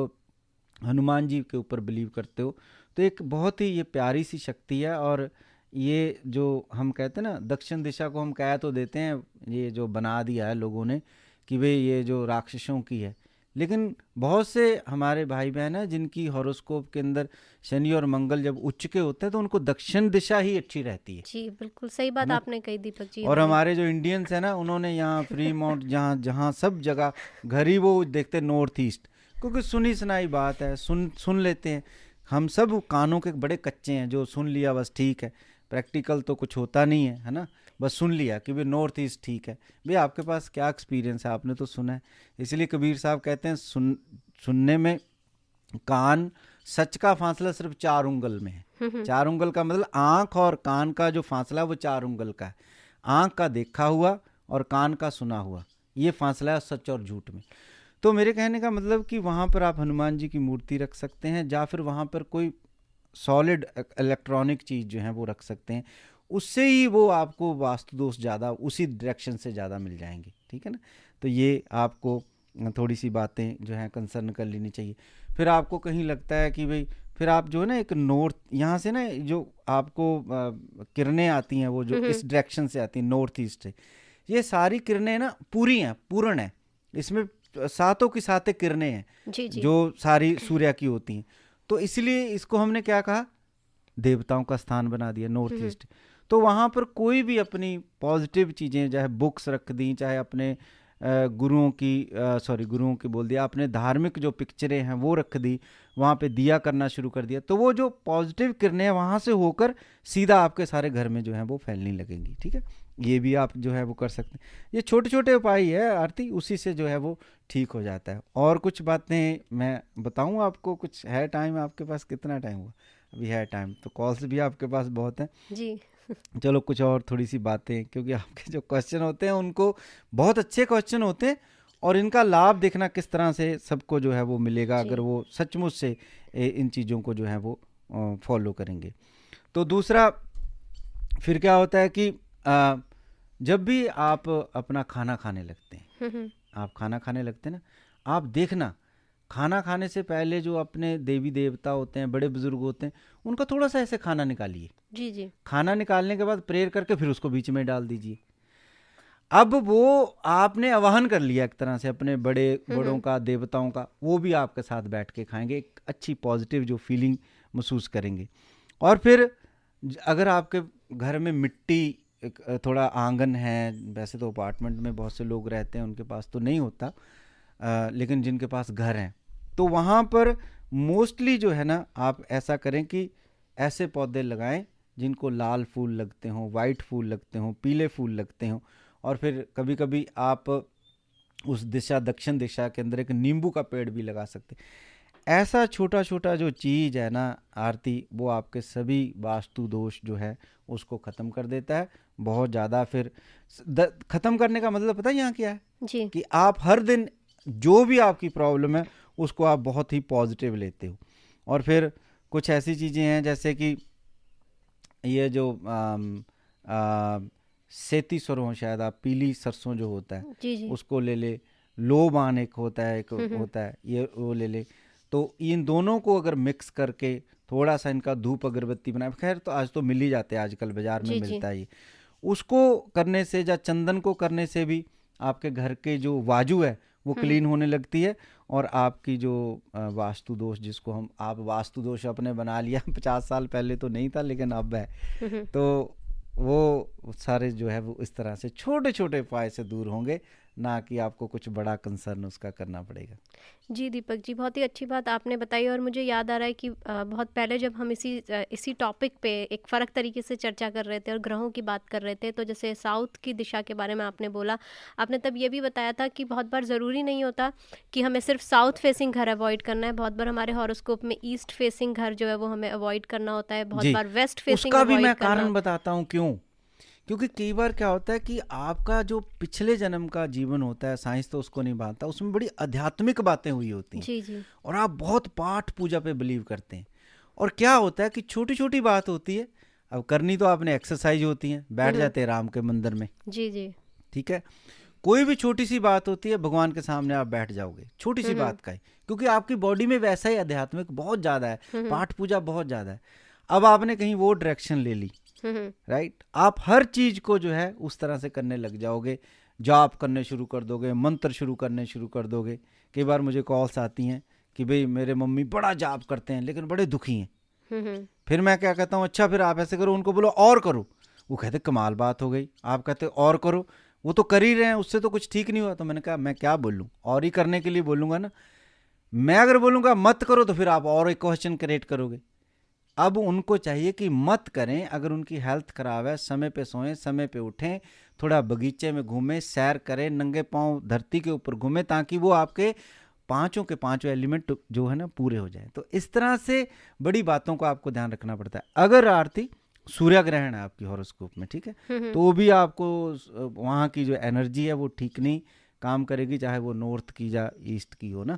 S6: हनुमान जी के ऊपर बिलीव करते हो तो एक बहुत ही ये प्यारी सी शक्ति है। और ये जो हम कहते हैं ना, दक्षिण दिशा को हम कह तो देते हैं, ये जो बना दिया है लोगों ने कि भाई ये जो राक्षसों की है, लेकिन बहुत से हमारे भाई बहन हैं जिनकी हॉरोस्कोप के अंदर शनि और मंगल जब उच्च के होते हैं तो उनको दक्षिण दिशा ही अच्छी रहती है।
S5: जी बिल्कुल सही बात आपने कही दीपक जी।
S6: और हमारे जो इंडियंस हैं ना, उन्होंने यहाँ फ्री माउंट जहाँ सब जगह घर ही वो देखते नॉर्थ ईस्ट, क्योंकि सुनी सुनाई बात है, सुन लेते हैं। हम सब कानों के बड़े कच्चे हैं, जो सुन लिया बस ठीक है, प्रैक्टिकल तो कुछ होता नहीं है ना, बस सुन लिया कि भाई नॉर्थ ईस्ट ठीक है। भाई आपके पास क्या एक्सपीरियंस है, आपने तो सुना है। इसलिए कबीर साहब कहते हैं सुनने में कान, सच का फासला सिर्फ 4 उंगल में है। 4 उंगल का मतलब आँख और कान का जो फासला वो 4 उंगल का है। आँख का देखा हुआ और कान का सुना हुआ, ये फासला है सच और झूठ में। तो मेरे कहने का मतलब कि वहाँ पर आप हनुमान जी की मूर्ति रख सकते हैं, या फिर वहाँ पर कोई सॉलिड इलेक्ट्रॉनिक चीज़ जो है वो रख सकते हैं, उससे ही वो आपको वास्तु दोष ज़्यादा उसी डायरेक्शन से ज़्यादा मिल जाएंगे, ठीक है ना। तो ये आपको थोड़ी सी बातें जो है कंसर्न कर लेनी चाहिए। फिर आपको कहीं लगता है कि भाई फिर आप जो है ना एक नॉर्थ, यहाँ से ना जो आपको किरणें आती हैं वो जो इस डायरेक्शन से आती हैं नॉर्थ ईस्ट से, ये सारी किरणें ना पूरी हैं, पूर्ण है, इसमें सातों की सातें किरणें हैं
S5: जी जी।
S6: जो सारी सूर्य की होती हैं। तो इसलिए इसको हमने क्या कहा, देवताओं का स्थान बना दिया नॉर्थ ईस्ट। तो वहाँ पर कोई भी अपनी पॉजिटिव चीज़ें, चाहे बुक्स रख दी, चाहे अपने गुरुओं की बोल दिया, अपने धार्मिक जो पिक्चरें हैं वो रख दी, वहाँ पे दिया करना शुरू कर दिया, तो वो जो पॉजिटिव किरणें हैं वहाँ से होकर सीधा आपके सारे घर में जो है वो फैलने लगेंगी, ठीक है। ये भी आप जो है वो कर सकते हैं। ये छोटे छोटे उपाय है आरती, उसी से जो है वो ठीक हो जाता है। और कुछ बातें मैं बताऊँ आपको, कुछ है टाइम आपके पास? कितना टाइम हुआ? अभी है टाइम, तो कॉल्स भी आपके पास बहुत हैं
S5: जी।
S6: चलो कुछ और थोड़ी सी बातें, क्योंकि आपके जो क्वेश्चन होते हैं उनको बहुत अच्छे क्वेश्चन होते हैं, और इनका लाभ देखना किस तरह से सबको जो है वो मिलेगा अगर वो सचमुच से इन चीज़ों को जो है वो फॉलो करेंगे। तो दूसरा फिर क्या होता है कि जब भी आप अपना खाना खाने लगते हैं, आप खाना खाने लगते हैं ना, आप देखना खाना खाने से पहले जो अपने देवी देवता होते हैं, बड़े बुजुर्ग होते हैं, उनका थोड़ा सा ऐसे खाना निकालिए।
S5: जी जी।
S6: खाना निकालने के बाद प्रेयर करके फिर उसको बीच में डाल दीजिए। अब वो आपने आवाहन कर लिया एक तरह से अपने बड़ों का, देवताओं का, वो भी आपके साथ बैठ के खाएंगे, एक अच्छी पॉजिटिव जो फीलिंग महसूस करेंगे। और फिर अगर आपके घर में मिट्टी थोड़ा आंगन है, वैसे तो अपार्टमेंट में बहुत से लोग रहते हैं, उनके पास तो नहीं होता, लेकिन जिनके पास घर हैं तो वहाँ पर मोस्टली जो है ना, आप ऐसा करें कि ऐसे पौधे लगाएं जिनको लाल फूल लगते हों, वाइट फूल लगते हों, पीले फूल लगते हों। और फिर कभी कभी आप उस दिशा, दक्षिण दिशा के अंदर एक नींबू का पेड़ भी लगा सकते हैं। ऐसा छोटा छोटा जो चीज़ है ना आरती, वो आपके सभी वास्तु दोष जो है उसको ख़त्म कर देता है बहुत ज़्यादा। फिर ख़त्म करने का मतलब पता है यहाँ क्या है
S5: जी,
S6: कि आप हर दिन जो भी आपकी प्रॉब्लम है उसको आप बहुत ही पॉजिटिव लेते हो। और फिर कुछ ऐसी चीज़ें हैं जैसे कि ये जो सेती सरसों, शायद आप पीली सरसों जो होता है
S5: जी जी,
S6: उसको ले ले, लोबान एक होता है, एक होता है, ये वो ले ले। तो इन दोनों को अगर मिक्स करके थोड़ा सा इनका धूप अगरबत्ती बनाए, खैर तो आज तो मिल ही जाते हैं, आजकल बाजार में
S5: जी,
S6: मिलता है ये, उसको करने से या चंदन को करने से भी आपके घर के जो वाजु है वो क्लीन होने लगती है। और आपकी जो वास्तु दोष, जिसको आप वास्तु दोष अपने बना लिया 50 साल पहले तो नहीं था लेकिन अब है, तो वो सारे जो है वो इस तरह से छोटे छोटे उपाय से दूर होंगे, ना कि आपको कुछ बड़ा कंसर्न उसका करना पड़ेगा।
S5: जी दीपक जी, बहुत ही अच्छी बात आपने बताई। और मुझे याद आ रहा है कि बहुत पहले जब हम इसी टॉपिक पे एक फ़र्क तरीके से चर्चा कर रहे थे और ग्रहों की बात कर रहे थे, तो जैसे साउथ की दिशा के बारे में आपने बोला, आपने तब ये भी बताया था कि बहुत बार ज़रूरी नहीं होता कि हमें सिर्फ साउथ फेसिंग घर अवॉइड करना है, बहुत बार हमारे हॉरोस्कोप में ईस्ट फेसिंग घर जो है वो हमें अवॉइड करना होता है, बहुत बार वेस्ट फेसिंग
S6: उसका भी मैं कारण बताता हूँ क्यों। क्योंकि कई बार क्या होता है कि आपका जो पिछले जन्म का जीवन होता है, साइंस तो उसको नहीं मानता, उसमें बड़ी आध्यात्मिक बातें हुई होती हैं।
S5: जी जी।
S6: और आप बहुत पाठ पूजा पे बिलीव करते हैं। और क्या होता है कि छोटी छोटी बात होती है, अब करनी तो आपने एक्सरसाइज होती है, बैठ जाते हैं राम के मंदिर में,
S5: जी जी,
S6: ठीक है, कोई भी छोटी सी बात होती है भगवान के सामने आप बैठ जाओगे, छोटी सी बात का ही, क्योंकि आपकी बॉडी में वैसा ही आध्यात्मिक बहुत ज़्यादा है, पाठ पूजा बहुत ज़्यादा है। अब आपने कहीं वो डायरेक्शन ले ली, राइट, आप हर चीज को जो है उस तरह से करने लग जाओगे, जाप करने शुरू कर दोगे, मंत्र शुरू करने शुरू कर दोगे। कई बार मुझे कॉल्स आती हैं कि भाई मेरे मम्मी बड़ा जाप करते हैं लेकिन बड़े दुखी हैं। फिर मैं क्या कहता हूँ, अच्छा फिर आप ऐसे करो, उनको बोलो और करो। वो कहते कमाल बात हो गई, आप कहते और करो, वो तो कर ही रहे हैं, उससे तो कुछ ठीक नहीं हुआ। तो मैंने कहा मैं क्या बोलूँ, और ही करने के लिए बोलूँगा ना। मैं अगर बोलूँगा मत करो तो फिर आप और एक क्वेश्चन क्रिएट करोगे। अब उनको चाहिए कि मत करें, अगर उनकी हेल्थ खराब है, समय पे सोएं, समय पे उठें, थोड़ा बगीचे में घूमें, सैर करें, नंगे पांव धरती के ऊपर घूमें, ताकि वो आपके पांचों के पांचों एलिमेंट जो है ना पूरे हो जाएं। तो इस तरह से बड़ी बातों का आपको ध्यान रखना पड़ता है। अगर आरती सूर्य ग्रहण है आपकी हॉरोस्कोप में, ठीक है, तो भी आपको वहाँ की जो एनर्जी है वो ठीक नहीं काम करेगी, चाहे वो नॉर्थ की या ईस्ट की हो ना।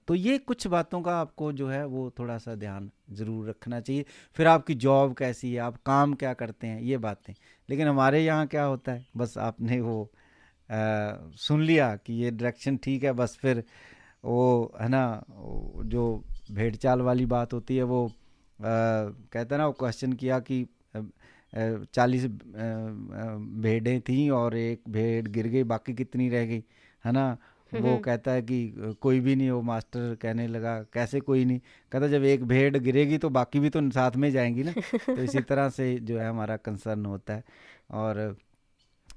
S6: तो ये कुछ बातों का आपको जो है वो थोड़ा सा ध्यान ज़रूर रखना चाहिए। फिर आपकी जॉब कैसी है, आप काम क्या करते हैं, ये बातें। लेकिन हमारे यहाँ क्या होता है, बस आपने वो सुन लिया कि ये डायरेक्शन ठीक है, बस फिर वो है ना, जो भेड़ चाल वाली बात होती है वो कहते हैं ना, वो क्वेश्चन किया कि 40 भेड़ें थीं और एक भेड़ गिर गई, बाकी कितनी रह गई, है ना। वो कहता है कि कोई भी नहीं। वो मास्टर कहने लगा कैसे कोई नहीं, कहता जब एक भेड़ गिरेगी तो बाकी भी तो साथ में जाएंगी ना। तो इसी तरह से जो है हमारा कंसर्न होता है। और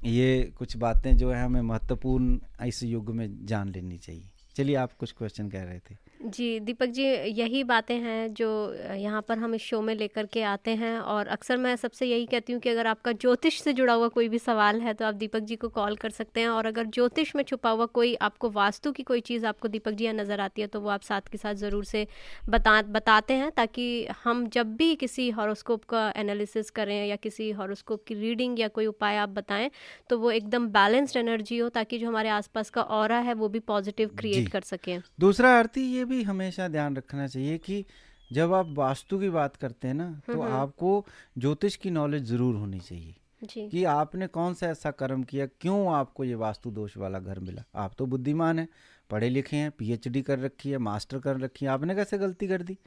S6: ये कुछ बातें जो है हमें महत्वपूर्ण इस युग में जान लेनी चाहिए। चलिए, आप कुछ क्वेश्चन कह रहे थे।
S5: जी दीपक जी, यही बातें हैं जो यहाँ पर हम इस शो में लेकर के आते हैं। और अक्सर मैं सबसे यही कहती हूँ कि अगर आपका ज्योतिष से जुड़ा हुआ कोई भी सवाल है तो आप दीपक जी को कॉल कर सकते हैं। और अगर ज्योतिष में छुपा हुआ कोई आपको वास्तु की कोई चीज़ आपको दीपक जी यहाँ नज़र आती है तो वो आप साथ के साथ ज़रूर से बताते हैं, ताकि हम जब भी किसी हॉरोस्कोप का एनालिसिस करें या किसी हॉरोस्कोप की रीडिंग या कोई उपाय आप बताएं तो वो एकदम बैलेंस्ड एनर्जी हो, ताकि जो हमारे आसपास का ऑरा है वो भी पॉजिटिव क्रिएट कर सकें।
S6: दूसरा आरती ये भी हमेशा ध्यान रखना चाहिए कि जब आप वास्तु की बात करते हैं ना, तो आपको ज्योतिष की नॉलेज ज़रूर होनी चाहिए।
S5: जी।
S6: कि आपने कौन सा ऐसा कर्म किया, क्यों आपको ये वास्तु दोष वाला घर मिला। आप तो बुद्धिमान हैं, पढ़े लिखे हैं, PhD कर रखी है, मास्टर कर रखी है, आपने कैसे गलती कर दी।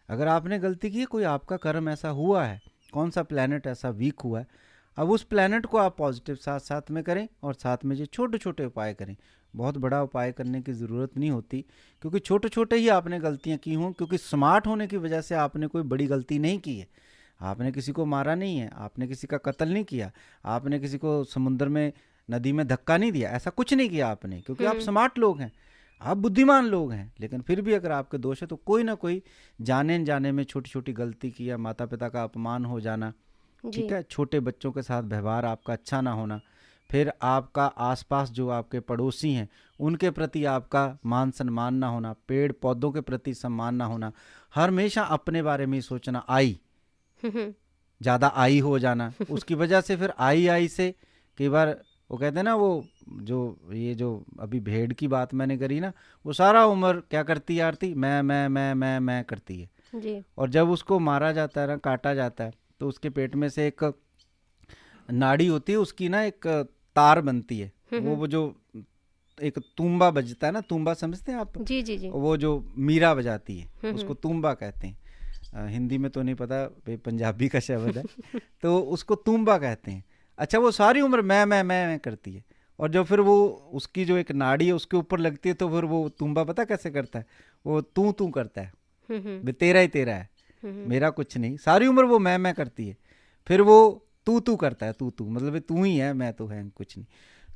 S6: अगर आपने गलती की, कोई आपका कर्म ऐसा हुआ है, कौन सा प्लैनेट ऐसा वीक हुआ है, अब उस प्लैनेट को आप पॉजिटिव साथ साथ में करें और साथ में जो छोटे छोटे उपाय करें। बहुत बड़ा उपाय करने की ज़रूरत नहीं होती, क्योंकि छोटे छोटे ही आपने गलतियां की हों, क्योंकि स्मार्ट होने की वजह से आपने कोई बड़ी गलती नहीं की है। आपने किसी को मारा नहीं है, आपने किसी का कत्ल नहीं किया, आपने किसी को समुद्र में, नदी में धक्का नहीं दिया, ऐसा कुछ नहीं किया आपने, क्योंकि आप स्मार्ट लोग हैं, आप बुद्धिमान लोग हैं। लेकिन फिर भी अगर आपके दोष है तो कोई ना कोई जाने अनजाने में छोटी छोटी गलती की, या माता पिता का अपमान हो जाना, ठीक है, छोटे बच्चों के साथ व्यवहार आपका अच्छा ना होना, फिर आपका आसपास जो आपके पड़ोसी हैं उनके प्रति आपका मान सम्मान ना होना, पेड़ पौधों के प्रति सम्मान ना होना, हमेशा अपने बारे में ही सोचना, आई ज़्यादा आई हो जाना, उसकी वजह से फिर आई से कई बार वो कहते हैं ना, वो जो अभी भेड़ की बात मैंने करी ना, वो सारा उम्र क्या करती है आरती, मैं करती है
S5: जी।
S6: और जब उसको मारा जाता है ना, काटा जाता है, तो उसके पेट में से एक नाड़ी होती है, उसकी ना एक तार बनती है, वो जो एक तूंबा बजता है ना, तूंबा समझते हैं आप?
S5: जी जी जी।
S6: वो जो मीरा बजाती है उसको तूंबा कहते हैं। हिंदी में तो नहीं पता, पंजाबी का शब्द है तो उसको तूंबा कहते हैं। अच्छा, वो सारी उम्र मैं करती है, और जब फिर वो उसकी जो एक नाड़ी है उसके ऊपर लगती है, तो फिर वो तूंबा पता कैसे करता है, वो तू करता है, तेरा ही तेरा है, मेरा कुछ नहीं, सारी उम्र वो मैं करती है, फिर वो तू करता है, तू मतलब तू ही है, मैं तो है कुछ नहीं।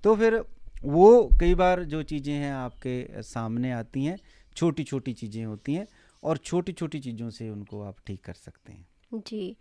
S6: तो फिर वो कई बार जो चीज़ें हैं आपके सामने आती हैं, छोटी छोटी चीज़ें होती हैं, और छोटी छोटी चीज़ों से उनको आप ठीक कर सकते हैं।
S5: जी।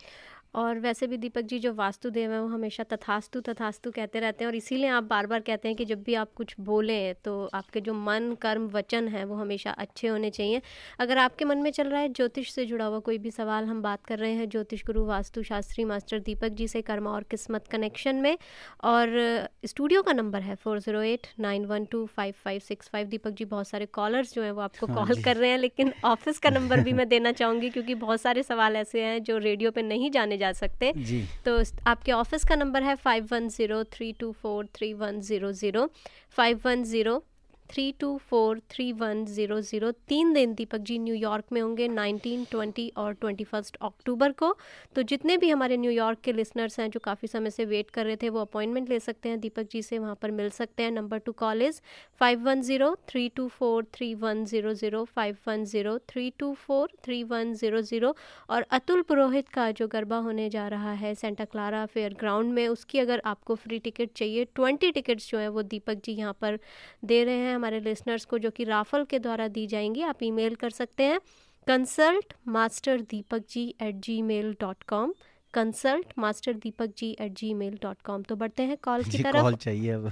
S5: और वैसे भी दीपक जी जो वास्तुदेव हैं वो हमेशा तथास्तु तथास्तु कहते रहते हैं, और इसीलिए आप बार बार कहते हैं कि जब भी आप कुछ बोलें तो आपके जो मन कर्म वचन हैं वो हमेशा अच्छे होने चाहिए। अगर आपके मन में चल रहा है ज्योतिष से जुड़ा हुआ कोई भी सवाल, हम बात कर रहे हैं ज्योतिष गुरु वास्तु शास्त्री मास्टर दीपक जी से कर्मा और किस्मत कनेक्शन में, और स्टूडियो का नंबर है 4089125565। दीपक जी बहुत सारे कॉलर्स जो हैं वो आपको कॉल कर रहे हैं, लेकिन ऑफिस का नंबर भी मैं देना चाहूँगी, क्योंकि बहुत सारे सवाल ऐसे हैं जो रेडियो पर नहीं जाने जा सकते
S6: जी।
S5: तो आपके ऑफिस का नंबर है 5103243100, 5103243100। 3 दिन दीपक जी न्यूयॉर्क में होंगे, 19, 20 और 21 अक्टूबर को। तो जितने भी हमारे न्यूयॉर्क के लिसनर्स हैं जो काफ़ी समय से वेट कर रहे थे, वो अपॉइंटमेंट ले सकते हैं दीपक जी से, वहाँ पर मिल सकते हैं। Number to call is 5103243100, 5103243100। और अतुल पुरोहित का जो गरबा होने जा रहा है सेंटा क्लारा फेयर ग्राउंड में, उसकी अगर आपको फ्री टिकट चाहिए, 20 टिकट्स जो हैं वो दीपक जी यहाँ पर दे रहे हैं हमारे लिसनर्स को, जो कि राफल के द्वारा दी जाएंगी। आप ईमेल कर सकते हैं consultmasterdipakji@gmail.com, consultmasterdipakji@gmail.com। तो बढ़ते हैं कॉल की तरफ।
S6: कॉल चाहिए, अब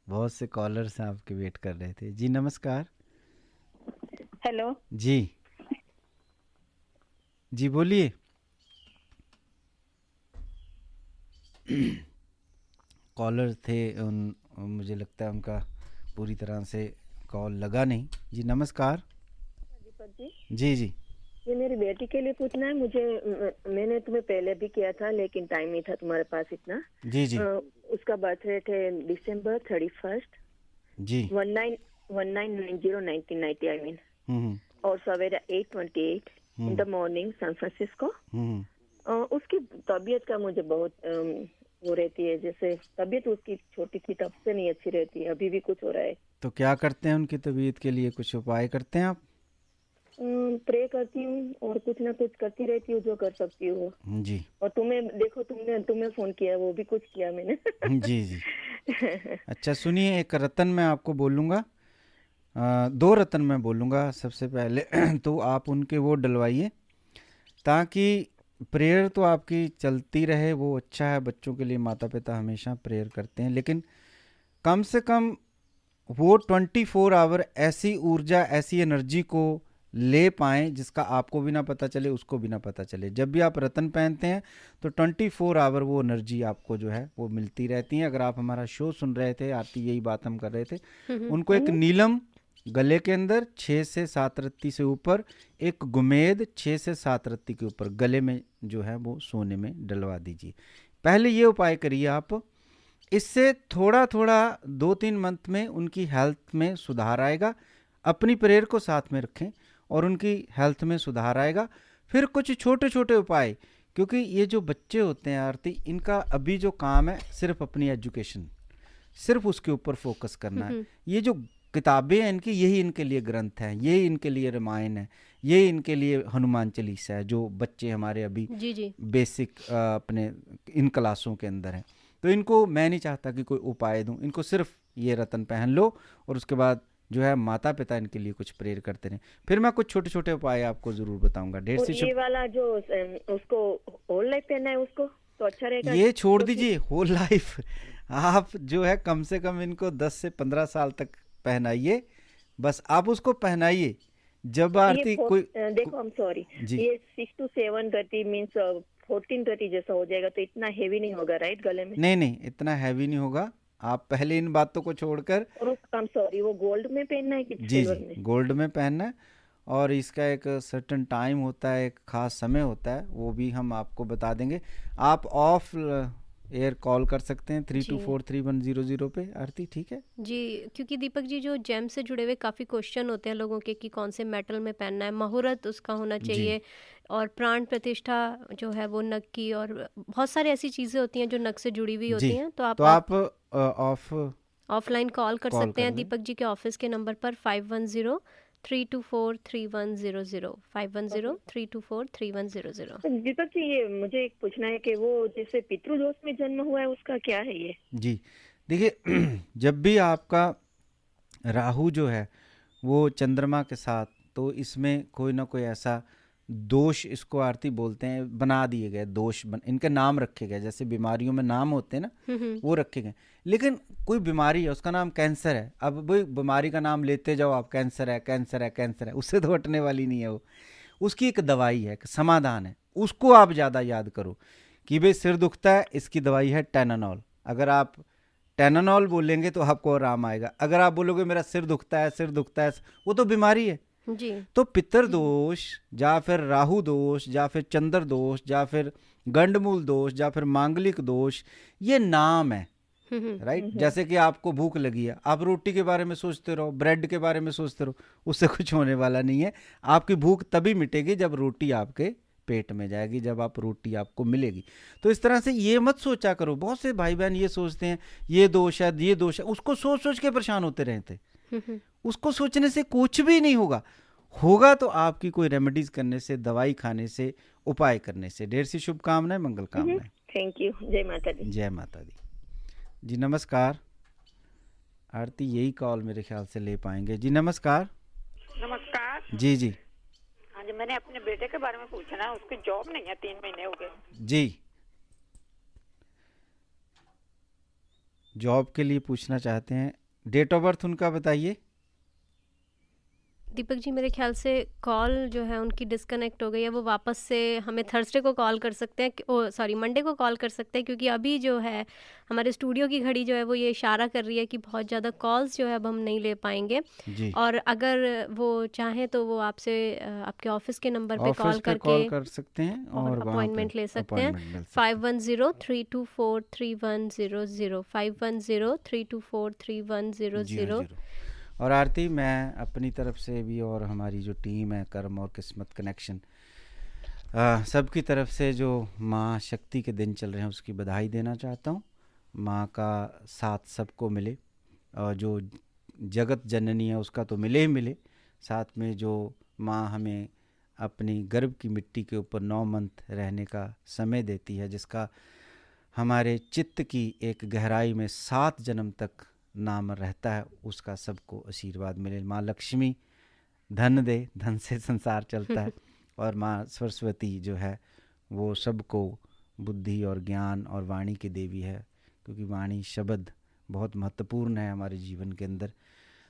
S6: बहुत से कॉलर्स हैं आपके वेट कर रहे थे। जी नमस्कार।
S13: हेलो
S6: जी बोलिए। कॉलर थे, मुझे लगता है उनका पूरी तरह से कॉल लगा नहीं। जी नमस्कार।
S13: दीपक जी।
S6: जी
S13: ये मेरी बेटी के लिए पूछना है मुझे। मैंने तुम्हें पहले भी किया था लेकिन टाइम नहीं था तुम्हारे पास इतना।
S6: जी
S13: उसका बर्थ रेट है December 31
S6: जी
S13: 1990 आई मीन, और सवेरा 8:28 in the morning, San Francisco. उसकी तबीयत का मुझे बहुत वो रहती है, जैसे तबीयत उसकी छोटी थी तब से नहीं अच्छी रहती है, अभी भी कुछ हो रहा है।
S6: तो क्या करते हैं उनकी तबीयत के लिए, कुछ उपाय करते हैं आप?
S13: प्रे करती हूँ और कुछ ना कुछ करती रहती हूँ जो कर सकती हूँ
S6: जी।
S13: और तुम्हें देखो, तुम्हें फोन किया, वो भी कुछ किया मैंने।
S6: जी अच्छा सुनिए, एक रतन मैं आपको बोलूँगा, 2 रतन मैं बोलूँगा। सबसे पहले तो आप उनके वो डलवाइए, ताकि प्रेयर तो आपकी चलती रहे, वो अच्छा है। बच्चों के लिए माता पिता हमेशा प्रेयर करते हैं, लेकिन कम से कम वो 24 आवर ऐसी ऊर्जा, ऐसी एनर्जी को ले पाएँ जिसका आपको भी ना पता चले, उसको भी ना पता चले। जब भी आप रतन पहनते हैं तो 24 आवर वो एनर्जी आपको जो है वो मिलती रहती है। अगर आप हमारा शो सुन रहे थे, आरती यही बात हम कर रहे थे, उनको एक नीलम गले के अंदर 6 से 7 रत्ती से ऊपर, एक गुमेद 6 से 7 रत्ती के ऊपर गले में जो है वो सोने में डलवा दीजिए। पहले ये उपाय करिए आप, इससे थोड़ा थोड़ा 2-3 मंथ में उनकी हेल्थ में सुधार आएगा। अपनी प्रेयर को साथ में रखें और उनकी हेल्थ में सुधार आएगा। फिर कुछ छोटे छोटे उपाय, क्योंकि ये जो बच्चे होते हैं आरती, इनका अभी जो काम है सिर्फ अपनी एजुकेशन, सिर्फ उसके ऊपर फोकस करना है। ये जो किताबें हैं इनकी, यही इनके लिए ग्रंथ हैं, यही इनके लिए रामायण है, यही इनके लिए हनुमान चालीसा है, जो बच्चे हमारे अभी बेसिक अपने इन क्लासों के अंदर हैं। तो इनको मैं नहीं चाहता कि कोई उपाय दूं, इनको सिर्फ ये रतन पहन लो और उसके बाद जो है माता पिता इनके लिए कुछ प्रेयर करते रहे। फिर मैं कुछ छोटे छोटे उपाय आपको जरूर बताऊंगा।
S13: ये वाला जो उसको होल लाइफ पहनना है उसको तो अच्छा रहेगा।
S6: ये छोड़ दीजिए होल लाइफ, आप जो है कम से कम इनको 10 से 15 साल तक पहनाइए, बस आप उसको पहनाइए। जब आरती कोई
S13: देखो, I'm sorry, ये 6 to 7 मीन्स 14 जैसा हो जाएगा, तो इतना हेवी नहीं होगा राइट गले में?
S6: नहीं, इतना हैवी नहीं होगा। आप पहले इन बातों को छोड़कर,
S13: और I'm sorry, वो गोल्ड में पहनना है कि सिल्वर में?
S6: गोल्ड में पहनना है, और इसका एक सर्टेन टाइम होता है, एक खास समय होता है, वो भी हम आपको बता देंगे। आप ऑफ एयर कॉल कर सकते हैं 3243-100 पे आरती, ठीक है
S5: जी। क्योंकि दीपक जी जो जेम से जुड़े हुए काफ़ी क्वेश्चन होते हैं लोगों के कि कौन से मेटल में पहनना है, मुहूर्त उसका होना चाहिए, और प्राण प्रतिष्ठा जो है वो नग की, और बहुत सारी ऐसी चीज़ें होती हैं जो नग से जुड़ी हुई होती हैं। तो आप ऑफलाइन कॉल कर सकते हैं दीपक जी के ऑफिस के नंबर पर 510-324-3100 510-324-3100।
S13: दीपक जी, ये मुझे एक पूछना है कि वो जैसे पितृदोष में जन्म हुआ है उसका क्या है ये?
S6: जी देखिए, जब भी आपका राहु जो है वो चंद्रमा के साथ, तो इसमें कोई ना कोई ऐसा दोष, इसको आरती बोलते हैं, बना दिए गए दोष, इनके नाम रखे गए, जैसे बीमारियों में नाम होते हैं ना, वो रखे गए। लेकिन कोई बीमारी है, उसका नाम कैंसर है, अब वो बीमारी का नाम लेते जाओ आप, कैंसर है कैंसर है कैंसर है, उससे तो हटने वाली नहीं है वो। उसकी एक दवाई है, एक समाधान है, उसको आप ज़्यादा याद करो कि भाई सिर दुखता है, इसकी दवाई है टेनानॉल। अगर आप टेनानॉल बोलेंगे तो आपको आराम आएगा। अगर आप बोलोगे मेरा सिर दुखता है, वो तो बीमारी है
S5: जी।
S6: तो पितर दोष या फिर राहु दोष या फिर चंद्र दोष या फिर गंडमूल दोष या फिर मांगलिक दोष, ये नाम है राइट। जैसे कि आपको भूख लगी है, आप रोटी के बारे में सोचते रहो, ब्रेड के बारे में सोचते रहो, उससे कुछ होने वाला नहीं है। आपकी भूख तभी मिटेगी जब रोटी आपके पेट में जाएगी, जब आप रोटी आपको मिलेगी। तो इस तरह से ये मत सोचा करो। बहुत से भाई बहन ये सोचते हैं ये दोष है, ये दोष है, उसको सोच सोच के परेशान होते रहते। उसको सोचने से कुछ भी नहीं होगा तो आपकी कोई रेमेडीज करने से, दवाई खाने से, उपाय करने से। ढेर सी शुभकामनाएं, मंगल कामनाएं।
S13: Thank you. जय माता दी।
S6: जय माता दी जी। नमस्कार आरती, यही कॉल मेरे ख्याल से ले पाएंगे जी। नमस्कार।
S14: नमस्कार
S6: जी जी।
S14: हाँ जी, मैंने अपने बेटे के बारे में पूछना है, उसकी जॉब नहीं है, 3 महीने हो गए
S6: जी। जॉब के लिए पूछना चाहते हैं, डेट ऑफ बर्थ उनका बताइए।
S5: दीपक जी मेरे ख्याल से कॉल जो है उनकी डिस्कनेक्ट हो गई है। वो वापस से हमें थर्सडे को कॉल कर सकते हैं, मंडे को कॉल कर सकते हैं, क्योंकि अभी जो है हमारे स्टूडियो की घड़ी जो है वो ये इशारा कर रही है कि बहुत ज़्यादा कॉल्स जो है अब हम नहीं ले पाएंगे। और अगर वो चाहें तो वो आपसे आपके ऑफिस के नंबर पे कॉल करके
S6: कर सकते हैं और
S5: अपॉइंटमेंट ले सकते हैं। 510-324-3100 510-324-3100।
S6: और आरती, मैं अपनी तरफ से भी और हमारी जो टीम है कर्म और किस्मत कनेक्शन, सबकी तरफ से जो माँ शक्ति के दिन चल रहे हैं उसकी बधाई देना चाहता हूँ। माँ का साथ सबको मिले, और जो जगत जननी है उसका तो मिले ही मिले, साथ में जो माँ हमें अपनी गर्भ की मिट्टी के ऊपर 9 मंथ रहने का समय देती है, जिसका हमारे चित्त की एक गहराई में 7 जन्म तक नाम रहता है, उसका सबको आशीर्वाद मिले। माँ लक्ष्मी धन दे, धन से संसार चलता है। और माँ सरस्वती जो है वो सबको बुद्धि और ज्ञान और वाणी की देवी है, क्योंकि वाणी शब्द बहुत महत्वपूर्ण है हमारे जीवन के अंदर।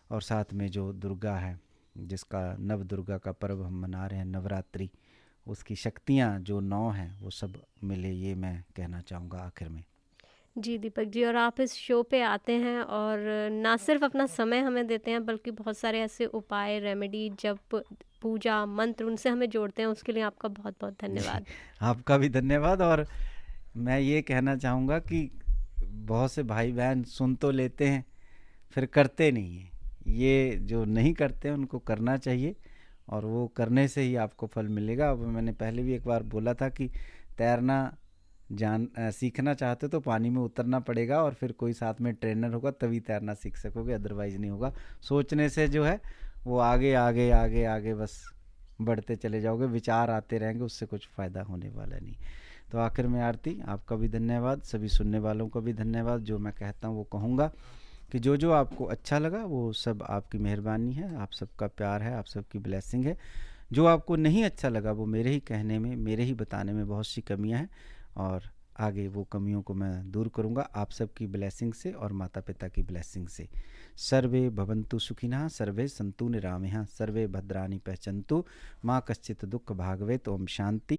S6: और साथ में जो दुर्गा है, जिसका नव दुर्गा का पर्व हम मना रहे हैं, नवरात्रि, उसकी शक्तियाँ जो 9 हैं वो सब मिले, ये मैं कहना चाहूँगा आखिर में।
S5: जी दीपक जी, और आप इस शो पे आते हैं और ना सिर्फ अपना समय हमें देते हैं, बल्कि बहुत सारे ऐसे उपाय, रेमेडी, जप, पूजा, मंत्र, उनसे हमें जोड़ते हैं। उसके लिए आपका बहुत बहुत धन्यवाद।
S6: आपका भी धन्यवाद। और मैं ये कहना चाहूँगा कि बहुत से भाई बहन सुन तो लेते हैं फिर करते नहीं हैं। ये जो नहीं करते हैं उनको करना चाहिए और वो करने से ही आपको फल मिलेगा। अब मैंने पहले भी एक बार बोला था कि तैरना सीखना चाहते तो पानी में उतरना पड़ेगा और फिर कोई साथ में ट्रेनर होगा तभी तैरना सीख सकोगे, अदरवाइज़ नहीं होगा। सोचने से जो है वो आगे आगे आगे आगे बस बढ़ते चले जाओगे, विचार आते रहेंगे, उससे कुछ फ़ायदा होने वाला नहीं। तो आखिर में आरती आपका भी धन्यवाद, सभी सुनने वालों का भी धन्यवाद। जो मैं कहता हूँ वो कहूँगा कि जो जो आपको अच्छा लगा वो सब आपकी मेहरबानी है, आप सबका प्यार है, आप सबकी ब्लेसिंग है। जो आपको नहीं अच्छा लगा वो मेरे ही कहने में, मेरे ही बताने में बहुत सी कमियां हैं और आगे वो कमियों को मैं दूर करूंगा आप सबकी ब्लेसिंग से और माता पिता की ब्लेसिंग से। सर्वे भवन्तु सुखिनः, सर्वे सन्तु निरामयः, सर्वे भद्राणि पश्यन्तु, माँ कश्चित् दुःख भाग्भवेत्। ओम शांति।